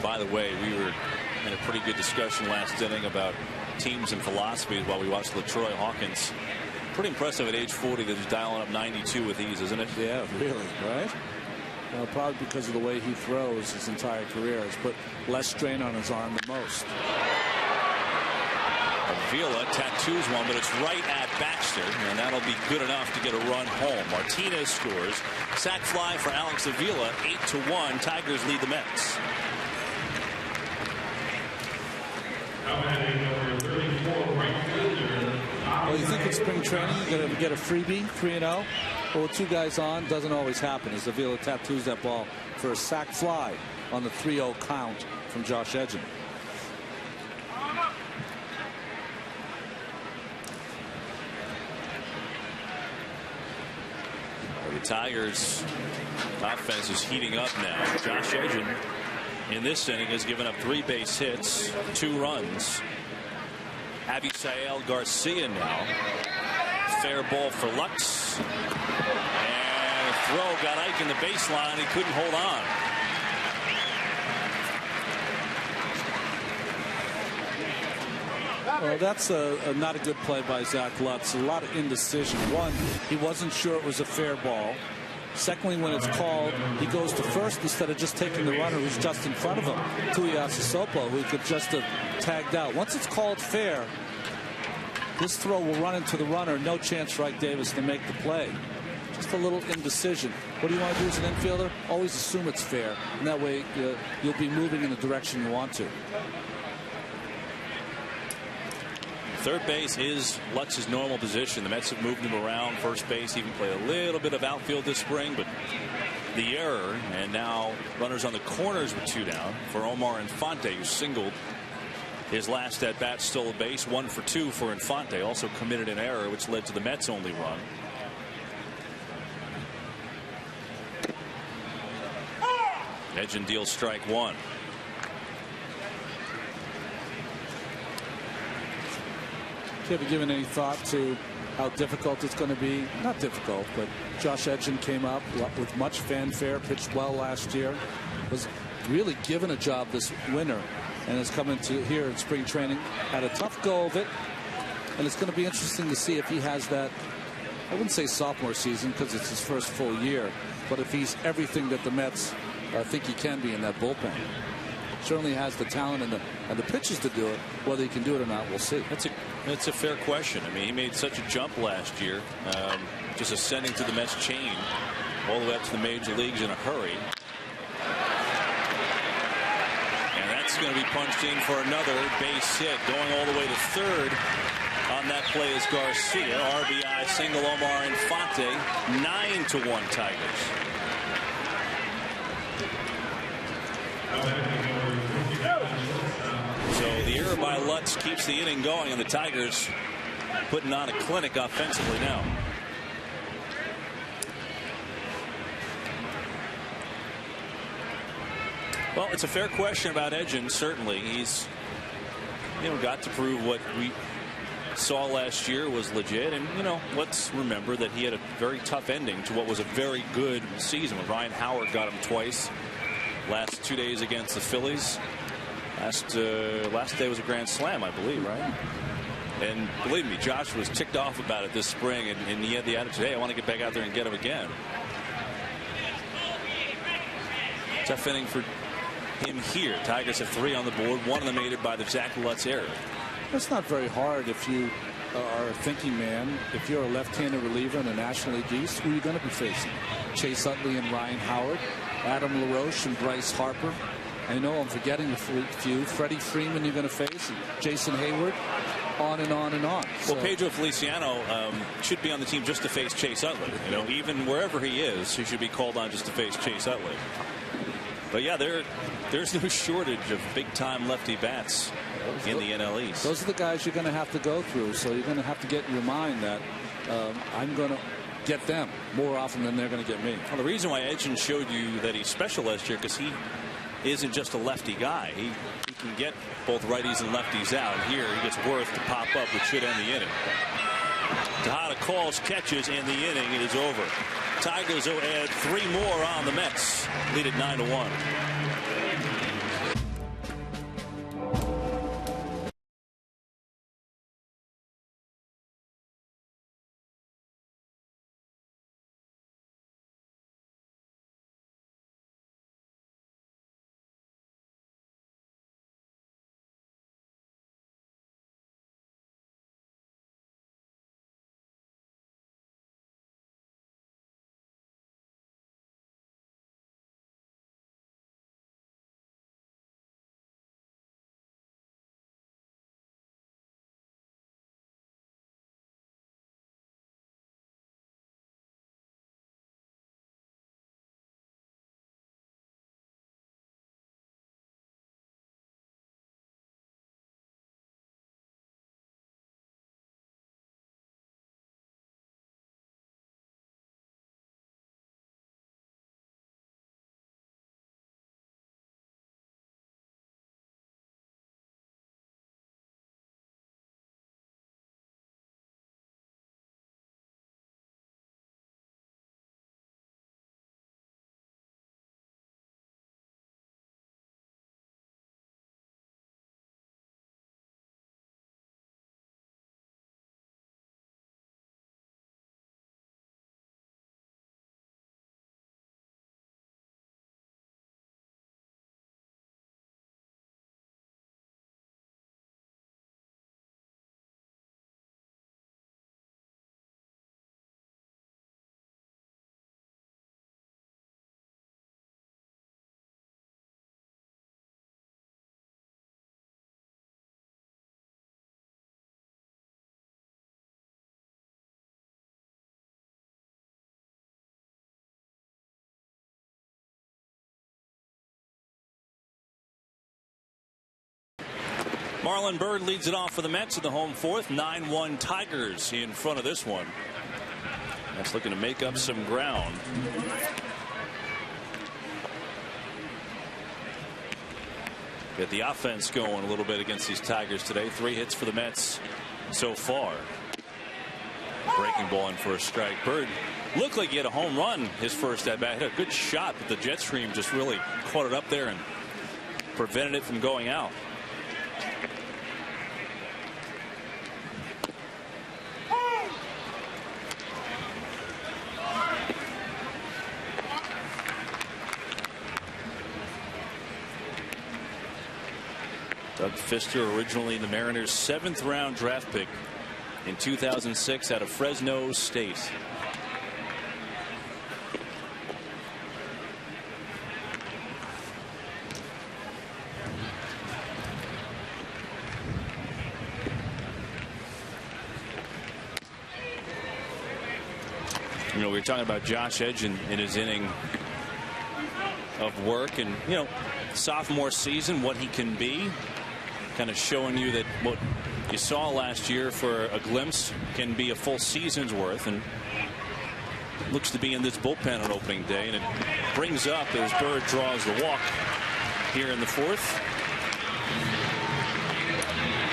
By the way, we were in a pretty good discussion last inning about teams and philosophies while we watched LaTroy Hawkins. Pretty impressive at age 40 that he's dialing up 92 with ease, isn't it? Yeah, really, right? Well, probably because of the way he throws his entire career. He's put less strain on his arm than most. Avila tattoos one, but it's right at Baxter, and that'll be good enough to get a run home. Martinez scores. Sac fly for Alex Avila. 8-1. Tigers lead the Mets. Well, you think in spring training you're going to get a freebie, 3-0? Well, with 2 guys on, doesn't always happen as Avila tattoos that ball for a sac fly on the 3-0 count from Josh Edson. The Tigers offense is heating up now. Josh Edson in this inning has given up 3 base hits, 2 runs. Avisail Garcia now. Fair ball for Lux. And a throw got Ike in the baseline. He couldn't hold on. Well, that's not a good play by Zach Lutz. A lot of indecision. One, he wasn't sure it was a fair ball. Secondly, when it's called, he goes to first instead of just taking the runner who's just in front of him, Tuiasosopo, who he could just have tagged out. Once it's called fair, this throw will run into the runner. No chance for Ike Davis to make the play. Just a little indecision. What do you want to do as an infielder? Always assume it's fair, and that way you'll be moving in the direction you want to. Third base is Lutz's normal position. The Mets have moved him around. First base, even played a little bit of outfield this spring, but the error, and now runners on the corners with 2 down for Omar Infante, who singled his last at bat, stole a base. 1 for 2 for Infante. Also committed an error, which led to the Mets' only run. Edgin deals strike one. Have you given any thought to how difficult it's going to be? Not difficult, but Josh Edgin came up with much fanfare, pitched well last year, was really given a job this winter, and is coming to here in spring training. Had a tough go of it, and it's going to be interesting to see if he has that, I wouldn't say sophomore season because it's his first full year, but if he's everything that the Mets think he can be in that bullpen. Certainly has the talent and the pitches to do it. Whether he can do it or not, we'll see. That's a fair question. I mean, he made such a jump last year, just ascending to the Mets chain all the way up to the major leagues in a hurry. And that's going to be punched in for another base hit. Going all the way to third on that play is Garcia. RBI single Omar Infante. 9-1 Tigers. So the error by Lutz keeps the inning going, and the Tigers putting on a clinic offensively now. Well, it's a fair question about Edgin. Certainly, he's got to prove what we saw last year was legit. And let's remember that he had a very tough ending to what was a very good season. When Ryan Howard got him twice. Last 2 days against the Phillies. Last day was a grand slam, I believe, right? And believe me, Josh was ticked off about it this spring, and he had the attitude, hey, I want to get back out there and get him again. Tough inning for him here. Tigers have 3 on the board, one of them aided by the Zach Lutz error. That's not very hard if you are a thinking man. If you're a left-handed reliever in the National League East, who are you going to be facing? Chase Utley and Ryan Howard, Adam LaRoche and Bryce Harper. I know I'm forgetting a few. Freddie Freeman you're going to face, and Jason Hayward, on and on and on. Well, Pedro Feliciano should be on the team just to face Chase Utley. Even wherever he is, he should be called on just to face Chase Utley. But yeah, there's no shortage of big-time lefty bats in the NL East. Those are the guys you're going to have to go through. So you're going to have to get in your mind that I'm going to get them more often than they're going to get me. Well, the reason why Edgin showed you that he's special last year because he isn't just a lefty guy. He can get both righties and lefties out. Here he gets Worth to pop up, which should end the inning. Tejada calls, catches, and the inning is over. Tigers will add 3 more on the Mets. Lead at 9-1. Marlon Byrd leads it off for the Mets in the home fourth. 9-1 Tigers in front of this one. That's looking to make up some ground. Get the offense going a little bit against these Tigers today. 3 hits for the Mets so far. Breaking ball in for a strike. Bird looked like he had a home run his first at bat. Hit a good shot, but the jet stream just really caught it up there and prevented it from going out. Doug Fister, originally the Mariners' 7th round draft pick in 2006 out of Fresno State. You know, we were talking about Josh Edgen in his inning of work, and you know, sophomore season, what he can be, kind of showing you that what you saw last year for a glimpse can be a full season's worth, and looks to be in this bullpen on opening day. And it brings up as Bird draws the walk here in the 4th.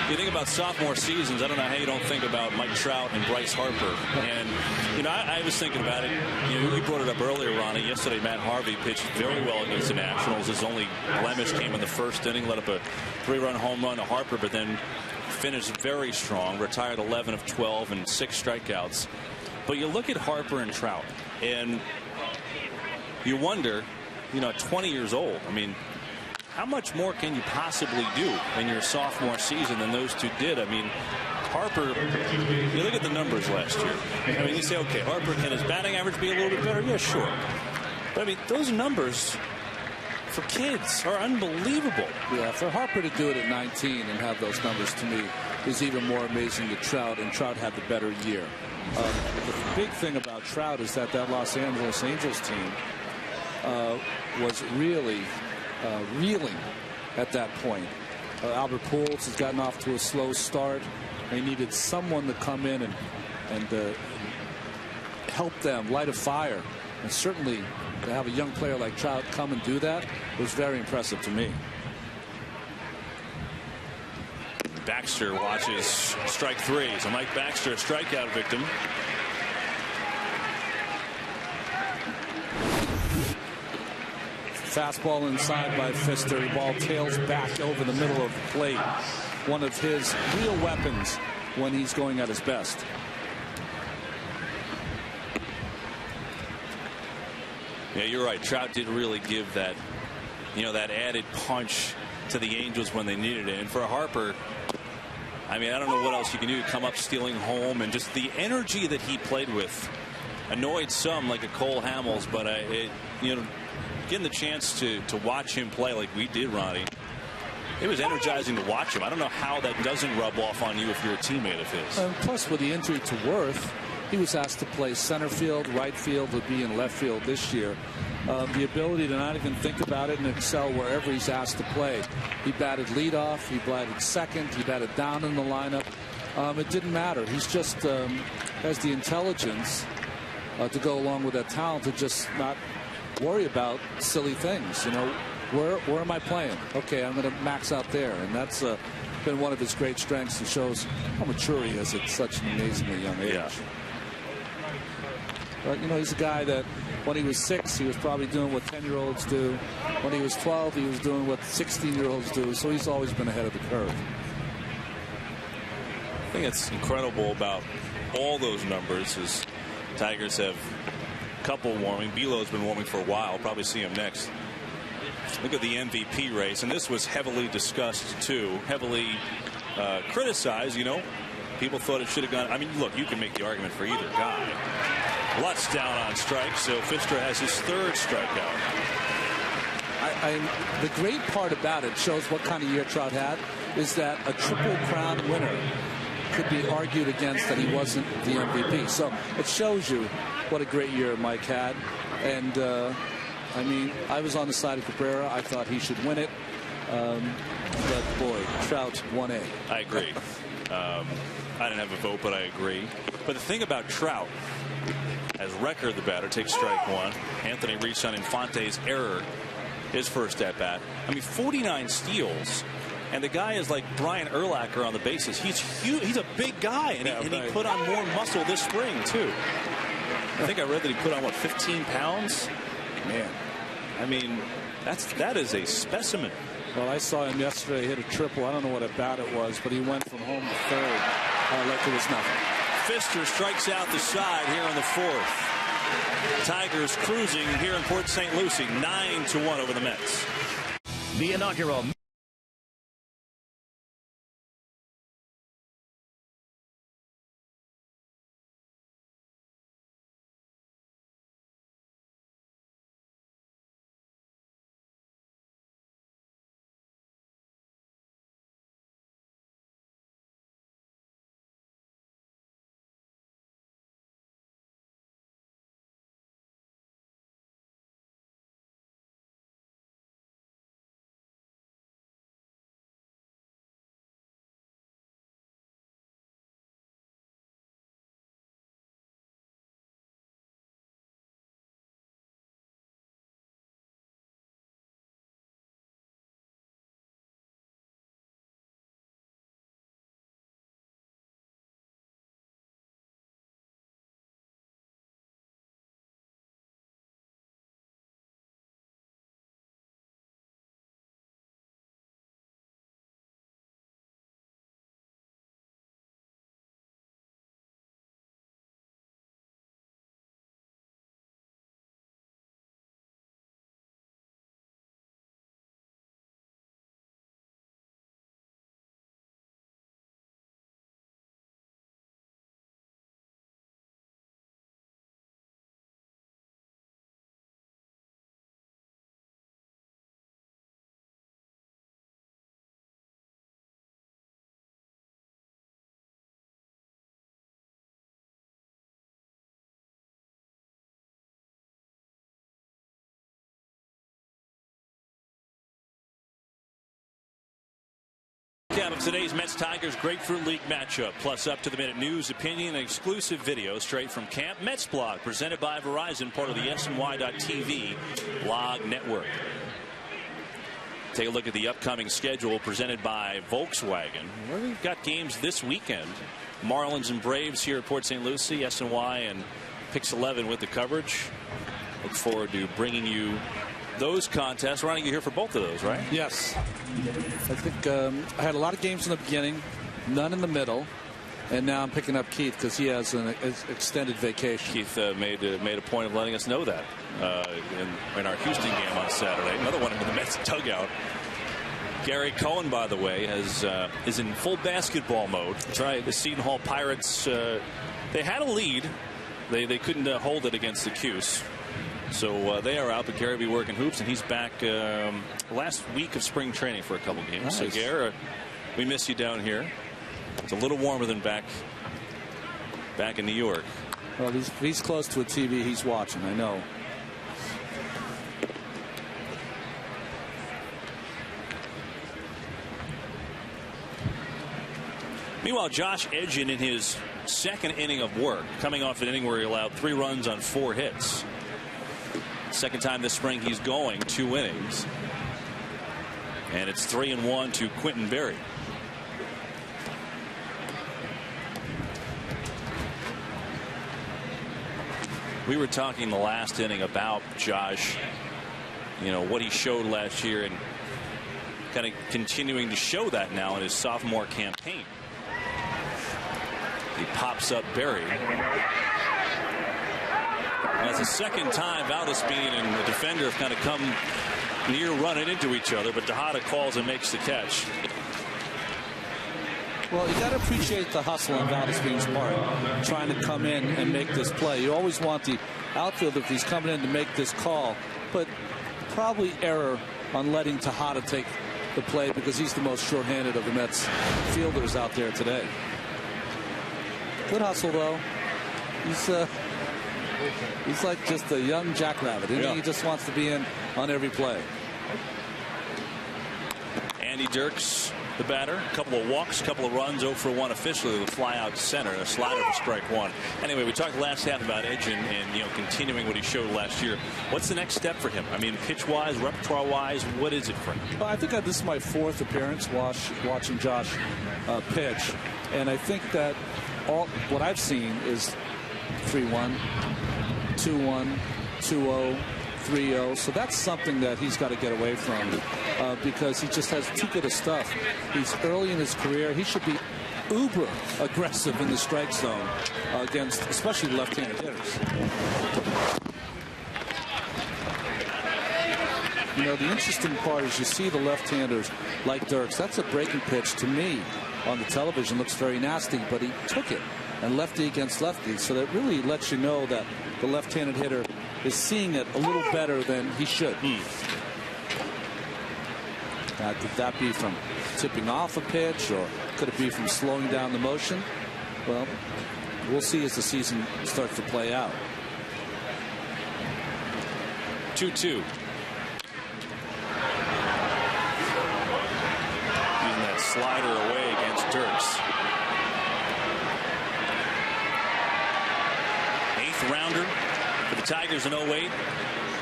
You think about sophomore seasons, I don't know how you don't think about Mike Trout and Bryce Harper. And you know, I was thinking about it. You know, you brought it up earlier, Ronnie. Yesterday, Matt Harvey pitched very well against the Nationals. His only blemish came in the 1st inning, let up a 3-run home run to Harper, but then finished very strong. Retired 11 of 12 and 6 strikeouts. But you look at Harper and Trout, and you wonder, you know, at 20 years old, I mean, how much more can you possibly do in your sophomore season than those two did? I mean, Harper, you look at the numbers last year. I mean, you say, okay, Harper, can his batting average be a little bit better? Yeah, sure. But I mean, those numbers for kids are unbelievable. Yeah, for Harper to do it at 19 and have those numbers, to me, is even more amazing to Trout, and Trout had the better year. The big thing about Trout is that Los Angeles Angels team was really reeling at that point. Albert Pujols has gotten off to a slow start. They needed someone to come in and help them light a fire. And certainly to have a young player like Trout come and do that was very impressive to me. Baxter watches strike 3. So Mike Baxter, a strikeout victim. Fastball inside by Fister. The ball tails back over the middle of the plate. One of his real weapons when he's going at his best. Yeah, you're right. Trout did really give that, you know, that added punch to the Angels when they needed it. And for Harper, I mean, I don't know what else you can do. Come up stealing home, and just the energy that he played with annoyed some, like a Cole Hamels, but you know, getting the chance to watch him play like we did, Ronnie, it was energizing to watch him. I don't know how that doesn't rub off on you if you're a teammate of his. Plus, with the injury to Worth, he was asked to play center field, right field, to be in left field this year. The ability to not even think about it and excel wherever he's asked to play. He batted leadoff, he batted second, he batted down in the lineup. It didn't matter. He's just has the intelligence to go along with that talent to just not worry about silly things. You know, where am I playing? Okay, I'm going to max out there, and that's been one of his great strengths, and shows how mature he is at such an amazingly young age. Yeah. But you know, he's a guy that when he was 6, he was probably doing what 10-year-olds do. When he was 12, he was doing what 16-year-olds do. So he's always been ahead of the curve. I think it's incredible about all those numbers is Tigers have a couple warming. Belo's been warming for a while. Probably see him next. Look at the MVP race, and this was heavily discussed too, heavily criticized. You know, people thought it should have gone. I mean, look, you can make the argument for either guy. Lutz down on strike, so Fister has his 3rd strikeout. The great part about it, shows what kind of year Trout had, is that a Triple Crown winner could be argued against that he wasn't the MVP. So it shows you what a great year Mike had. And I mean, I was on the side of Cabrera. I thought he should win it. But boy, Trout 1A. I agree. I didn't have a vote, but I agree. But the thing about Trout, as Record, the batter, takes strike 1. Anthony reached on Infante's error his first at bat. I mean, 49 steals. And the guy is like Brian Urlacher on the bases. He's huge. He's a big guy, and, he put on more muscle this spring too. I think I read that he put on 15 pounds. Man, I mean, that is a specimen. Well, I saw him yesterday hit a triple. I don't know what at bat it was, but he went from home to third like it was nothing. Pfister strikes out the side here in the fourth. Tigers cruising here in Port St. Lucie, 9-1 over the Mets. The inaugural Recap of today's Mets-Tigers Grapefruit League matchup, plus up-to-the-minute news, opinion, and exclusive video straight from camp. Mets Blog, presented by Verizon, part of the SNY.TV blog network. Take a look at the upcoming schedule presented by Volkswagen. Well, we've got games this weekend. Marlins and Braves here at Port St. Lucie, SNY and Pix 11 with the coverage. Look forward to bringing you those contests. Ronnie, you're here for both of those, right? Yes. I think I had a lot of games in the beginning, none in the middle, and now I'm picking up Keith because he has an extended vacation. Keith made a point of letting us know that in our Houston game on Saturday. Another one in the Mets dugout. Gary Cohen, by the way, is in full basketball mode. That's right. The Seton Hall Pirates, they had a lead. They couldn't hold it against the Cuse. So they are out, but Gary will be working hoops, and he's back last week of spring training for a couple games. Nice. So, Gary, we miss you down here. It's a little warmer than back in New York. Well, he's close to a TV he's watching, I know. Meanwhile, Josh Edgin in his second inning of work, coming off an inning where he allowed 3 runs on 4 hits. Second time this spring he's going 2 innings. And it's 3-1 to Quentin Berry. We were talking the last inning about Josh, what he showed last year, and kind of continuing to show that now in his sophomore campaign. He pops up Berry. That's the second time Valdespin and the defender have kind of come near running into each other, but Tejada calls and makes the catch. Well, you got to appreciate the hustle on Valdespin's part, trying to come in and make this play. You always want the outfielder, if he's coming in, to make this call, but probably error on letting Tejada take the play because he's the most shorthanded of the Mets fielders out there today. Good hustle, though. He's like just a young jackrabbit. Yeah. He just wants to be in on every play. Andy Dirks the batter. A couple of walks, a couple of runs, 0 for 1 officially with a fly out center, a slider for strike 1. Anyway, we talked last half about Edge and continuing what he showed last year. What's the next step for him? I mean, pitch-wise, repertoire-wise, what is it for him? Well, I think this is my 4th appearance watching Josh pitch, and I think that what I've seen is 3-1, 2-1, 2-0. 3-0, so that's something that he's got to get away from because he just has too good of stuff. He's early in his career. He should be uber aggressive in the strike zone against especially left-handed hitters. You know, the interesting part is you see the left-handers like Dirks. That's a breaking pitch to me on the television. Looks very nasty, but he took it and lefty against lefty, so that really lets you know that the left-handed hitter is seeing it a little better than he should. Could that be from tipping off a pitch, or could it be from slowing down the motion? Well, we'll see as the season starts to play out. 2-2. Using that slider away against Dirks. 8th rounder for the Tigers in 08.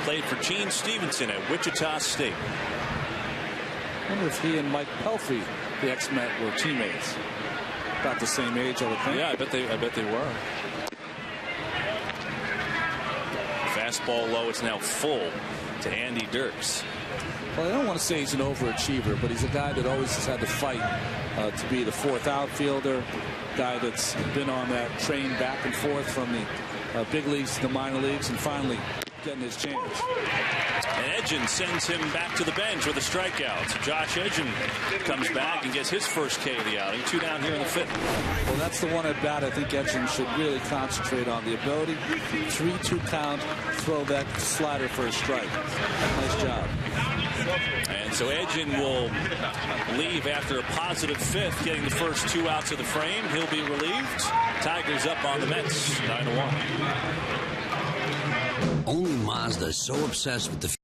Played for Gene Stevenson at Wichita State. I wonder if he and Mike Pelfrey, the ex-Met, were teammates. About the same age, I would think. Yeah, I bet they were. Fastball low. It's now full to Andy Dirks. Well, I don't want to say he's an overachiever, but he's a guy that always has had to fight to be the 4th outfielder. Guy that's been on that train back and forth from the big leagues to the minor leagues, and finally getting his chance. And Edgen sends him back to the bench with a strikeout. So Josh Edgen comes back and gets his first K of the outing. 2 down here in the 5th. Well, that's the one at bat I think Edgen should really concentrate on. The ability, 3-2 count, throw that slider for a strike. Nice job. And so Edgen will leave after a positive 5th, getting the first 2 outs of the frame. He'll be relieved. Tigers up on the Mets, 9-1. Only Mazda is so obsessed with the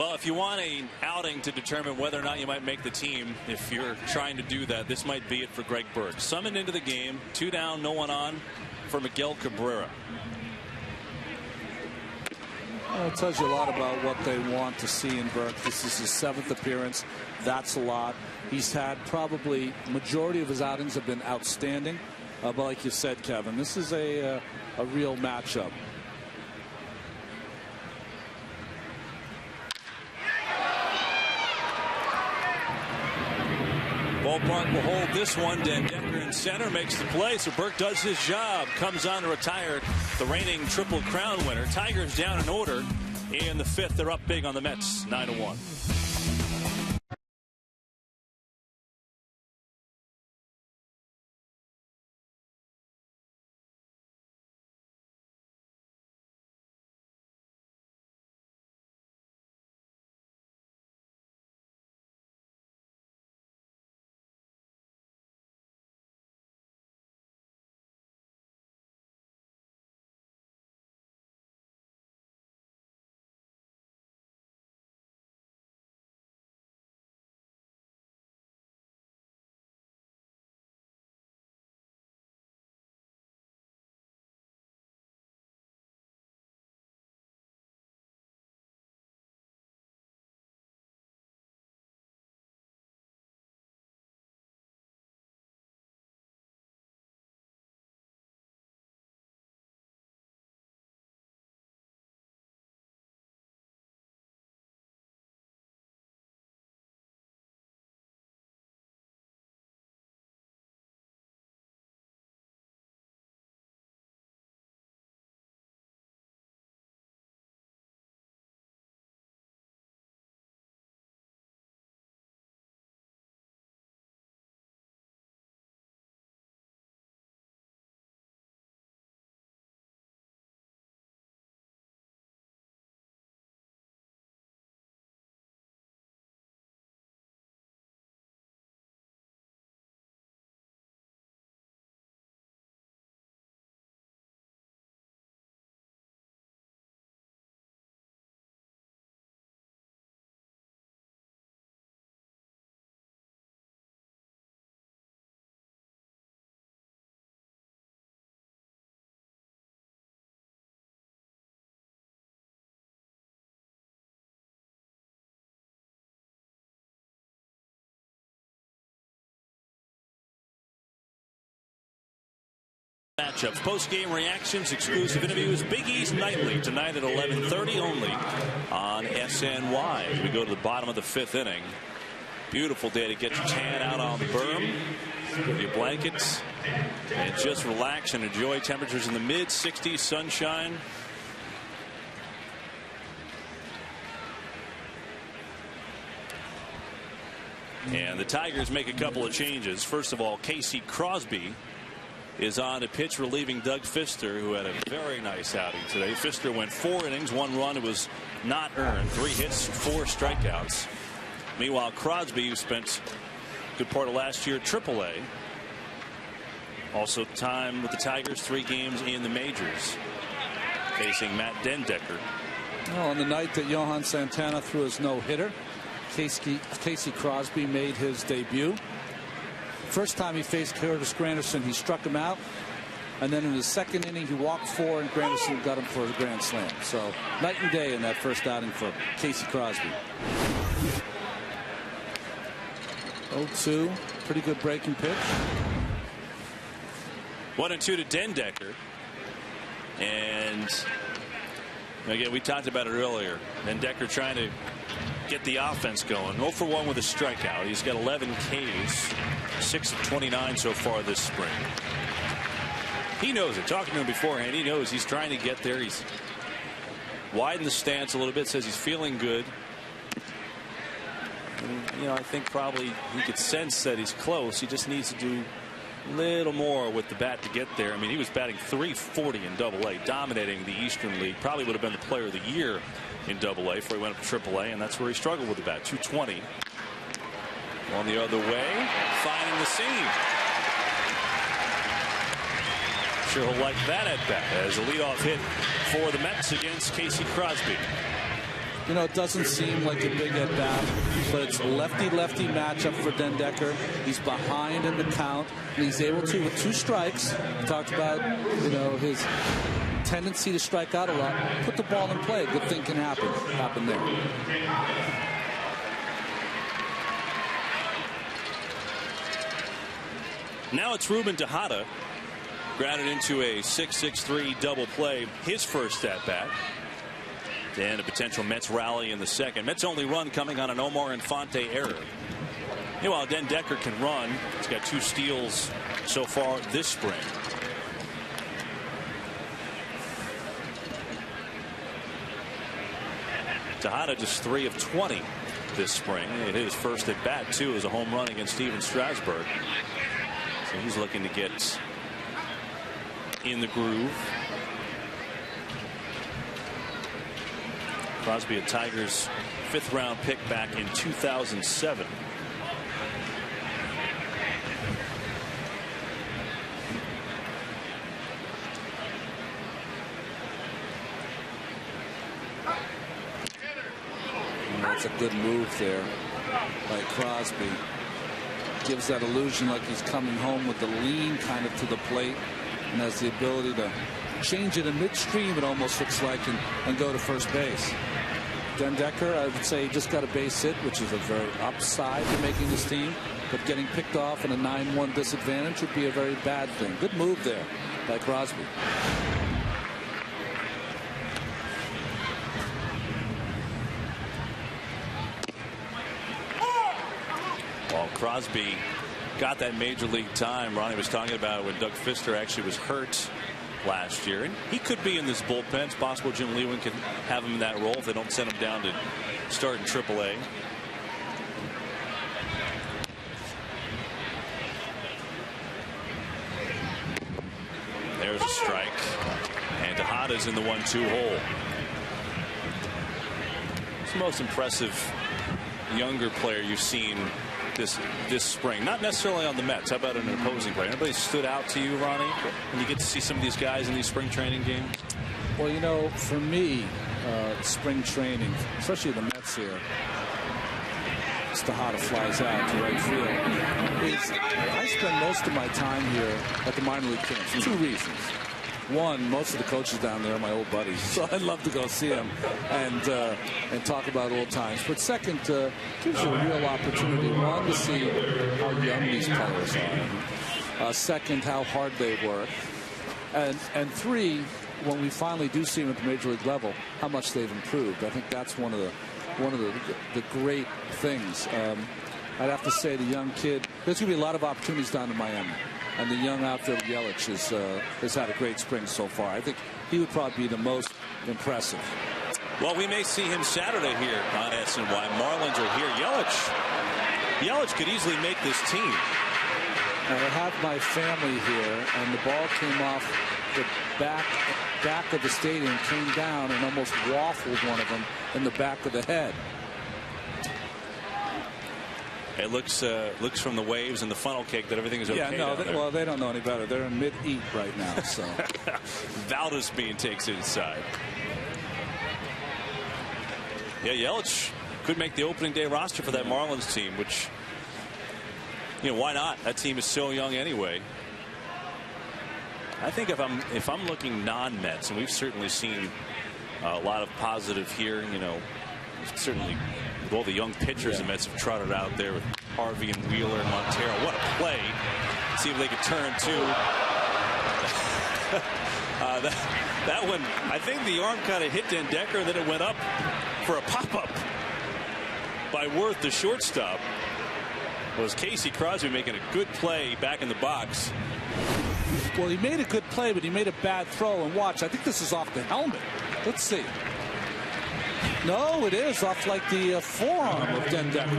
Well, if you want an outing to determine whether or not you might make the team, if you're trying to do that, this might be it for Greg Bird. Summoned into the game, 2 down, no one on for Miguel Cabrera. Well, it tells you a lot about what they want to see in Burke. This is his 7th appearance. That's a lot. He's had probably majority of his outings have been outstanding. But like you said, Kevin, this is a real matchup. Ballpark will hold this one. Den Decker in center makes the play, so Burke does his job. Comes on to retire the reigning Triple Crown winner. Tigers down in order in the 5th. They're up big on the Mets, 9-1. Matchups, post-game reactions, exclusive interviews, Big E's Nightly tonight at 11:30 only on SNY. As we go to the bottom of the 5th inning. Beautiful day to get your tan out on the berm, get your blankets, and just relax and enjoy. Temperatures in the mid-60s, sunshine. And the Tigers make a couple of changes. First of all, Casey Crosby is on to pitch, relieving Doug Fister, who had a very nice outing today. Fister went 4 innings, 1 run. It was not earned. 3 hits, 4 strikeouts. Meanwhile, Crosby, who spent a good part of last year at AAA, also time with the Tigers, 3 games in the majors, facing Matt Den Decker. Well, on the night that Johan Santana threw his no-hitter, Casey Crosby made his debut. First time he faced Curtis Granderson, he struck him out. And then in the 2nd inning, he walked 4, and Granderson got him for a grand slam. So night and day in that first outing for Casey Crosby. 0-2, pretty good breaking pitch. 1-2 to Den Decker. And again, we talked about it earlier. Den Decker trying to get the offense going. 0 for 1 with a strikeout. He's got 11 Ks, 6 of 29 so far this spring. He knows it. Talking to him beforehand, he knows he's trying to get there. He's widened the stance a little bit, says he's feeling good. And, you know, I think probably he could sense that he's close. He just needs to do a little more with the bat to get there. I mean, he was batting .340 in AA, dominating the Eastern League. Probably would have been the player of the year in AA before he went up to AAA, and that's where he struggled with the bat. .220. On the other way, finding the seam. Sure he'll like that at bat as a leadoff hit for the Mets against Casey Crosby. You know, it doesn't seem like a big at bat, but it's a lefty-lefty matchup for Den Decker. He's behind in the count, and he's able to, with 2 strikes, we talked about, you know, his tendency to strike out a lot, put the ball in play. Good thing can happen there. Now it's Ruben Tejada, grounded into a 6-6-3 double play, his first at bat. And a potential Mets rally in the 2nd. Mets only run coming on an Omar Infante error Meanwhile, Den Decker can run. He's got 2 steals so far this spring. Tejada just 3 of 20 this spring. It hit his first at bat, too, as a home run against Steven Strasburg. So he's looking to get in the groove. Crosby, a Tigers 5th round pick back in 2007. That's a good move there by Crosby. Gives that illusion like he's coming home with the lean kind of to the plate, and has the ability to change it in midstream, it almost looks like, and go to first base. Den Decker, I would say, just got a base hit, which is a very upside to making this team, but getting picked off in a 9-1 disadvantage would be a very bad thing. Good move there by Crosby. Well, Crosby got that major league time Ronnie was talking about when Doug Fister actually was hurt last year, and he could be in this bullpen. It's possible Jim Lewin can have him in that role if they don't send him down to start in AAA. There's a strike, and Tejada's in the 1-2 hole. It's the most impressive younger player you've seen this spring. Not necessarily on the Mets. How about an opposing player? Anybody stood out to you, Ronnie, when you get to see some of these guys in these spring training games? Well, you know, for me, spring training, especially the Mets here, Tejada flies out to right field. I spend most of my time here at the minor league camps for 2 reasons. One, most of the coaches down there are my old buddies, so I'd love to go see them and talk about old times. But second, gives you a real opportunity, one, to see how young these players are. Second, how hard they work. And 3, when we finally do see them at the major league level, how much they've improved. I think that's one of the great things. I'd have to say the young kid, there's going to be a lot of opportunities down in Miami. And the young outfielder Yelich has had a great spring so far. I think he would probably be the most impressive. Well, we may see him Saturday here on SNY. Marlins are here. Yelich could easily make this team. I have my family here, and the ball came off the back of the stadium, came down and almost waffled one of them in the back of the head. It looks from the waves and the funnel cake that everything is okay. Yeah, no, well, they don't know any better. They're in mid-eat right now. So Valdespin takes it inside. Yeah, Yelich could make the opening day roster for that Marlins team, which, you know, why not? That team is so young anyway. I think if I'm looking non-Mets, and we've certainly seen a lot of positive here, you know, certainly with all the young pitchers the Mets have trotted out there with Harvey and Wheeler and Montero. What a play. See if they can turn two. That one, I think the arm kind of hit Den Decker, then it went up for a pop-up by Worth, the shortstop. Was Casey Crosby making a good play back in the box. Well, he made a good play, but he made a bad throw. And watch, I think this is off the helmet. Let's see. No, it is off like the forearm of Den Decker.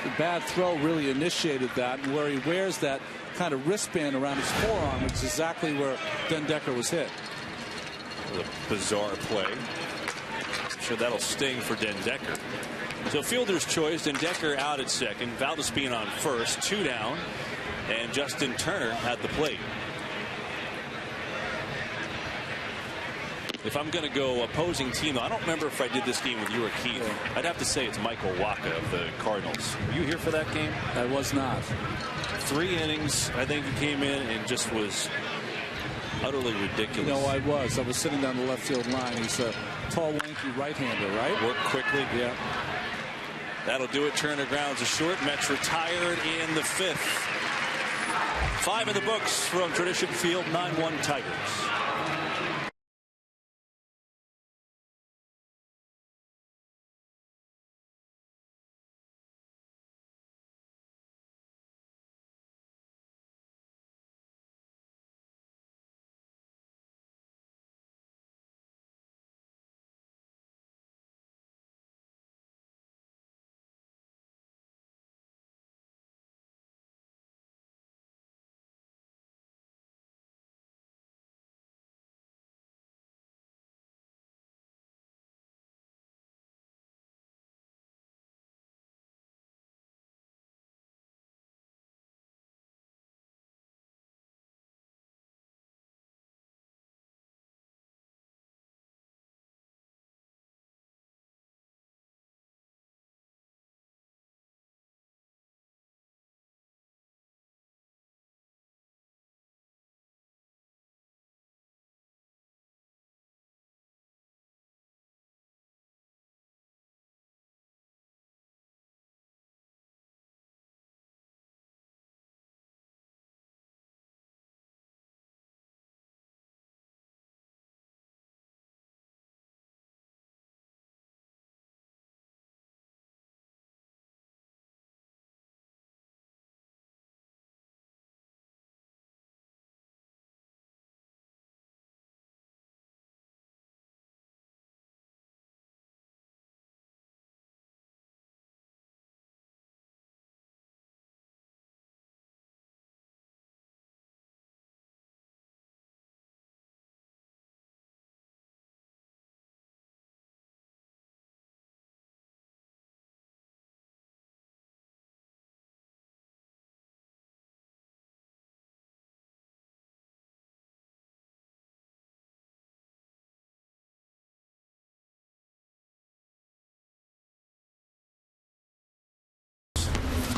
The bad throw really initiated that, and where he wears that kind of wristband around his forearm is exactly where Den Decker was hit. A bizarre play. I'm sure that'll sting for Den Decker. So fielder's choice, Den Decker out at second, Valdespin on first, 2 down, and Justin Turner at the plate. If I'm going to go opposing team, I don't remember if I did this game with you or Keith. I'd have to say it's Michael Waka of the Cardinals. Were you here for that game? I was not. 3 innings. I think he came in and just was utterly ridiculous. You know, I was sitting down the left field line. He's a tall, lanky right-hander, right? Work quickly. Yeah. That'll do it. Turner grounds a short. Mets retired in the 5th. 5 in the books from Tradition Field. 9-1 Tigers.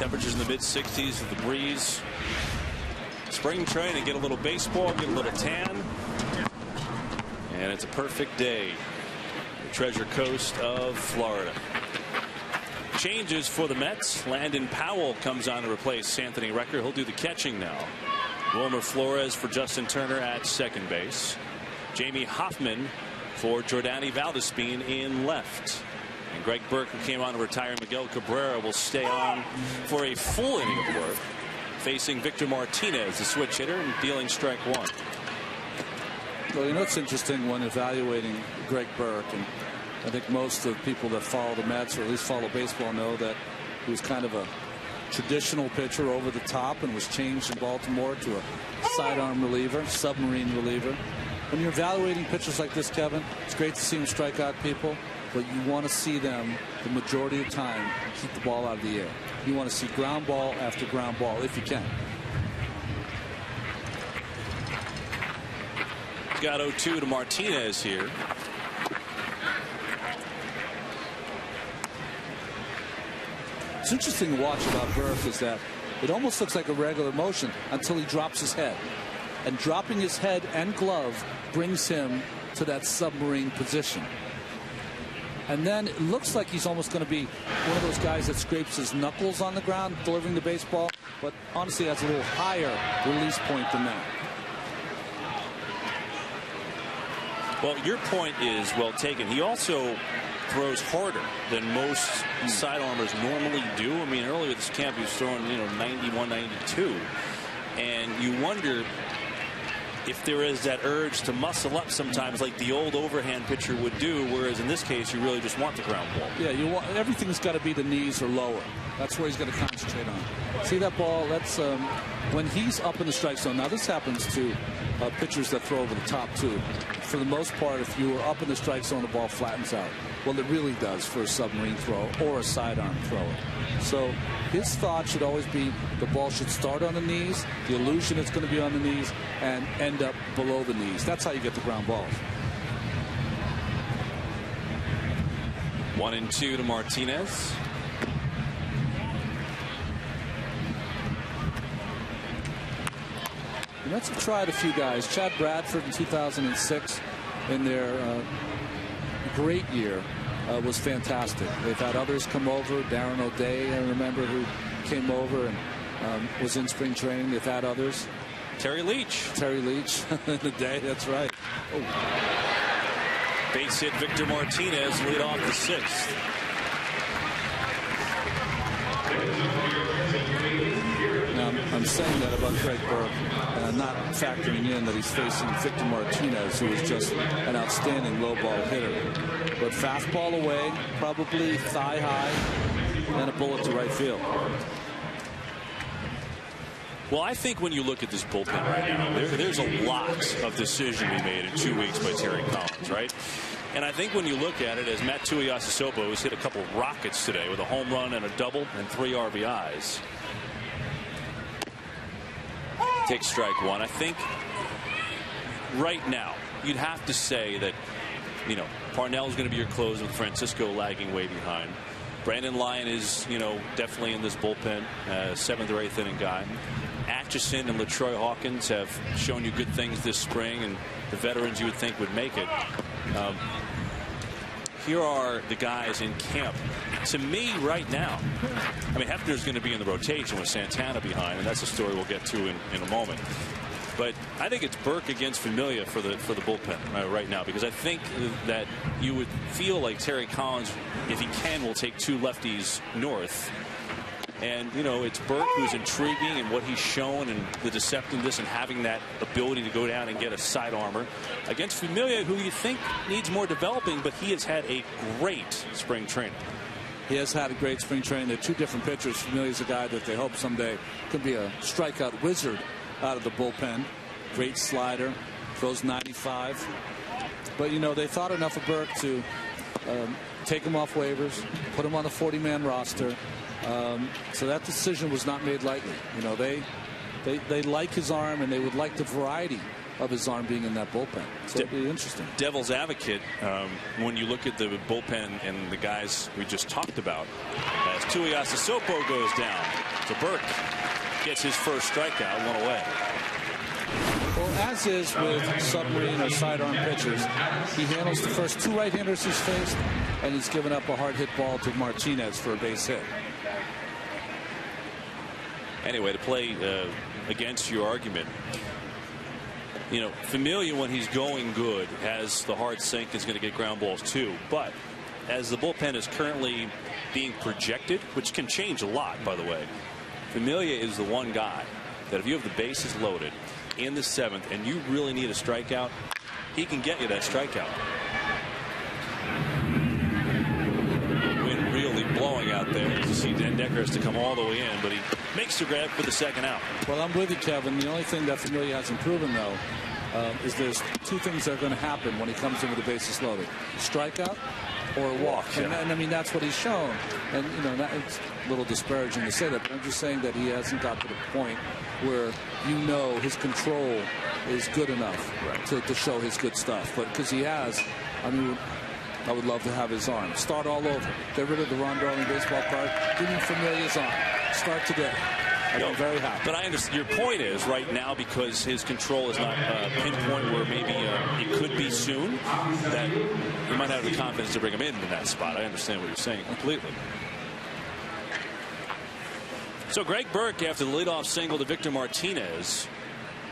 Temperatures in the mid-60s with the breeze. Spring training, get a little baseball, get a little tan. And it's a perfect day. The Treasure Coast of Florida. Changes for the Mets. Landon Powell comes on to replace Anthony Recker. He'll do the catching now. Wilmer Flores for Justin Turner at second base. Jamie Hoffman for Jordani Valdespin in left. And Greg Burke, who came on to retire Miguel Cabrera, will stay on for a full inning of work, facing Victor Martinez, the switch hitter, and dealing strike one. Well, you know, it's interesting when evaluating Greg Burke, and I think most of the people that follow the Mets, or at least follow baseball, know that he was kind of a traditional pitcher over the top and was changed in Baltimore to a sidearm reliever, submarine reliever. When you're evaluating pitchers like this, Kevin, it's great to see them strike out people, but you want to see them the majority of the time keep the ball out of the air. You want to see ground ball after ground ball if you can. Got 0-2 to Martinez here. What's interesting to watch about Burke is that it almost looks like a regular motion until he drops his head. And dropping his head and glove brings him to that submarine position. And then it looks like he's almost going to be one of those guys that scrapes his knuckles on the ground delivering the baseball, but honestly has a little higher release point than that. Well, your point is well taken. He also throws harder than most sidearmers normally do. I mean, earlier this camp he was throwing 91, 92, and you wonder if there is that urge to muscle up sometimes like the old overhand pitcher would do, whereas in this case you really just want the ground ball. Yeah, you want everything's got to be the knees or lower. That's where he's going to concentrate on. See that ball? That's when he's up in the strike zone. Now this happens to pitchers that throw over the top too. For the most part, if you are up in the strike zone, the ball flattens out. Well, it really does for a submarine throw or a sidearm thrower. So his thought should always be the ball should start on the knees, the illusion it's going to be on the knees, and end up below the knees. That's how you get the ground balls. 1-2 to Martinez. The Mets have tried a few guys. Chad Bradford in 2006 in their great year was fantastic. They've had others come over. Darren O'Day, I remember, who came over and was in spring training. They've had others. Terry Leach. Terry Leach in the day, that's right. Oh. Base hit Victor Martinez lead off the sixth. Now, I'm saying that about Greg Burke, and I'm not factoring in that he's facing Victor Martinez, who is just an outstanding low ball hitter. But fastball away, probably thigh high, and a bullet to right field. Well, I think when you look at this bullpen right now, there's a lot of decision to be made in 2 weeks by Terry Collins, right? And I think when you look at it, as Matt Tuiasosopo has hit a couple rockets today with a home run and a double and 3 RBIs. Take strike one. I think right now you'd have to say that, Parnell's going to be your closer with Francisco lagging way behind. Brandon Lyon is, definitely in this bullpen, 7th or 8th inning guy. Atchison and LaTroy Hawkins have shown you good things this spring, and the veterans you would think would make it. Here are the guys in camp. To me, right now, Hefner's going to be in the rotation with Santana behind, and that's a story we'll get to in a moment. But I think it's Burke against Familia for the bullpen right now, because I think that you would feel like Terry Collins, if he can, will take 2 lefties north. And, it's Burke who's intriguing and what he's shown and the deceptiveness and having that ability to go down and get a side armor against Familia, who you think needs more developing, but he has had a great spring training. He has had a great spring training. They're 2 different pitchers. Familia's a guy that they hope someday could be a strikeout wizard out of the bullpen. Great slider, throws 95. But, they thought enough of Burke to take him off waivers, put him on the 40-man roster. So that decision was not made lightly. They like his arm, and they would like the variety of his arm being in that bullpen. So it'll be interesting. Devil's advocate, when you look at the bullpen and the guys we just talked about, as Tuiasosopo goes down. So Burke gets his first strikeout, 1 away. Well, as is with submarine or sidearm pitchers, he handles the first 2 right-handers he's faced, and he's given up a hard hit ball to Martinez for a base hit. Anyway, to play against your argument, you know, Familia, when he's going good, has the hard sink, is going to get ground balls too. But as the bullpen is currently being projected, which can change a lot, by the way, Familia is the one guy that if you have the bases loaded in the 7th and you really need a strikeout, he can get you that strikeout. Wind really blowing out there. You see Dan Decker has to come all the way in, but he makes the grab for the 2nd out. Well, I'm with you, Kevin. The only thing that Familia hasn't proven, though, is there's 2 things that are going to happen when he comes in with the bases loaded: strikeout or a walk. Yeah. And I mean, that's what he's shown. And you know, it's a little disparaging to say that, but I'm just saying that he hasn't got to the point where you know his control is good enough to show his good stuff. But because he has, I mean, I would love to have his arm. Start all over. Get rid of the Ron Darling baseball card. Give him Familia's arm. Start today. I'm very happy. But I understand your point is right now, because his control is not pinpoint where maybe it could be soon, that you might have the confidence to bring him in that spot. I understand what you're saying completely. So Greg Burke, after the leadoff single to Victor Martinez,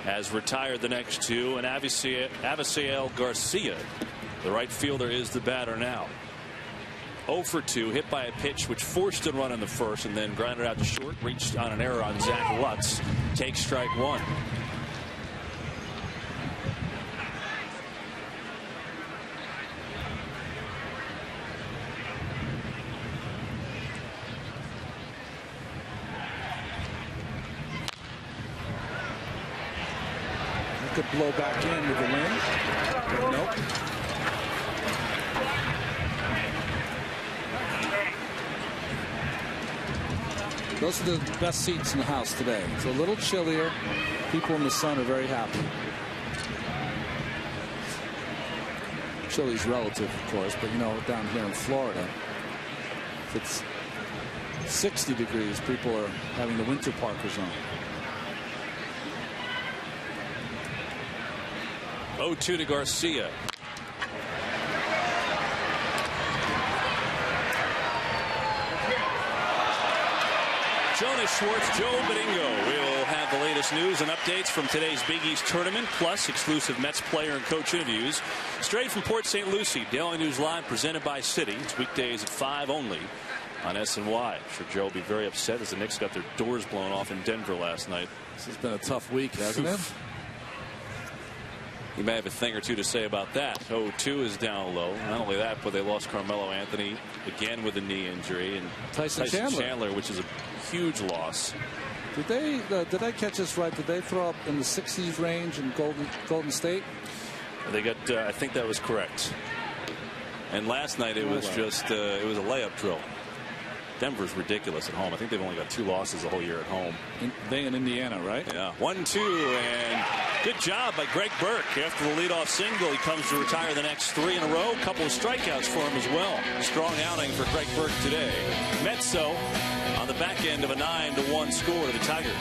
has retired the next 2, and Avisail Garcia, the right fielder, is the batter now. 0 for 2, hit by a pitch which forced a run in the 1st and then grounded out to short, reached on an error on Zach Lutz. Takes strike 1. Could blow back in with the wind. Nope. Those are the best seats in the house today. It's a little chillier. People in the sun are very happy. Chilly's relative, of course, but you know, down here in Florida, if it's 60 degrees, people are having the winter parkers on. 0-2 to Garcia. Jonas Schwartz, Joe Bedingo will have the latest news and updates from today's Big East tournament, plus exclusive Mets player and coach interviews straight from Port St. Lucie. Daily News Live presented by Citi. It's weekdays at 5 only on SNY. I'm sure Joe will be very upset as the Knicks got their doors blown off in Denver last night. This has been a tough week, hasn't it? He may have a thing or two to say about that. 0-2 is down low. Not only that, but they lost Carmelo Anthony again with a knee injury, and Tyson Chandler, which is a huge loss. Did I catch this right? Did they throw up in the 60s range in Golden State? They got. I think that was correct. And last night it was just it was a layup drill. Denver's ridiculous at home. I think they've only got 2 losses the whole year at home. They in Indiana, right? Yeah. 1-2, and good job by Greg Burke. After the leadoff single, he comes to retire the next 3 in a row. A couple of strikeouts for him as well. Strong outing for Greg Burke today. Mets, so on the back end of a 9-1 score to the Tigers.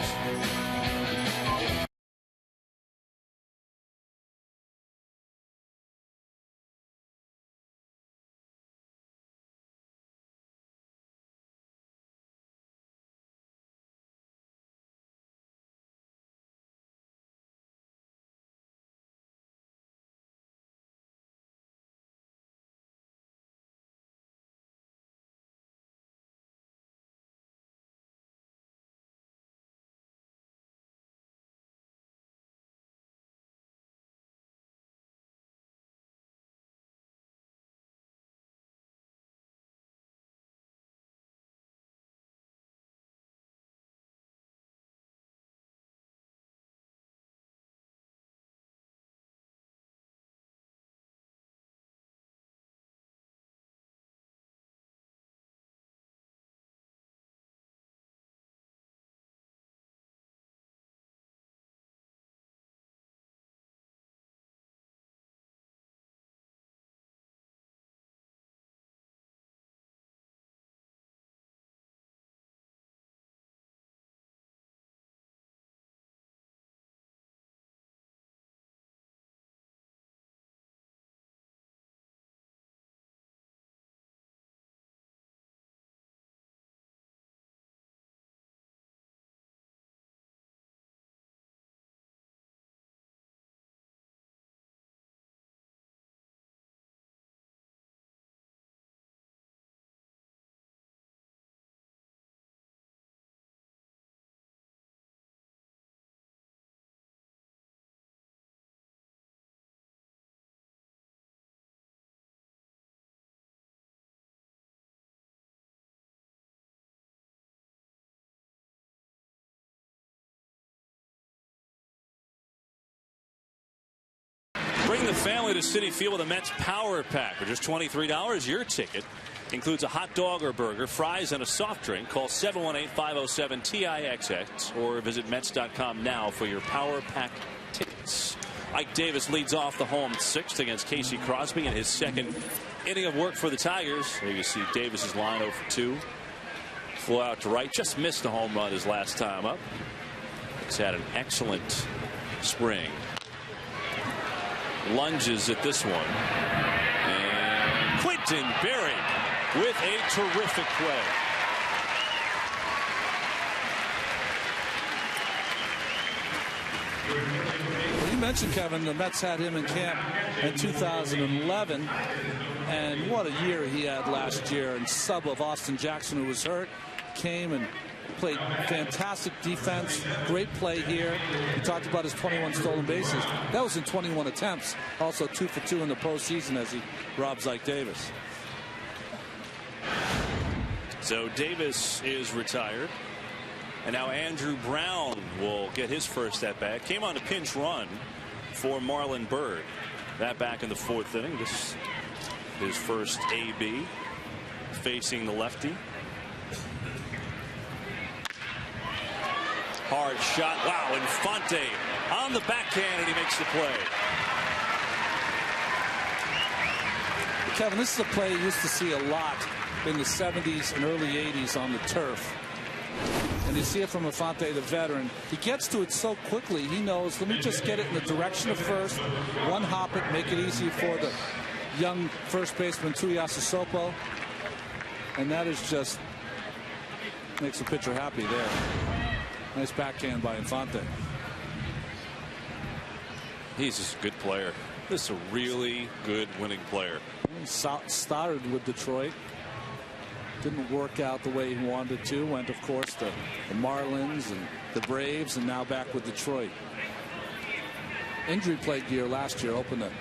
family to Citi Field with a Mets Power Pack for just $23. Your ticket includes a hot dog or burger, fries, and a soft drink. Call 718-507-TIXX or visit Mets.com now for your Power Pack tickets. Ike Davis leads off the home sixth against Casey Crosby in his second inning of work for the Tigers. There you see Davis's line 0 for 2. Flew out to right, just missed a home run his last time up. He's had an excellent spring. Lunges at this one. And Quentin Berry with a terrific play. Well, you mentioned, Kevin, the Mets had him in camp in 2011. And what a year he had last year. And sub of Austin Jackson, who was hurt, came and played fantastic defense. Great play here. He talked about his 21 stolen bases. That was in 21 attempts. Also 2 for 2 in the postseason as he robs Ike Davis. So Davis is retired. And now Andrew Brown will get his first at bat. Came on a pinch run for Marlon Byrd. That back in the 4th inning. This is his first AB facing the lefty. Hard shot. Wow. Infante on the backhand, and he makes the play. Kevin, this is a play you used to see a lot in the 70s and early 80s on the turf. And you see it from Infante, the veteran. He gets to it so quickly. He knows, let me just get it in the direction of first. One hop it, make it easy for the young first baseman, Tuiasosopo. And that is just makes the pitcher happy there. Nice backhand by Infante. He's just a good player. This is a really good winning player. He started with Detroit. Didn't work out the way he wanted to. Went, of course, to the Marlins and the Braves, and now back with Detroit. Injury plagued year last year, opened to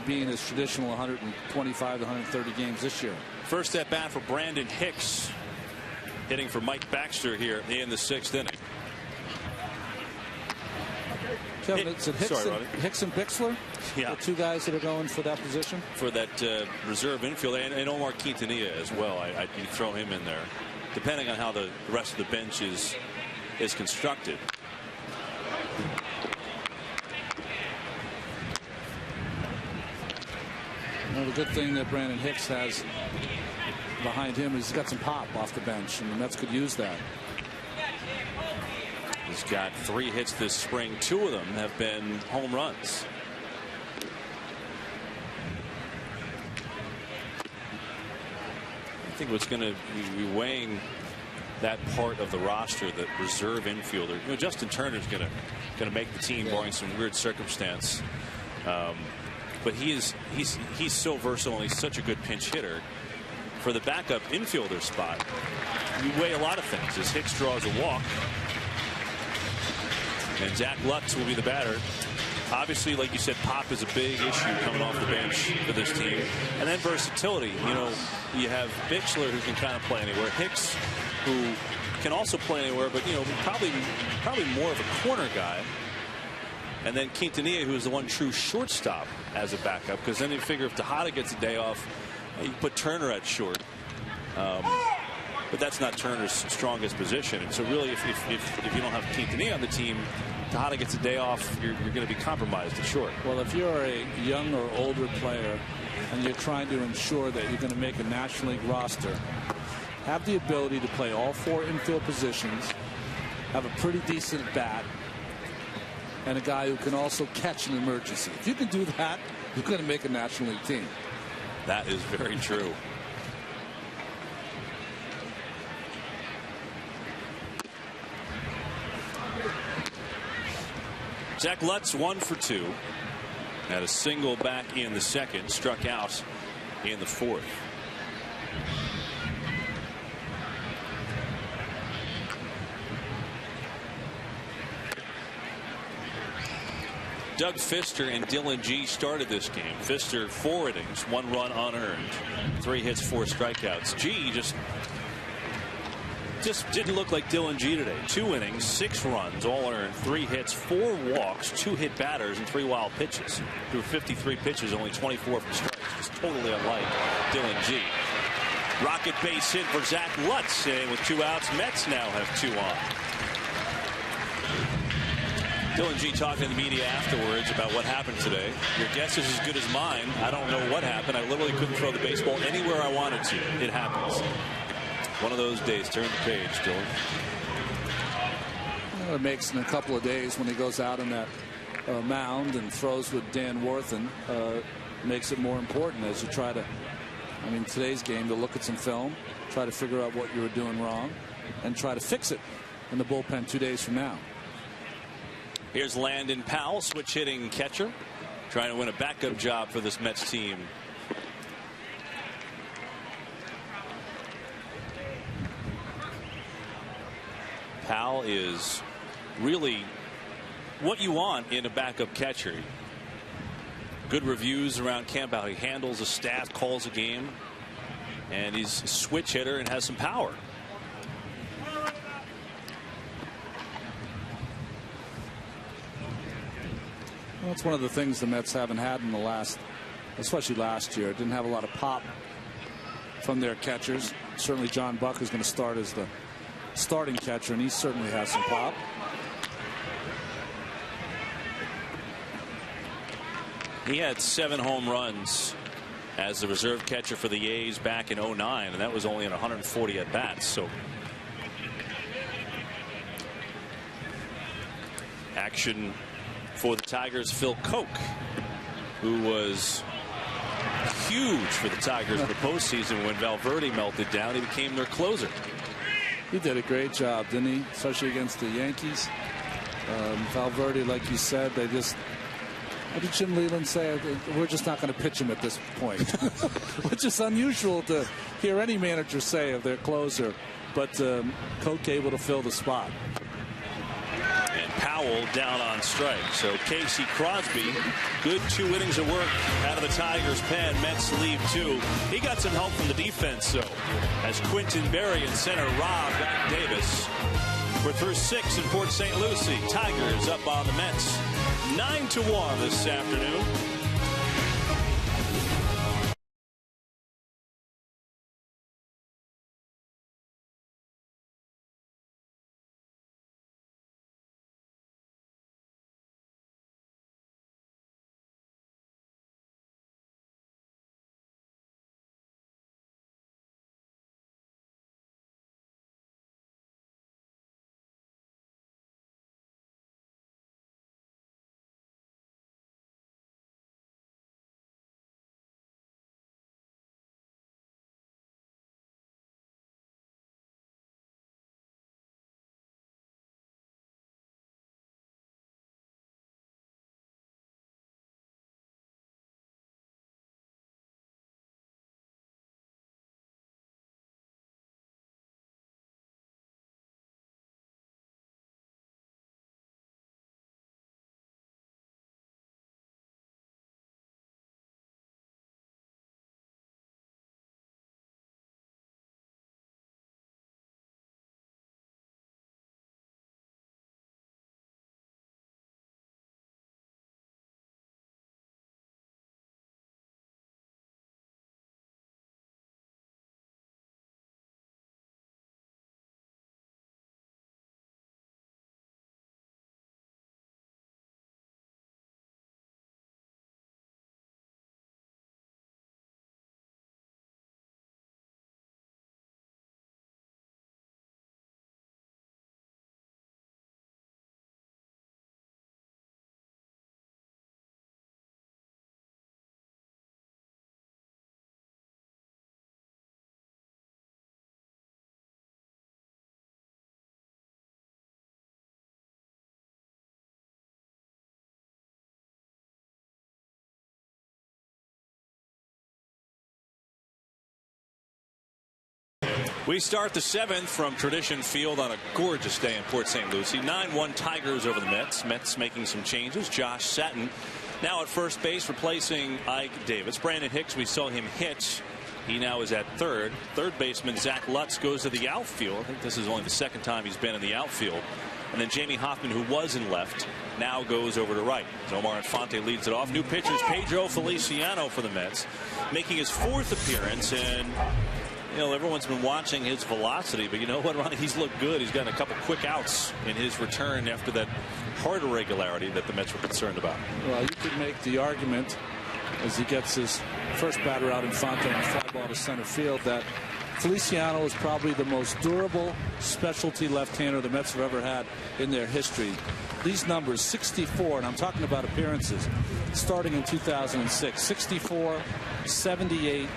being his traditional 125 to 130 games this year. First at bat for Brandon Hicks. Hitting for Mike Baxter here in the 6th inning. Kevin, it's Hicks and Bixler? Yeah. The two guys that are going for that position? For that reserve infield, and Omar Quintanilla as well. I'd throw him in there, depending on how the rest of the bench is constructed. Well, the good thing that Brandon Hicks has behind him is he's got some pop off the bench, and the Mets could use that. He's got 3 hits this spring. 2 of them have been home runs. I think what's going to be weighing that part of the roster, that reserve infielder. You know, Justin Turner's going to make the team, barring some weird circumstance. But he's so versatile, and he's such a good pinch hitter. For the backup infielder spot, you weigh a lot of things. As Hicks draws a walk, and Zach Lutz will be the batter. Obviously, like you said, pop is a big issue coming off the bench for this team. And then versatility. You know, you have Bixler, who can kind of play anywhere. Hicks, who can also play anywhere, but, you know, probably more of a corner guy. And then Quintanilla, who is the one true shortstop as a backup, because then you figure if Tejada gets a day off, you put Turner at short. But that's not Turner's strongest position. And so really, if you don't have Quintanilla on the team, Tejada gets a day off, you're going to be compromised at short. Well, if you're a young or older player and you're trying to ensure that you're going to make a National League roster, have the ability to play all 4 infield positions, have a pretty decent bat, and a guy who can also catch an emergency. If you can do that, you're going to make a National League team. That is very true. Zach Lutz 1 for 2. Had a single back in the 2nd, struck out in the 4th. Doug Fister and Dylan G started this game. Fister 4 innings, 1 run unearned, 3 hits, 4 strikeouts. G just Just didn't look like Dylan G today. 2 innings, 6 runs, all earned, 3 hits, 4 walks, 2 hit batters, and 3 wild pitches. Through 53 pitches, only 24 from strikes. Just totally unlike Dylan G. Rocket base hit for Zach Lutz, and with 2 outs, Mets now have 2 on. Dylan G talking to the media afterwards about what happened today. Your guess is as good as mine. I don't know what happened. I literally couldn't throw the baseball anywhere I wanted to. It happens. One of those days. Turn the page, Dylan. Well, it makes in a couple of days when he goes out on that mound and throws with Dan Worthen, makes it more important as you try to, I mean, today's game, to look at some film, try to figure out what you were doing wrong, and try to fix it in the bullpen 2 days from now. Here's Landon Powell, switch hitting catcher, trying to win a backup job for this Mets team. Powell is really what you want in a backup catcher. Good reviews around camp, how he handles a staff, calls a game, and he's a switch hitter and has some power. Well, it's one of the things the Mets haven't had in the last, especially last year. Didn't have a lot of pop from their catchers. Certainly John Buck is going to start as the starting catcher, and he certainly has some pop. He had 7 home runs as the reserve catcher for the A's back in '09, and that was only in 140 at bats. So action for the Tigers. Phil Koch, who was huge for the Tigers in the postseason when Valverde melted down, he became their closer. He did a great job, didn't he? Especially against the Yankees. Valverde, like you said, they just, what did Jim Leland say? We're just not going to pitch him at this point. Which is unusual to hear any manager say of their closer. But Koch able to fill the spot. And Powell down on strike. So Casey Crosby, good 2 innings of work out of the Tigers pen. Mets leave 2. He got some help from the defense, though, as Quinton Berry in center robbed Davis. We're through 6 in Port St. Lucie. Tigers up on the Mets 9-1 this afternoon. We start the 7th from Tradition Field on a gorgeous day in Port St. Lucie. 9-1 Tigers over the Mets. Mets making some changes. Josh Satin now at first base, replacing Ike Davis. Brandon Hicks, we saw him hit He now is at third. Third baseman Zach Lutz goes to the outfield. I think this is only the second time he's been in the outfield. And then Jamie Hoffman, who was in left, now goes over to right. So Omar Infante leads it off. New pitchers Pedro Feliciano for the Mets, making his fourth appearance. And you know, everyone's been watching his velocity, but you know what, Ronnie? He's looked good. He's gotten a couple quick outs in his return after that heart irregularity that the Mets were concerned about. Well, you could make the argument as he gets his first batter out in Infante and a fly ball to center field that Feliciano is probably the most durable specialty left-hander the Mets have ever had in their history. These numbers, 64, and I'm talking about appearances, starting in 2006, 64, 78,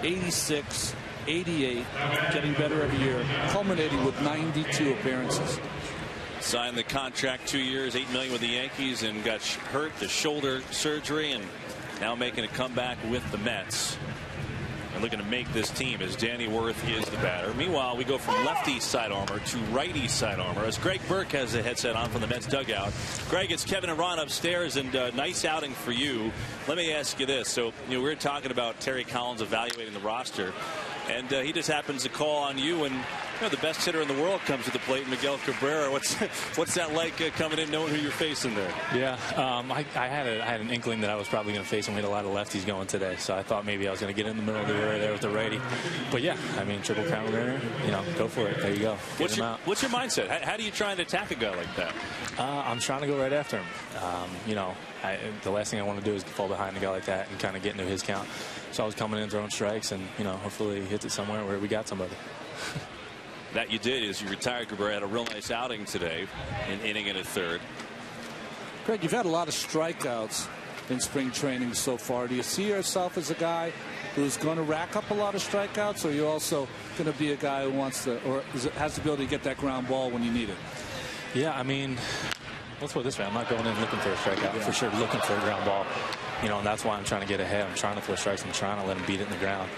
86, 88, getting better every year, culminating with 92 appearances. Signed the contract 2 years, $8 million with the Yankees, and got hurt, the shoulder surgery, and now making a comeback with the Mets. And looking to make this team as Danny Worth is the batter. Meanwhile, we go from lefty side armor to righty side armor as Greg Burke has the headset on from the Mets dugout. Greg, it's Kevin and Ron upstairs, and nice outing for you. Let me ask you this. So, you know, we were talking about Terry Collins evaluating the roster, and he just happens to call on you, and you know, the best hitter in the world comes to the plate, Miguel Cabrera. What's that like coming in knowing who you're facing there? Yeah, I had an inkling that I was probably going to face him. We had a lot of lefties going today, so I thought maybe I was going to get in the middle of the order there with the righty. But yeah, I mean, triple crown winner, you know, go for it. There you go. What's your mindset? How do you try and attack a guy like that? I'm trying to go right after him. You know, the last thing I want to do is fall behind a guy like that and kind of get into his count. So I was coming in throwing strikes, and you know, hopefully he hits it somewhere where we got somebody. That you did is you retired Cabrera. Had a real nice outing today, an inning and a third. Greg, you've had a lot of strikeouts in spring training so far. Do you see yourself as a guy who's going to rack up a lot of strikeouts, or are you also going to be a guy who wants to, or has the ability to get that ground ball when you need it? Yeah, I mean, let's put it this way. I'm not going in looking for a strikeout. For sure, looking for a ground ball. You know, and that's why I'm trying to get ahead. I'm trying to throw strikes. I'm trying to let him beat it in the ground.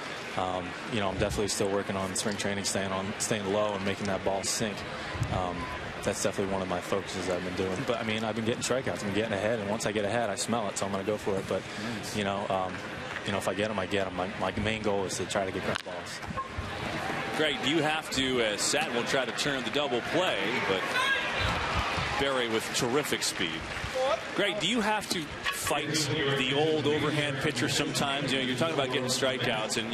You know, I'm definitely still working on spring training, staying low and making that ball sink. That's definitely one of my focuses I've been doing. But I mean, I've been getting strikeouts. I'm getting ahead, and once I get ahead, I smell it, so I'm going to go for it. But you know, if I get them, I get them. My main goal is to try to get ground balls. Greg, you have to, as Satt will try to turn the double play, but Berry with terrific speed. Greg, do you have to fight the old overhand pitcher sometimes? You know, you're talking about getting strikeouts, and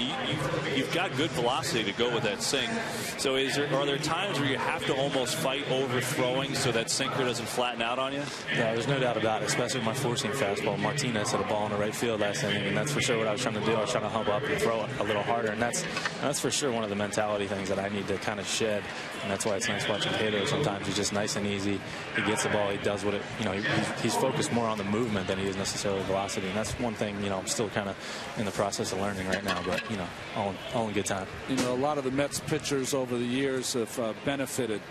you've got good velocity to go with that sink. So are there times where you have to almost fight overthrowing so that sinker doesn't flatten out on you? Yeah, there's no doubt about it, especially with my four-seam fastball. Martinez hit a ball in the right field last inning, and that's for sure what I was trying to do. I was trying to hump up and throw it a little harder, and that's for sure one of the mentality things that I need to kind of shed, and that's why it's nice watching Pedro. Sometimes he's just nice and easy. He gets the ball, he does what it, you know, he's focused more on the movement than he is necessarily velocity, and that's one thing, you know, I'm still kind of in the process of learning right now, but you know, all in good time. You know, a lot of the Mets pitchers over the years have benefited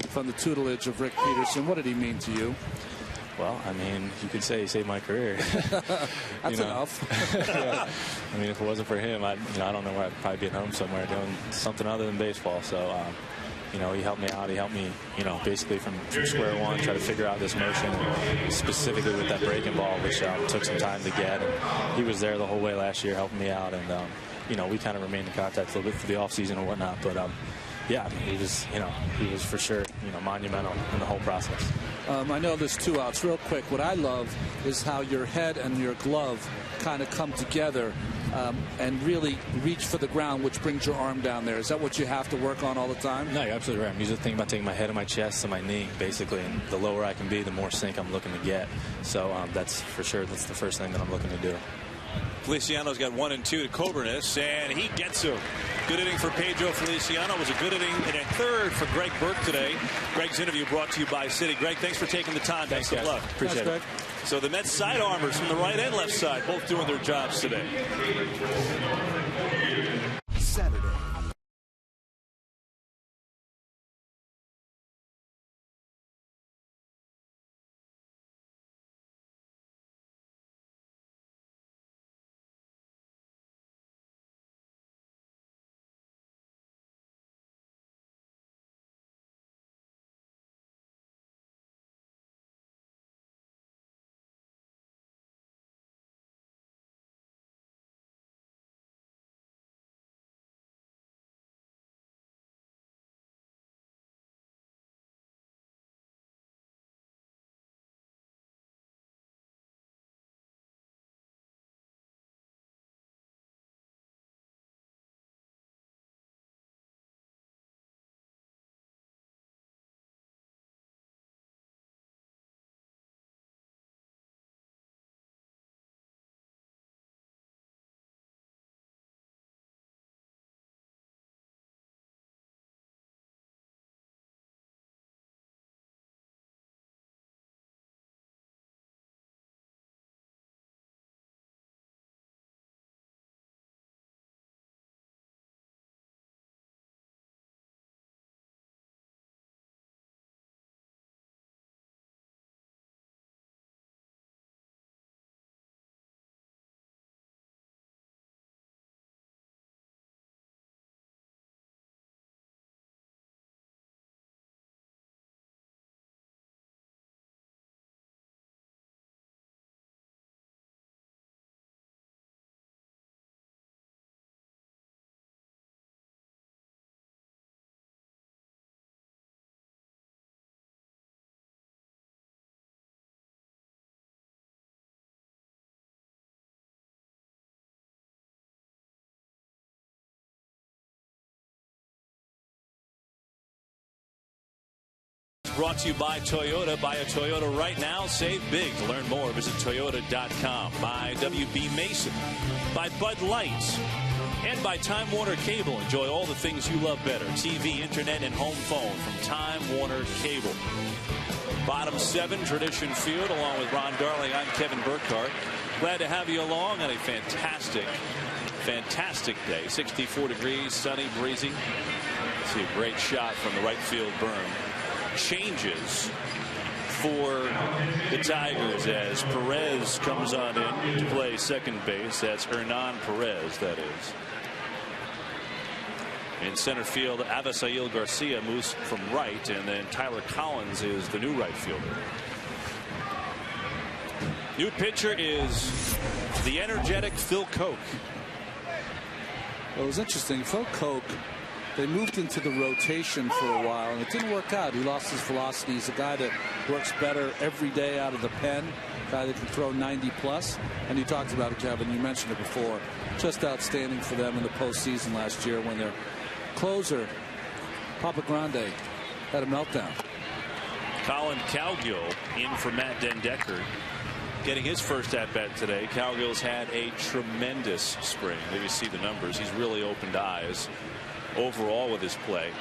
from the tutelage of Rick Peterson. What did he mean to you? Well, I mean, you could say he saved my career. That's enough. Yeah. I mean, if it wasn't for him, I don't know where I'd probably be at home somewhere doing something other than baseball. So, you know, he helped me out. He helped me, you know, basically from square one, try to figure out this motion, specifically with that breaking ball, which took some time to get. And he was there the whole way last year helping me out. And, you know, we kind of remained in contact a little bit for the offseason and whatnot. But, yeah, I mean, he was for sure, you know, monumental in the whole process. I know there's 2 outs. Real quick, what I love is how your head and your glove kind of come together and really reach for the ground, which brings your arm down there. Is that what you have to work on all the time? No, you're absolutely right. I'm usually thinking about taking my head and my chest to my knee, basically, and the lower I can be, the more sink I'm looking to get. So that's for sure, that's the first thing that I'm looking to do. Feliciano's got 1 and 2 to Coburnus, and he gets him. Good inning for Pedro Feliciano. It was a good inning and a third for Greg Burke today. Greg's interview brought to you by Citi. Greg, thanks for taking the time. Thanks, Best of luck. Appreciate it. So the Mets side armors from the right and left side both doing their jobs today. Saturday. brought to you by Toyota. Buy a Toyota right now. Save big. To learn more, visit Toyota.com. By WB Mason. By Bud Light. And by Time Warner Cable. Enjoy all the things you love better. TV, internet, and home phone from Time Warner Cable. Bottom 7, Tradition Field, along with Ron Darling. I'm Kevin Burkhardt. Glad to have you along on a fantastic day. 64 degrees, sunny, breezy. See a great shot from the right field berm. Changes for the Tigers as Perez comes on in to play second base. That's Hernan Perez, that is. In center field, Avisail Garcia moves from right, and then Tyler Collins is the new right fielder. New pitcher is the energetic Phil Koch. Well, it was interesting. Phil Koch, they moved into the rotation for a while, and it didn't work out. He lost his velocity. He's a guy that works better every day out of the pen, a guy that can throw 90+. And you talked about it, Kevin. You mentioned it before. Just outstanding for them in the postseason last year when their closer, Papa Grande, had a meltdown. Colin Cowgill in for Matt Dendecker, getting his first at-bat today. Cowgill's had a tremendous spring. There you see the numbers. He's really opened eyes overall with his play.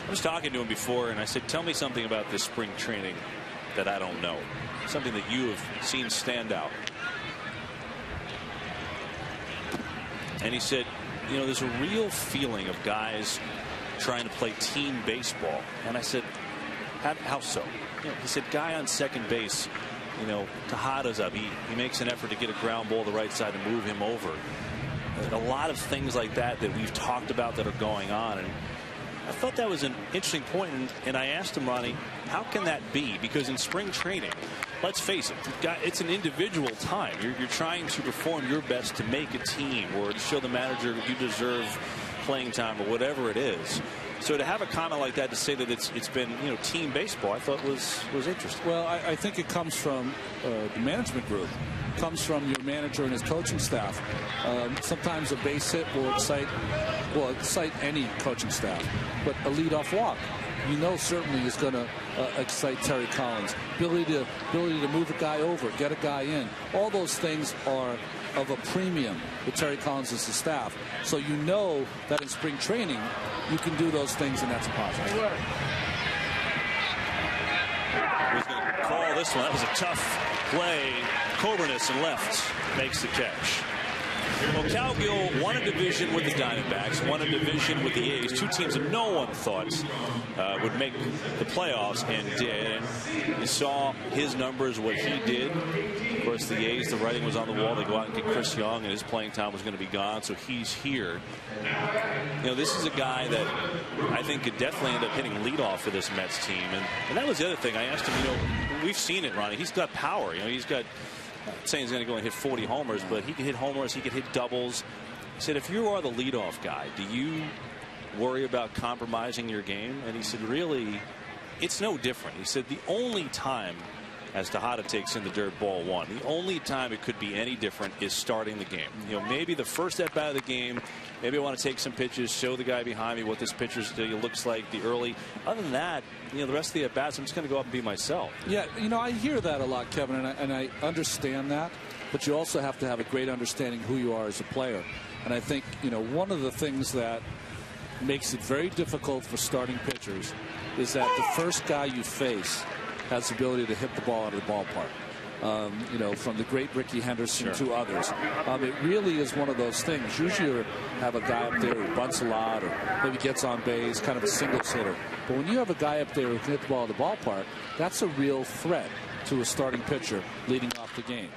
I was talking to him before, and I said, tell me something about this spring training that I don't know. Something that you have seen stand out. And he said, you know, there's a real feeling of guys trying to play team baseball. And I said, how so? You know, he said, guy on second base, you know, Tejada's up. He makes an effort to get a ground ball to the right side and move him over. A lot of things like that we've talked about that are going on. And I thought that was an interesting point. And I asked him, Ronnie, how can that be? Because in spring training, let's face it, it's an individual time. You're trying to perform your best to make a team or to show the manager that you deserve playing time or whatever it is. So to have a comment like that, to say that it's been, you know, team baseball, I thought was interesting. Well, I think it comes from the management group. It comes from your manager and his coaching staff. Sometimes a base hit will excite any coaching staff, but a leadoff walk, you know, certainly is going to excite Terry Collins. Ability to move a guy over, get a guy in. All those things are of a premium with Terry Collins as the staff. So you know that in spring training you can do those things, and that's a positive. He's going to call this one. That was a tough play. Coburnus in left makes the catch. Well, Cowgill won a division with the Diamondbacks, won a division with the A's, two teams that no one thought would make the playoffs, and did. And you saw his numbers, what he did. Of course, the A's, the writing was on the wall. They go out and get Chris Young, and his playing time was going to be gone, so he's here. You know, this is a guy that I think could definitely end up hitting leadoff for this Mets team. And that was the other thing. I asked him, you know, we've seen it, Ronnie. He's got power. You know, he's got, I'm not saying he's going to go and hit 40 homers, but he can hit homers, he can hit doubles. He said, if you are the leadoff guy, do you worry about compromising your game? And he said, really, it's no different. He said, the only time, as Tejada takes in the dirt, ball one, the only time it could be any different is starting the game. You know, maybe the first at bat of the game, maybe I want to take some pitches, show the guy behind me what this pitcher looks like, the early. Other than that, you know, the rest of the at bats, I'm just going to go up and be myself. Yeah, you know, I hear that a lot, Kevin, and I understand that, but you also have to have a great understanding who you are as a player. And I think, you know, one of the things that makes it very difficult for starting pitchers is that the first guy you face has the ability to hit the ball out of the ballpark. You know, from the great Ricky Henderson to others. It really is one of those things. Usually you have a guy up there who bunts a lot or maybe gets on base, kind of a singles hitter. But when you have a guy up there who can hit the ball out of the ballpark, that's a real threat to a starting pitcher leading off the game.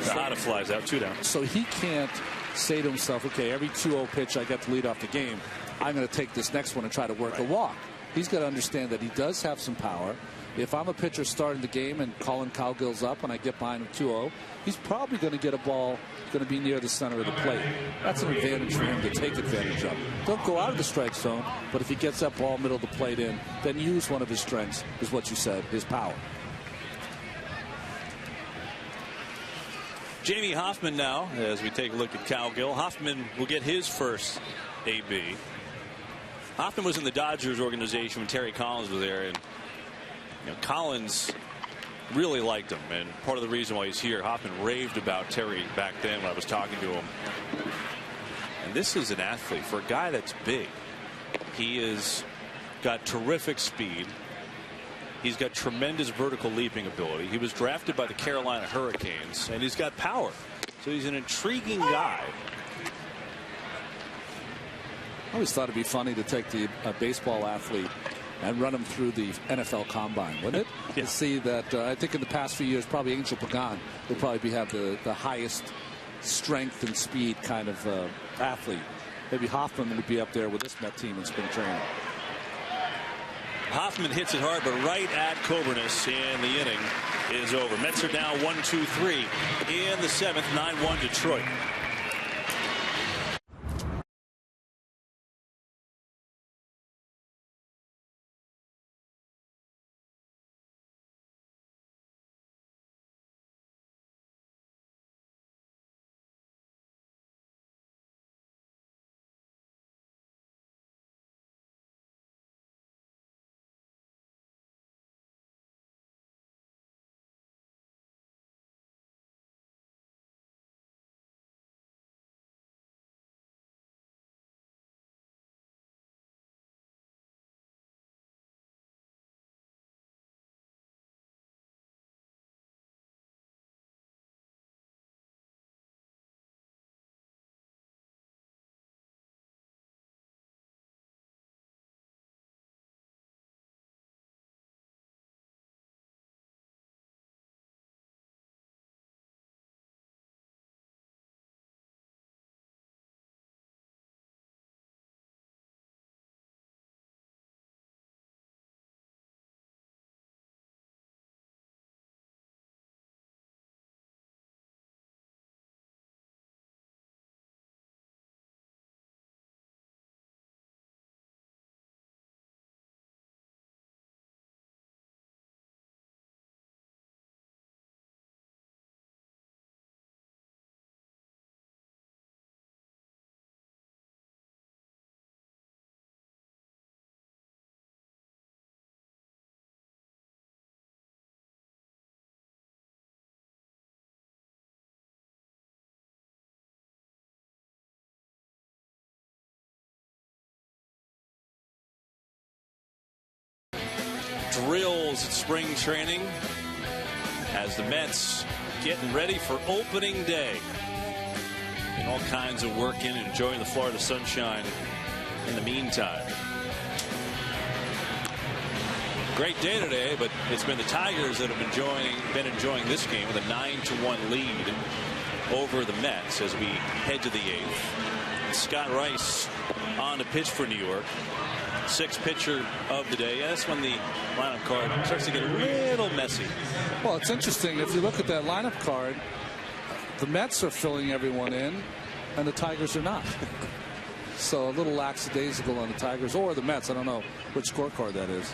Tejada flies out, 2 down. So he can't say to himself, okay, every 2-0 pitch I get to lead off the game, I'm going to take this next one and try to work a walk. He's got to understand that he does have some power. If I'm a pitcher starting the game and Colin Cowgill's up and I get behind him 2-0, he's probably going to get a ball going to be near the center of the plate. That's an advantage for him to take advantage of. Don't go out of the strike zone, but if he gets that ball middle of the plate in, then use one of his strengths, is what you said, his power. Jamie Hoffman now, as we take a look at Cowgill. Hoffman will get his first AB. Hoffman was in the Dodgers organization when Terry Collins was there, and Collins really liked him, and part of the reason why he's here, Hoffman raved about Terry back then when I was talking to him. And this is an athlete for a guy that's big. He has got terrific speed. He's got tremendous vertical leaping ability. He was drafted by the Carolina Hurricanes, and he's got power. So he's an intriguing guy. I always thought it'd be funny to take a baseball athlete and run him through the NFL Combine, wouldn't it? Yeah. To see that, I think in the past few years, probably Angel Pagan would probably have the highest strength and speed kind of athlete. Maybe Hoffman would be up there with this Met team in spring training. Hoffman hits it hard, but right at Coburnus, and the inning is over. Mets are down 1-2-3 in the 7th, 9-1 Detroit. Drills at spring training as the Mets getting ready for opening day. And all kinds of work in and enjoying the Florida sunshine in the meantime. Great day today, but it's been the Tigers that have been enjoying this game with a 9-1 lead over the Mets as we head to the 8th. Scott Rice on to pitch for New York. Sixth pitcher of the day. Yeah, that's when the lineup card starts to get a little messy. Well, it's interesting. If you look at that lineup card, the Mets are filling everyone in, and the Tigers are not. So a little lackadaisical on the Tigers or the Mets. I don't know which scorecard that is.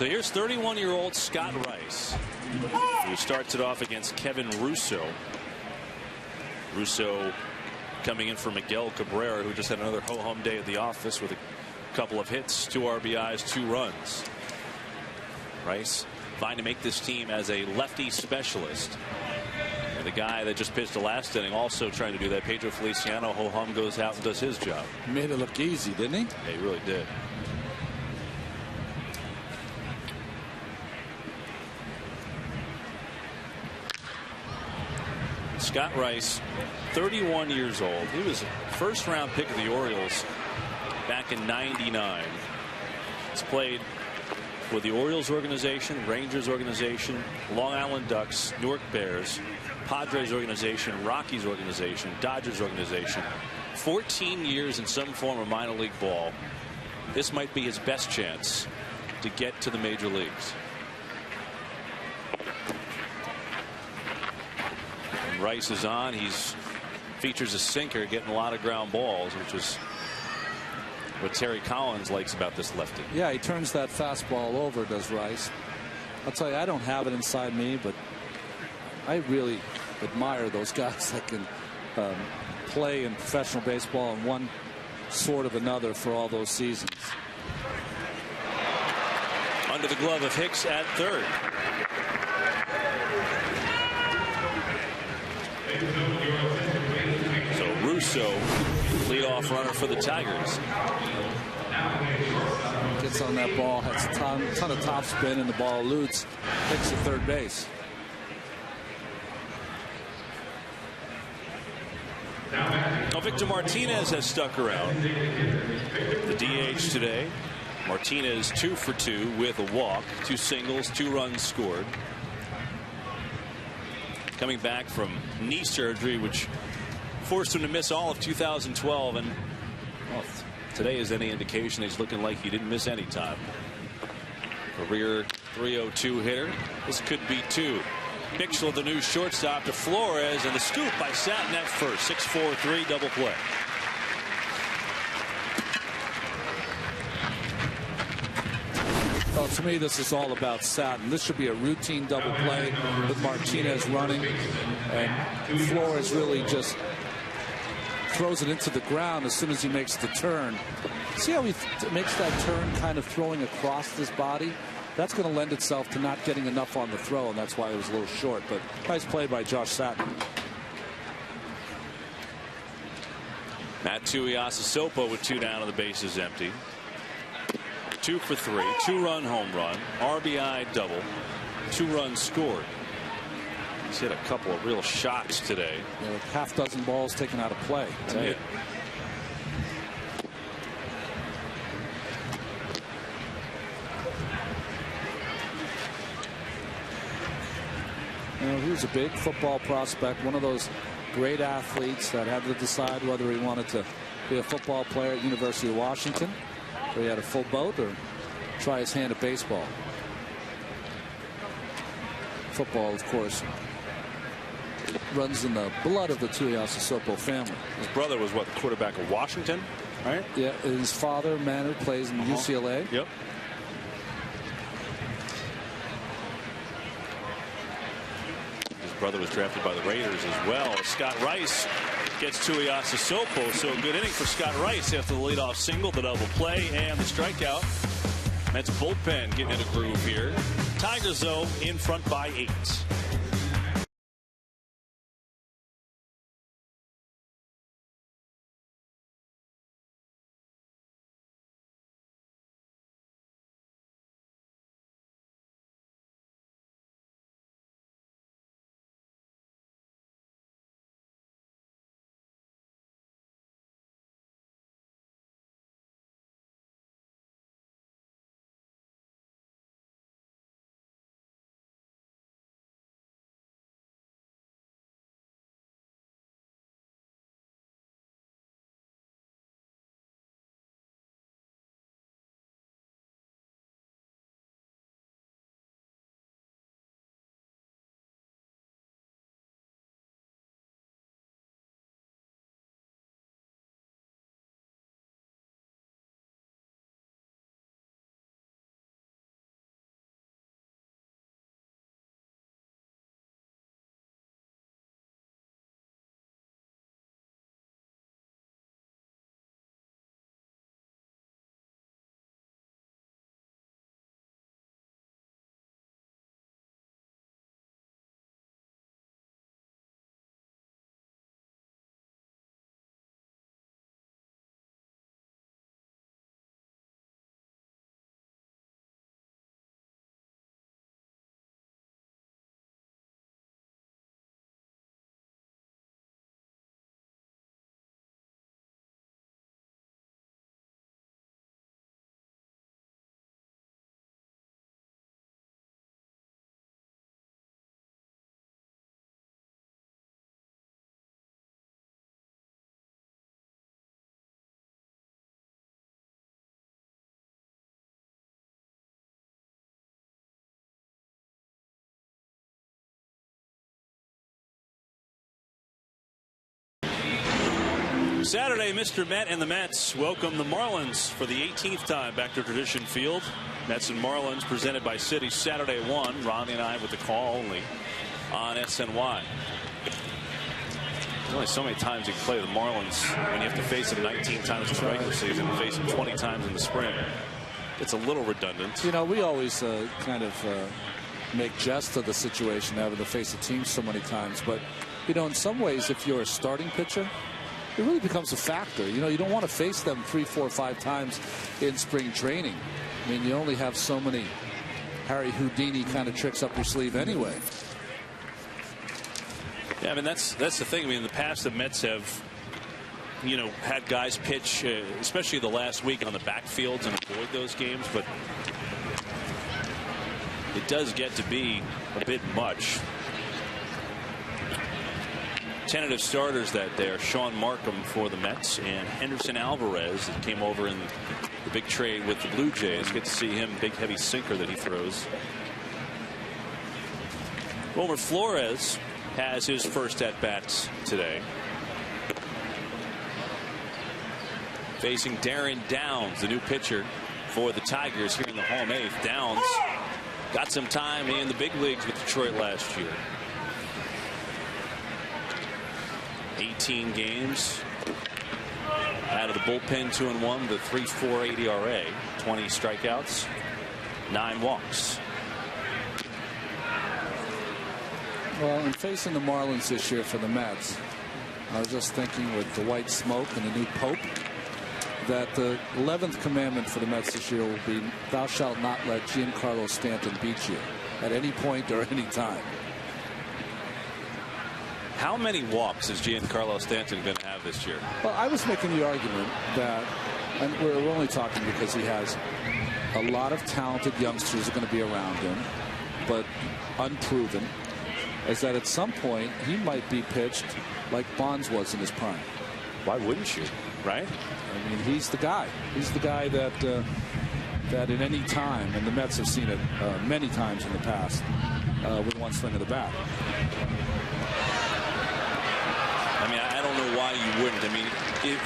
So here's 31-year-old Scott Rice, who starts it off against Kevin Russo. Russo coming in for Miguel Cabrera, who just had another ho-hum day at the office with a couple of hits, 2 RBIs, 2 runs. Rice trying to make this team as a lefty specialist. And the guy that just pitched the last inning also trying to do that, Pedro Feliciano, ho-hum, goes out and does his job. Made it look easy, didn't he? Yeah, he really did. Scott Rice, 31 years old. He was a first-round pick of the Orioles back in '99. He's played with the Orioles organization, Rangers organization, Long Island Ducks, Newark Bears, Padres organization, Rockies organization, Dodgers organization. 14 years in some form of minor league ball. This might be his best chance to get to the major leagues. Rice is on. He's features a sinker, getting a lot of ground balls, which is what Terry Collins likes about this lefty. Yeah, he turns that fastball over, does Rice. I'll tell you, I don't have it inside me, but I really admire those guys that can play in professional baseball and one sort of another for all those seasons. Under the glove of Hicks at third. So Russo, leadoff runner for the Tigers. Gets on that ball, has a ton of top spin, and the ball eludes Hicks at third base. Now Victor Martinez has stuck around. The DH today. Martinez 2 for 2 with a walk, 2 singles, 2 runs scored. Coming back from knee surgery, which forced him to miss all of 2012, and well, today is any indication he's looking like he didn't miss any time. Career .302 hitter. This could be 2. Bixel, the new shortstop, to Flores, and the scoop by Satin at first. 6-4-3 double play. Well, to me, this is all about Satin. This should be a routine double play with Martinez running, and Flores really just throws it into the ground as soon as he makes the turn. See how he makes that turn, kind of throwing across his body? That's going to lend itself to not getting enough on the throw, and that's why it was a little short. But nice play by Josh Satin. Matsui Asasopo with 2 down and the bases empty. 2 for 3, 2-run home run, RBI double, 2 runs scored. He's hit a couple of real shots today. Yeah, half dozen balls taken out of play. Yeah. You know, he was a big football prospect, one of those great athletes that had to decide whether he wanted to be a football player at University of Washington, where he had a full boat, or try his hand at baseball. Football, of course, runs in the blood of the Tuiasosopo family. His brother was, what, the quarterback of Washington, right? Yeah, his father, Manu, plays in UCLA. Yep. His brother was drafted by the Raiders as well. Scott Rice gets Tuiasosopo, so a good inning for Scott Rice after the leadoff single, the double play, and the strikeout. That's Bullpen getting in a groove here. Tigers, though, in front by 8. Saturday, Mr. Met and the Mets welcome the Marlins for the 18th time back to Tradition Field. Mets and Marlins presented by Citi Saturday at 1. Ronnie and I with the call only on SNY. There's only so many times you can play the Marlins when you have to face them 19 times in the regular season and face them 20 times in the spring. It's a little redundant. You know, we always kind of make jest of the situation having to face a team so many times. But, you know, in some ways, if you're a starting pitcher, it really becomes a factor. You know, you don't want to face them 3, 4, 5 times in spring training. I mean, you only have so many Harry Houdini kind of tricks up your sleeve anyway. Yeah, I mean, that's the thing. I mean, in the past, the Mets have, you know, had guys pitch, especially the last week on the backfields, and avoid those games. But it does get to be a bit much. Tentative starters that day: Sean Markham for the Mets and Henderson Alvarez, that came over in the big trade with the Blue Jays. Get to see him, big heavy sinker that he throws. Wilmer Flores has his first at-bats today. Facing Darren Downs, the new pitcher for the Tigers here in the home eighth. Downs got some time in the big leagues with Detroit last year. 18 games out of the bullpen, 2-1 with a 3.48 ERA, 20 strikeouts, 9 walks. Well, in facing the Marlins this year for the Mets, I was just thinking with the white smoke and the new Pope, that the 11th commandment for the Mets this year will be, thou shalt not let Giancarlo Stanton beat you at any point or any time. How many walks is Giancarlo Stanton going to have this year? Well, I was making the argument that, and we're only talking because he has a lot of talented youngsters that are going to be around him, but unproven, is that at some point he might be pitched like Bonds was in his prime. Why wouldn't you, right? I mean, he's the guy. He's the guy that that at any time, and the Mets have seen it many times in the past, with one swing of the bat. I mean, I don't know why you wouldn't. I mean,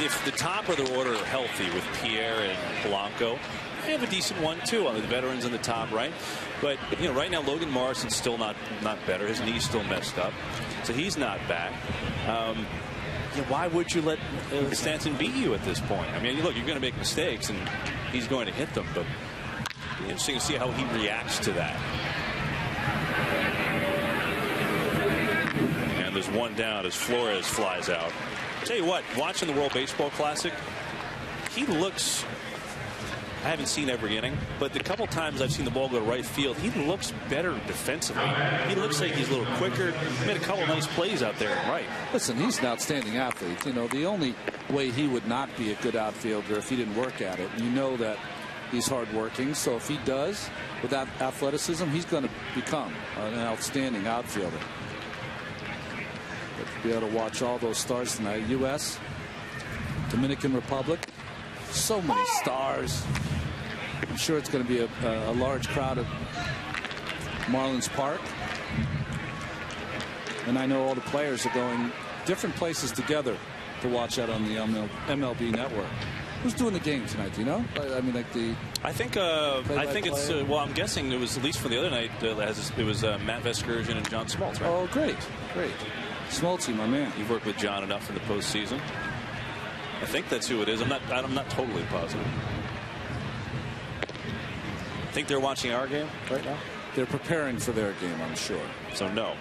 if the top of the order are healthy with Pierre and Polanco, they have a decent one too on the veterans in the top, right? But you know, right now Logan Morrison's still not better. His knee's still messed up, so he's not back. Why would you let Stanton beat you at this point? I mean, look, you're going to make mistakes, and he's going to hit them, but it'll be interesting to see how he reacts to that. And there's one down as Flores flies out. Tell you what, watching the World Baseball Classic, he looks, I haven't seen every inning, but the couple times I've seen the ball go to right field, he looks better defensively. He looks like he's a little quicker. He made a couple nice plays out there and right. Listen, he's an outstanding athlete. You know, the only way he would not be a good outfielder if he didn't work at it. You know that he's hardworking, so if he does, with that athleticism, he's going to become an outstanding outfielder. But to be able to watch all those stars tonight, U.S., Dominican Republic, so many stars. I'm sure it's going to be a large crowd at Marlins Park. And I know all the players are going different places together to watch that on the MLB network. Who's doing the game tonight? Do you know? I mean, like the. I think it's. Well, I'm guessing it was, at least for the other night. It was Matt Vescursion and John Smoltz, right? Oh, great. Smoltzy, my man. You've worked with John enough in the postseason. I think that's who it is. I'm not totally positive. Think they're watching our game right now? They're preparing for their game, I'm sure. So no.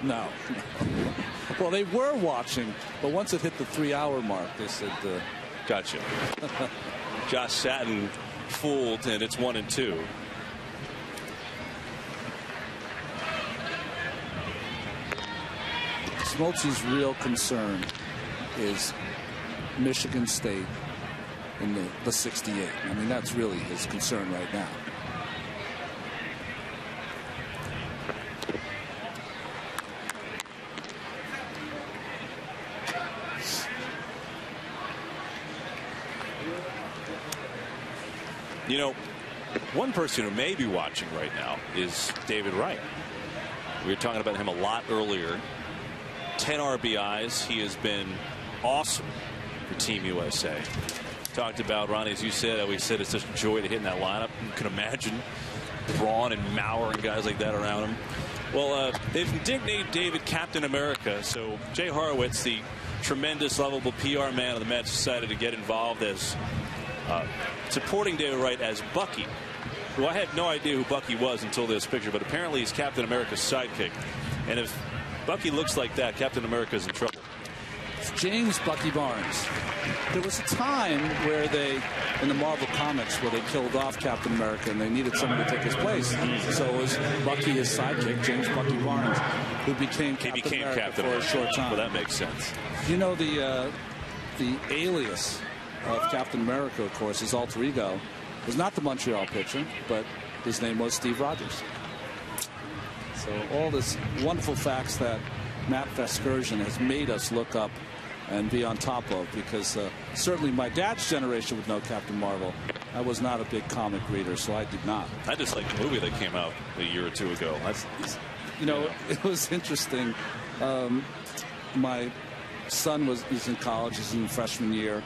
Well, they were watching, but once it hit the 3-hour mark, they said, "Gotcha." Josh Satin fooled, and it's 1-2. Smoltzy's real concern is Michigan State in the 68. I mean, that's really his concern right now. You know, one person who may be watching right now is David Wright. We were talking about him a lot earlier. 10 RBIs. He has been awesome for Team USA. Talked about, Ronnie, as you said, we said it's such a joy to hit in that lineup. You can imagine Braun and Maurer and guys like that around him. Well, they've nicknamed David Captain America. So Jay Horowitz, the tremendous, lovable PR man of the Mets decided to get involved as supporting David Wright as Bucky, who I had no idea who Bucky was until this picture, but apparently he's Captain America's sidekick. And if Bucky looks like that, Captain America's in trouble. It's James Bucky Barnes. There was a time where in the Marvel comics, where they killed off Captain America and they needed someone to take his place. So it was Bucky, his sidekick, James Bucky Barnes, who became Captain America for a short time. Well, that makes sense. You know, the alias of Captain America, of course, his alter ego, was not the Montreal pitcher, but his name was Steve Rogers. So all this wonderful facts that Matt Vasgersian has made us look up and be on top of, because certainly my dad's generation would know Captain Marvel. I was not a big comic reader, so I did not. I just like the movie that came out a year or two ago. It was interesting. My son is in college, he's in freshman year,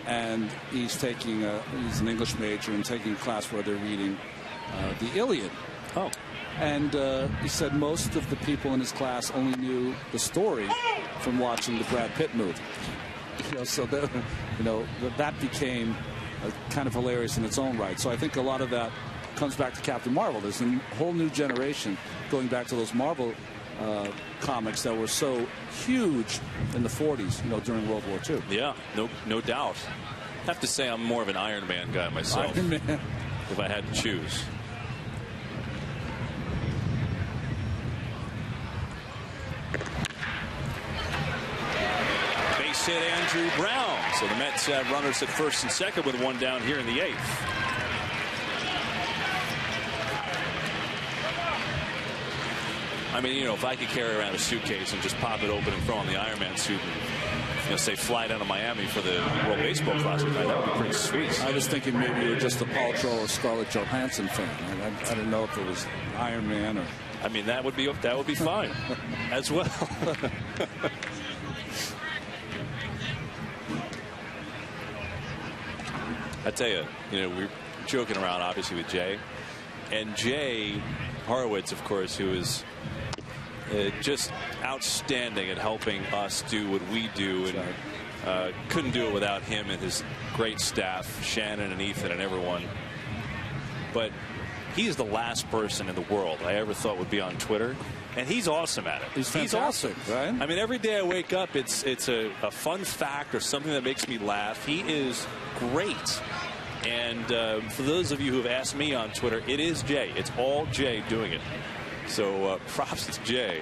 and he's an English major and taking a class where they're reading the Iliad. Oh. And he said most of the people in his class only knew the story from watching the Brad Pitt movie. So that became kind of hilarious in its own right. So I think a lot of that comes back to Captain Marvel. There's a whole new generation going back to those Marvel comics that were so huge in the 40s, during World War II. Yeah, no doubt. I have to say I'm more of an Iron Man guy myself. Iron Man. If I had to choose. Base hit Andrew Brown. So the Mets have runners at first and second with one down here in the 8th. I mean, if I could carry around a suitcase and just pop it open and throw on the Iron Man suit and, say, fly down to Miami for the World Baseball Classic, that would be pretty sweet. I was thinking maybe you were just a Paltrow or Scarlett Johansson fan. I didn't know if it was Iron Man or... I mean, that would be fine as well. I tell you, we're joking around, obviously, with Jay. And Jay Horowitz, of course, who is just outstanding at helping us do what we do. And couldn't do it without him and his great staff, Shannon and Ethan and everyone. But he is the last person in the world I ever thought would be on Twitter. And he's awesome at it. He's awesome, right? I mean, every day I wake up, it's a fun fact or something that makes me laugh. He is great. And for those of you who have asked me on Twitter, it is Jay. It's all Jay doing it. So props to Jay.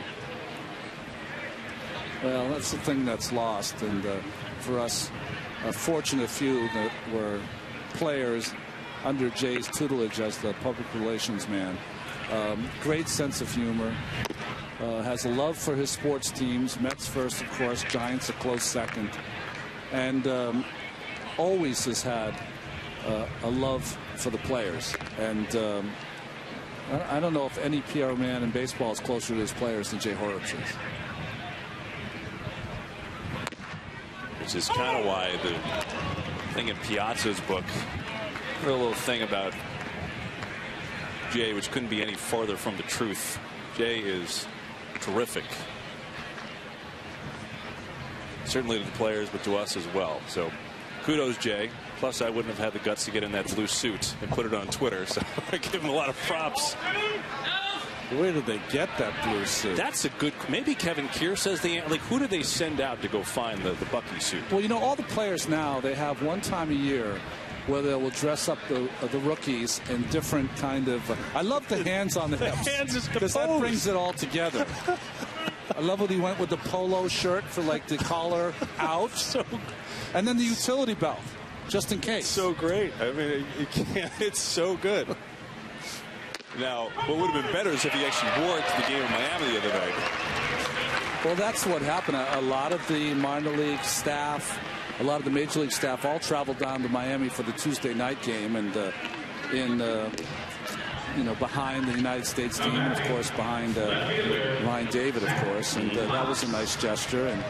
Well, that's the thing that's lost. And for us, a fortunate few that were players under Jay's tutelage as the public relations man. Great sense of humor. Has a love for his sports teams. Mets first, of course. Giants a close second. And always has had a love for the players. And I don't know if any PR man in baseball is closer to his players than Jay Horowitz is. Which is kind of why the thing in Piazza's book, a little thing about Jay, which couldn't be any farther from the truth. Jay is terrific. Certainly to the players, but to us as well. So kudos, Jay. Plus, I wouldn't have had the guts to get in that blue suit and put it on Twitter, so I give him a lot of props. Where did they get that blue suit? That's a good... Maybe Kevin Keir says who did they send out to go find the Bucky suit? Well, all the players now, they have one time a year where they will dress up the rookies in different kind of... I love the hands on the hips. Because that brings it all together. I love when he went with the polo shirt for the collar out. And then the utility belt, just in case. It's so great. I mean, it's so good. Now, what would have been better is if he actually wore it to the game in Miami the other night. Well, that's what happened. A lot of the minor league staff, a lot of the major league staff all traveled down to Miami for the Tuesday night game, and behind the United States team, and of course behind Ryan David, of course, and that was a nice gesture. And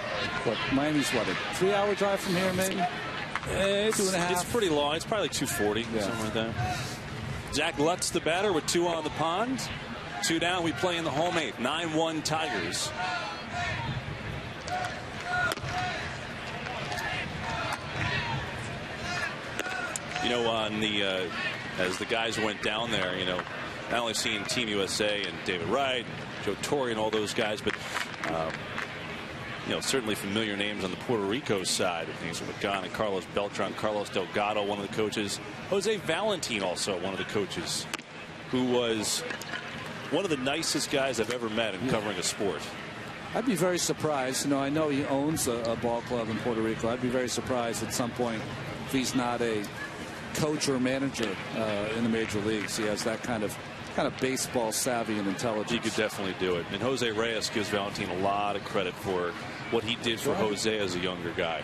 Miami's a 3-hour drive from here, maybe? It's 2.5. It's pretty long. It's probably 240, something like that. Zach Lutz, the batter, with 2 on the pond. 2 down. We play in the home 8th. 9-1 Tigers. You know, on the as the guys went down there, you know, not only seeing Team USA and David Wright, Joe Torre, and all those guys, but you know, certainly familiar names on the Puerto Rico side. Names like McGon and Carlos Beltran, Carlos Delgado, one of the coaches. Jose Valentin, also one of the coaches, who was one of the nicest guys I've ever met in covering a sport. I'd be very surprised. You know, I know he owns a ball club in Puerto Rico. I'd be very surprised at some point if he's not a coach or manager in the major leagues. He has that kind of baseball savvy and intelligence. He could definitely do it. And Jose Reyes gives Valentin a lot of credit for what he did for Jose as a younger guy.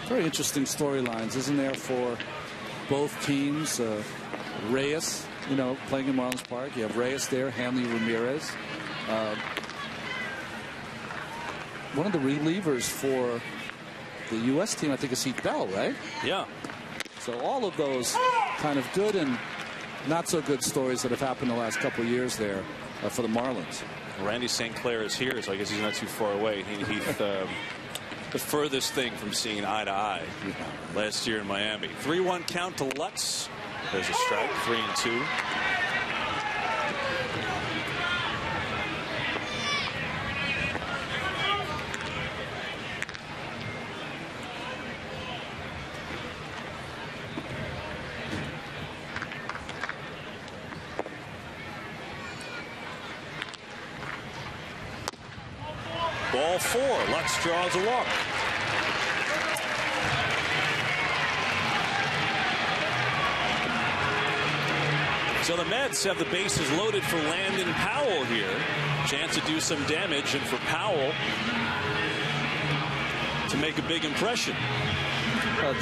Very interesting storylines, isn't there, for both teams? Reyes, you know, playing in Marlins Park. You have Reyes there, Hanley Ramirez. One of the relievers for the U.S. team, I think, is Heath Bell, right? Yeah. So all of those kind of good and not so good stories that have happened the last couple of years there for the Marlins. Randy St. Clair is here, so I guess he's not too far away. Heath, the furthest thing from seeing eye to eye last year in Miami. 3-1 count to Lutz. There's a strike, 3-2. Ball 4. Lutz draws a walk. So the Mets have the bases loaded for Landon Powell here. Chance to do some damage, and for Powell to make a big impression.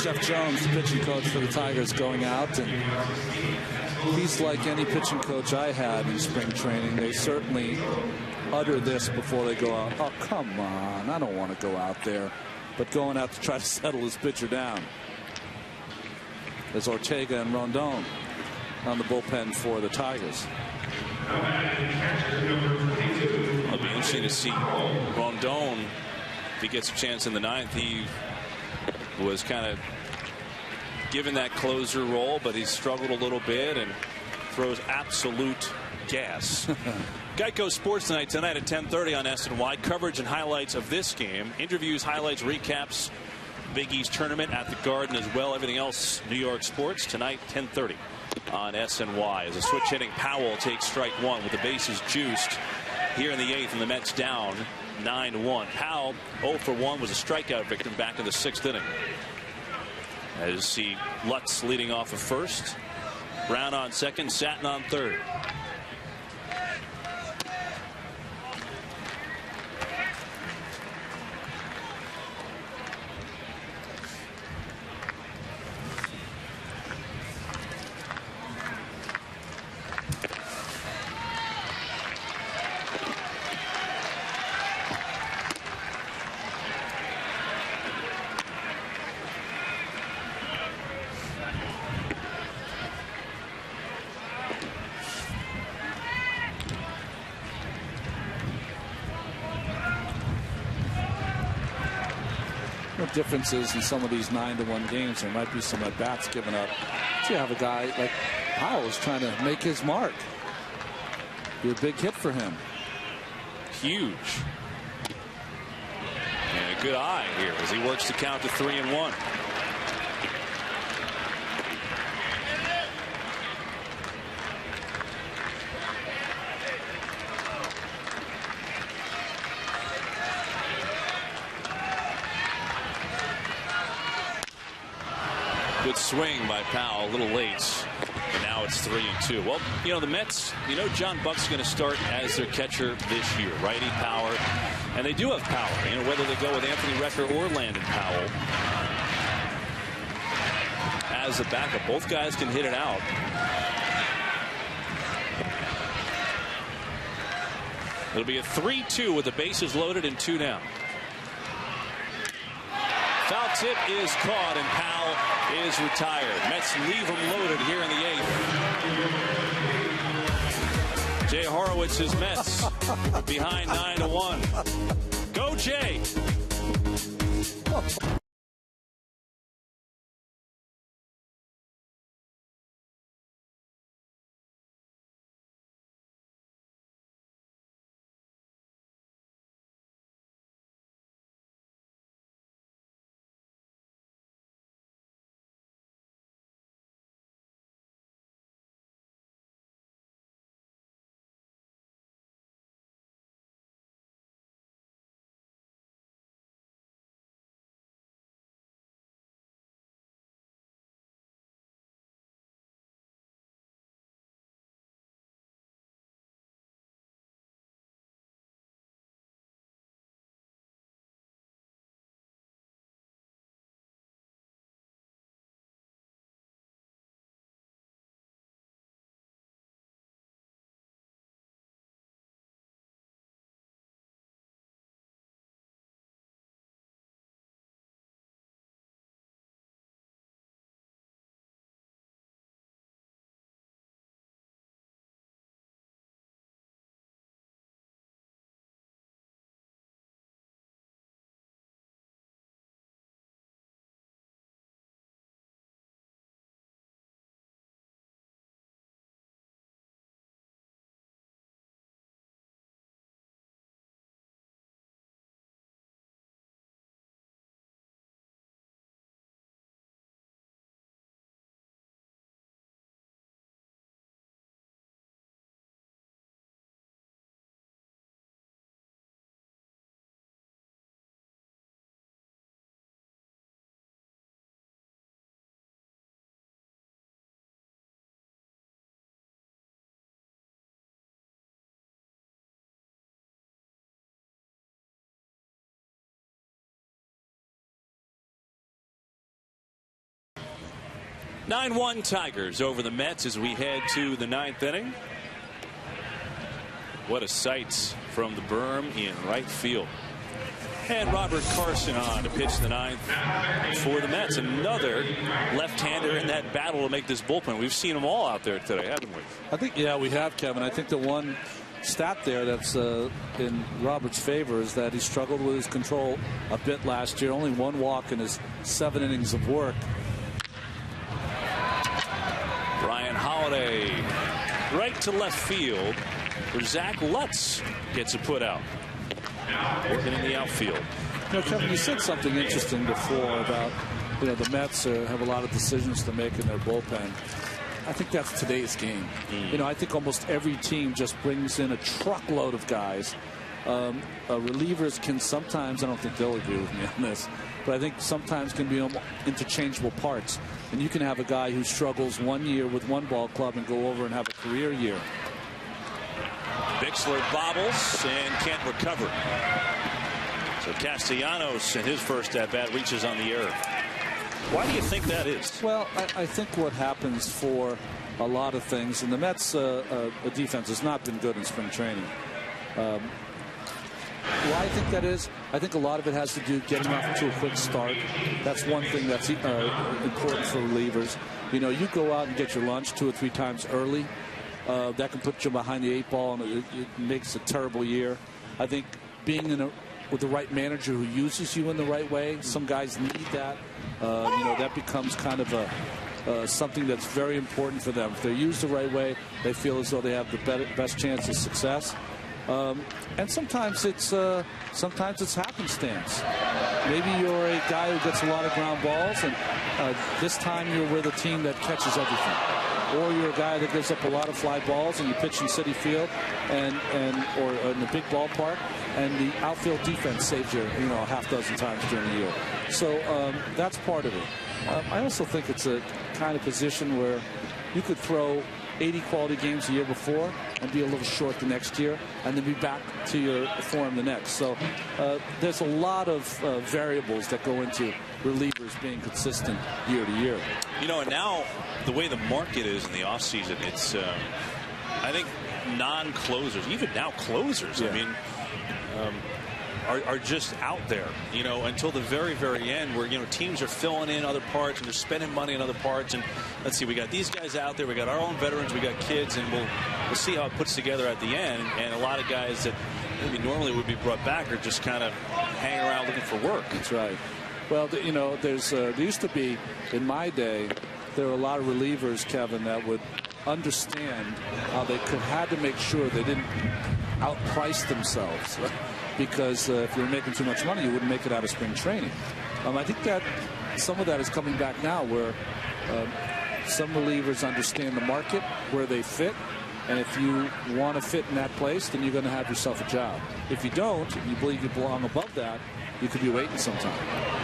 Jeff Jones, the pitching coach for the Tigers, going out, and he's like any pitching coach I had in spring training. They certainly utter this before they go out. Oh, come on, I don't want to go out there. But going out to try to settle his pitcher down. There's Ortega and Rondon on the bullpen for the Tigers. It'll be interesting to see Rondon, if he gets a chance in the 9th. He was kind of given that closer role, but he's struggled a little bit and throws absolute gas. Geico Sports tonight at 10:30 on SNY. Coverage and highlights of this game. Interviews, highlights, recaps. Big East tournament at the Garden as well. Everything else New York sports tonight 10:30 on SNY. As a switch hitting Powell takes strike 1 with the bases juiced here in the 8th, and the Mets down 9-1. Powell 0 for 1 was a strikeout victim back in the 6th inning. As you see Lutz leading off of first, Brown on second, Satin on third. Differences in some of these 9-1 games. There might be some at bats given up. So you have a guy like Powell is trying to make his mark. Be a big hit for him. Huge. And a good eye here as he works to count to 3-1. Good swing by Powell, a little late, and now it's 3-2. Well, you know, the Mets, you know, John Buck's going to start as their catcher this year. Righty power, and they do have power. You know, whether they go with Anthony Recker or Landon Powell as a backup, both guys can hit it out. It'll be a 3-2 with the bases loaded and 2 down. Foul tip is caught, and Powell is retired. Mets leave him loaded here in the 8th. Jay Horowitz's Mets behind 9-1. Go Jay! 9-1 Tigers over the Mets as we head to the 9th inning. What a sight from the berm in right field. And Robert Carson on to pitch the 9th for the Mets. Another left-hander in that battle to make this bullpen. We've seen them all out there today, haven't we? I think, yeah, we have, Kevin. I think the one stat there that's in Robert's favor is that he struggled with his control a bit last year. Only one walk in his 7 innings of work. Brian Holiday right to left field where Zach Lutz gets a put out. Working in the outfield. You know, Kevin, you said something interesting before about, you know, the Mets have a lot of decisions to make in their bullpen. I think that's today's game. You know, I think almost every team just brings in a truckload of guys. Relievers can sometimes, I don't think they'll agree with me on this, but I think sometimes can be interchangeable parts. And you can have a guy who struggles 1 year with one ball club and go over and have a career year. Bixler bobbles and can't recover. So Castellanos in his first at bat reaches on the error. Why do you think that is? Well, I think what happens for a lot of things, and the Mets defense has not been good in spring training. Why I think that is, I think a lot of it has to do getting off to a quick start. That's one thing that's important for relievers. You know, you go out and get your lunch 2 or 3 times early. That can put you behind the 8 ball, and it makes a terrible year. I think being with the right manager who uses you in the right way, some guys need that. You know, that becomes kind of something that's very important for them. If they're used the right way, they feel as though they have the best chance of success. And sometimes it's happenstance. Maybe you're a guy who gets a lot of ground balls, and this time you're with a team that catches everything. Or you're a guy that gives up a lot of fly balls and you pitch in Citi Field or in the big ballpark, and the outfield defense saves you, you know, a half dozen times during the year. So that's part of it. I also think it's a kind of position where you could throw 80 quality games the year before and be a little short the next year, and then be back to your form the next. So there's a lot of variables that go into relievers being consistent year to year. You know, and now the way the market is in the offseason, it's I think non-closers, even now closers, I mean, are just out there, you know, until the very, very end, where, you know, teams are filling in other parts and they're spending money on other parts. And let's see, we got these guys out there, we got our own veterans, we got kids, and we'll see how it puts together at the end. And a lot of guys that maybe normally would be brought back are just kind of hanging around looking for work. That's right. Well, you know, there used to be, in my day, there were a lot of relievers, Kevin, that would understand how they had to make sure they didn't outprice themselves. Because if you were making too much money, you wouldn't make it out of spring training. I think that some of that is coming back now, where some relievers understand the market, where they fit. And if you want to fit in that place, then you're going to have yourself a job. If you don't, and you believe you belong above that, you could be waiting sometime.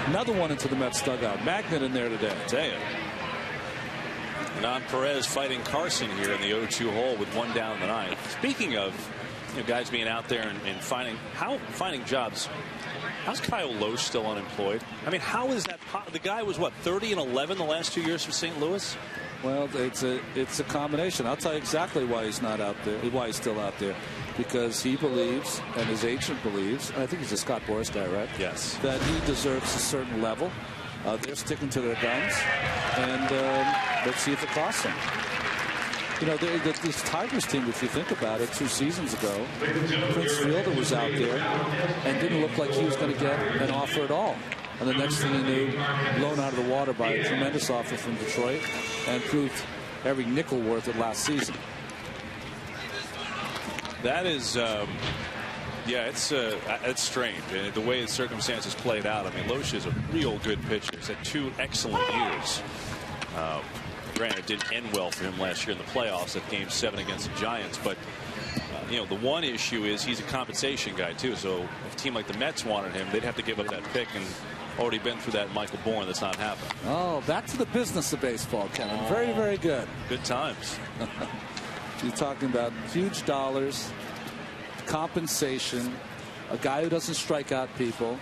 Another one into the Mets dugout. Magnet in there today. I tell you. Nan Perez fighting Carson here in the 0-2 hole with one down in the ninth. Speaking of guys being out there and finding jobs, how's Kyle Loesch still unemployed? I mean, how is that? The guy was, what, 30-11 the last 2 years for St. Louis? Well, it's a combination. I'll tell you exactly why he's not out there, why he's still out there. Because he believes, and his agent believes, and I think he's a Scott Boras guy, right? Yes. That he deserves a certain level. They're sticking to their guns, and let's see if it costs them. You know, this Tigers team, if you think about it, 2 seasons ago, Prince Fielder was out there and didn't look like he was going to get an offer at all. And the next thing you knew, blown out of the water by a tremendous offer from Detroit, and proved every nickel worth it last season. That is, yeah, it's strange. And the way the circumstances played out. I mean, Loesch is a real good pitcher. He's had 2 excellent years. Granted, it didn't end well for him last year in the playoffs at Game 7 against the Giants. But, you know, the one issue is he's a compensation guy, too. So if a team like the Mets wanted him, they'd have to give up that pick. And already been through that Michael Bourne. That's not happening. Oh, back to the business of baseball, Kevin. Very, very good. Good times. You're talking about huge dollars, compensation, a guy who doesn't strike out people,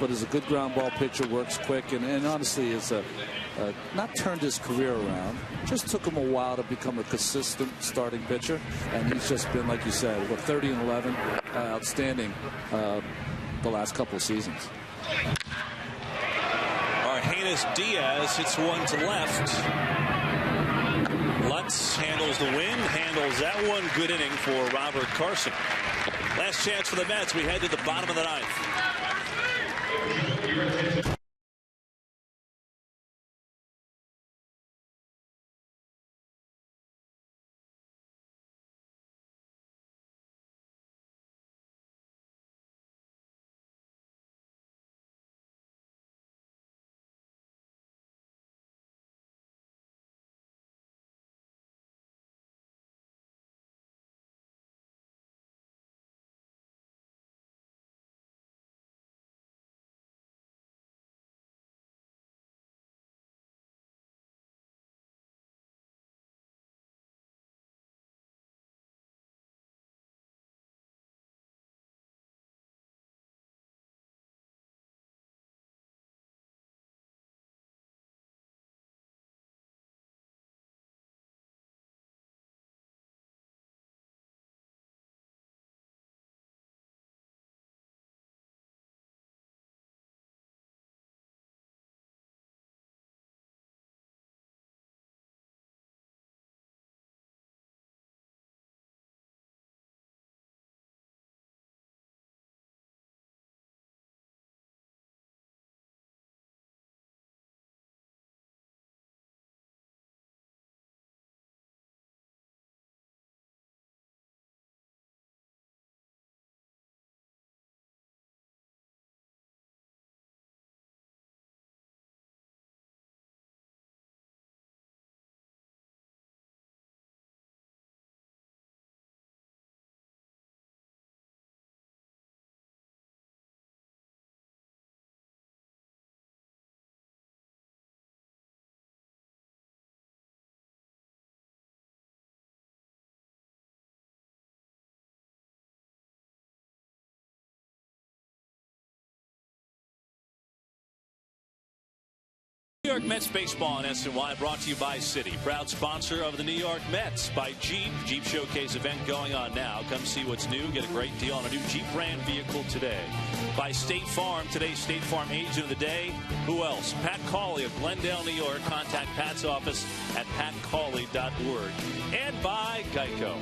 but is a good ground ball pitcher, works quick, and honestly is not turned his career around. Just took him a while to become a consistent starting pitcher, and he's just been, like you said, 30-11, outstanding the last couple of seasons. Argenis Diaz hits one to left. Lutz handles the win, handles that one. Good inning for Robert Carson. Last chance for the Mets. We head to the bottom of the ninth. New York Mets baseball on SNY, brought to you by Citi, proud sponsor of the New York Mets. By Jeep Showcase event going on now. Come see what's new. Get a great deal on a new Jeep brand vehicle today. By State Farm, today's State Farm agent of the day. Who else? Pat Cawley of Glendale, New York. Contact Pat's office at patcawley.org. And by Geico.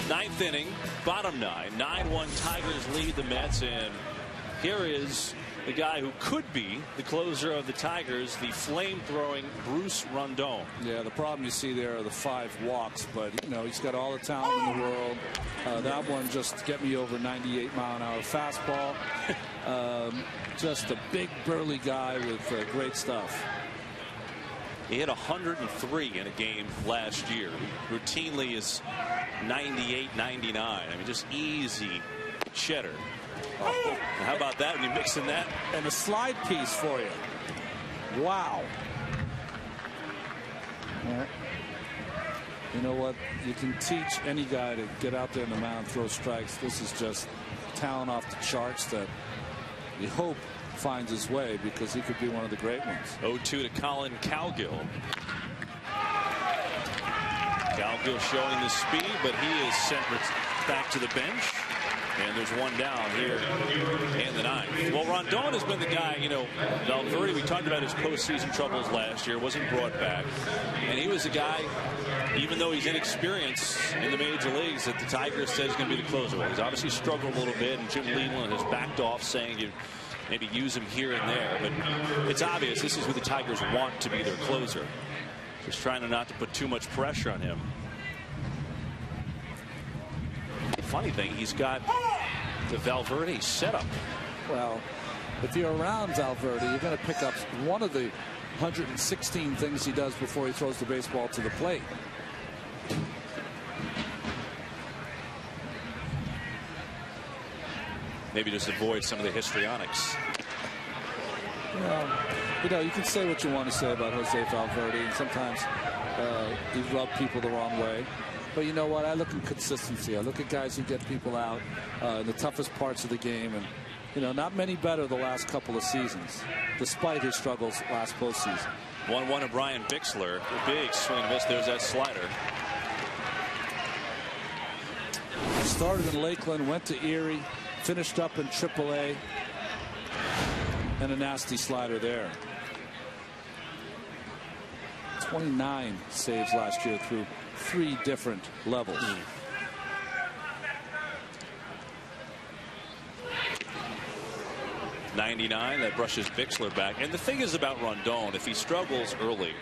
Ninth inning, bottom 9, 9-1 Tigers lead the Mets, and here is the guy who could be the closer of the Tigers, the flame-throwing Bruce Rondon. Yeah, the problem you see there are the 5 walks, but you know he's got all the talent in the world. That one just get me over 98-mile-an-hour fastball. Just a big burly guy with great stuff. He hit 103 in a game last year. Routinely is 98, 99. I mean, just easy cheddar. Oh, how about that when you mix in that? And a slide piece for you. Wow. You know what? You can teach any guy to get out there in the mound, throw strikes. This is just talent off the charts that you hope finds his way, because he could be one of the great ones. 0-2 to Colin Cowgill. Cowgill showing the speed, but he is sent back to the bench. And there's one down here in the 9th. Well, Rondon has been the guy, you know, Valverde, we talked about his postseason troubles last year, wasn't brought back. And he was the guy, even though he's inexperienced in the major leagues, that the Tigers said is going to be the closer. Well, he's obviously struggled a little bit, and Jim Leland has backed off, saying you maybe use him here and there. But it's obvious this is who the Tigers want to be their closer. Just trying not to put too much pressure on him. Funny thing, he's got the Valverde setup. Well, if you're around Valverde, you're going to pick up one of the 116 things he does before he throws the baseball to the plate. Maybe just avoid some of the histrionics. You know, you can say what you want to say about Jose Valverde, and sometimes he rubbed people the wrong way. But you know what? I look at consistency. I look at guys who get people out in the toughest parts of the game, and you know, not many better the last couple of seasons, despite his struggles last postseason. 1-1 to Brian Bixler. Big swing and miss. There's that slider. Started in Lakeland, went to Erie, finished up in AAA, and a nasty slider there. 29 saves last year through 3 different levels. 99, that brushes Bixler back. And the thing is about Rondon, if he struggles early,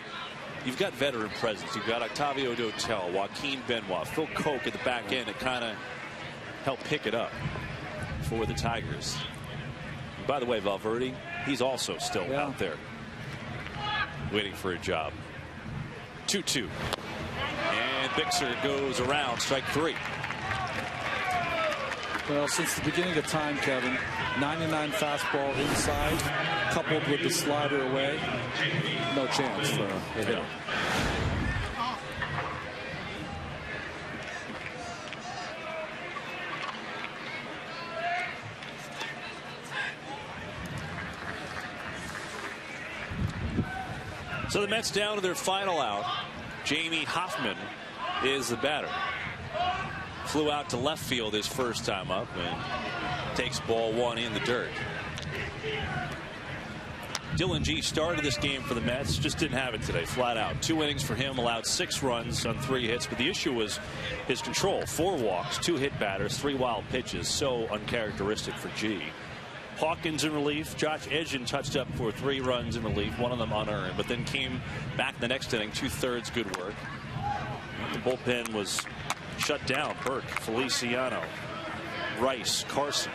you've got veteran presence. You've got Octavio Dotel, Joaquin Benoit, Phil Koch at the back end to kind of help pick it up for the Tigers. And by the way, Valverde, he's also still out there waiting for a job. 2-2. And Bixler goes around, strike 3. Well, since the beginning of time, Kevin, 99 fastball inside, coupled with the slider away, no chance for a hit. So the Mets down to their final out. Jamie Hoffman is the batter. Flew out to left field his first time up and takes ball 1 in the dirt. Dylan G started this game for the Mets, just didn't have it today, flat out. 2 innings for him, allowed 6 runs on 3 hits, but the issue was his control. 4 walks, 2 hit batters, 3 wild pitches, so uncharacteristic for G. Hawkins in relief. Josh Edgen touched up for 3 runs in relief, 1 of them unearned, but then came back the next inning, 2/3 good work. The bullpen was shut down. Burke, Feliciano, Rice, Carson,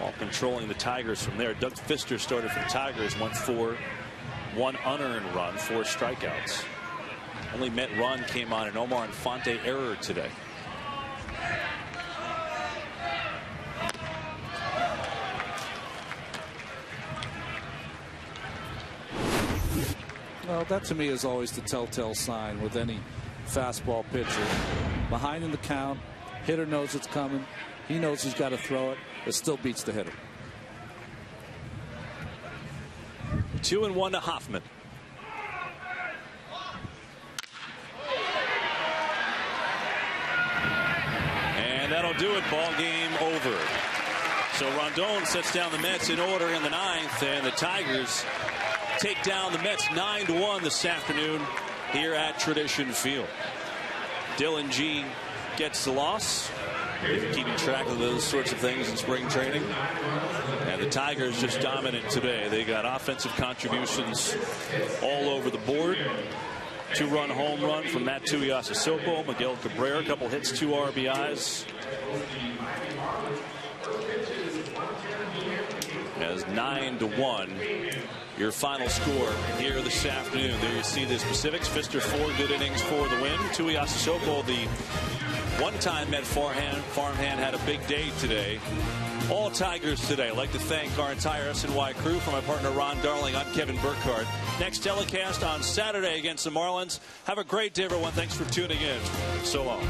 all controlling the Tigers from there. Doug Fister started for the Tigers, went for 1 unearned run, 4 strikeouts. Only Met run came on an Omar Infante error today. Well, that to me is always the telltale sign with any fastball pitcher. Behind in the count, hitter knows it's coming. He knows he's got to throw it. It still beats the hitter. 2-1 to Hoffman. And that'll do it. Ball game over. So Rondon sets down the Mets in order in the 9th, and the Tigers take down the Mets 9-1 this afternoon here at Tradition Field. Dylan G gets the loss. If you're keeping track of those sorts of things in spring training. And the Tigers just dominant today. They got offensive contributions all over the board. 2-run home run from Matt Tuiasosopo. Miguel Cabrera, a couple hits, 2 RBIs. As 9-1. Your final score here this afternoon. There you see the specifics. Pfister 4 good innings for the win. Tuiasosopo, the one-time Met farmhand, had a big day today. All Tigers today. I'd like to thank our entire SNY crew. For my partner Ron Darling, I'm Kevin Burkhardt. Next telecast on Saturday against the Marlins. Have a great day, everyone. Thanks for tuning in. So long.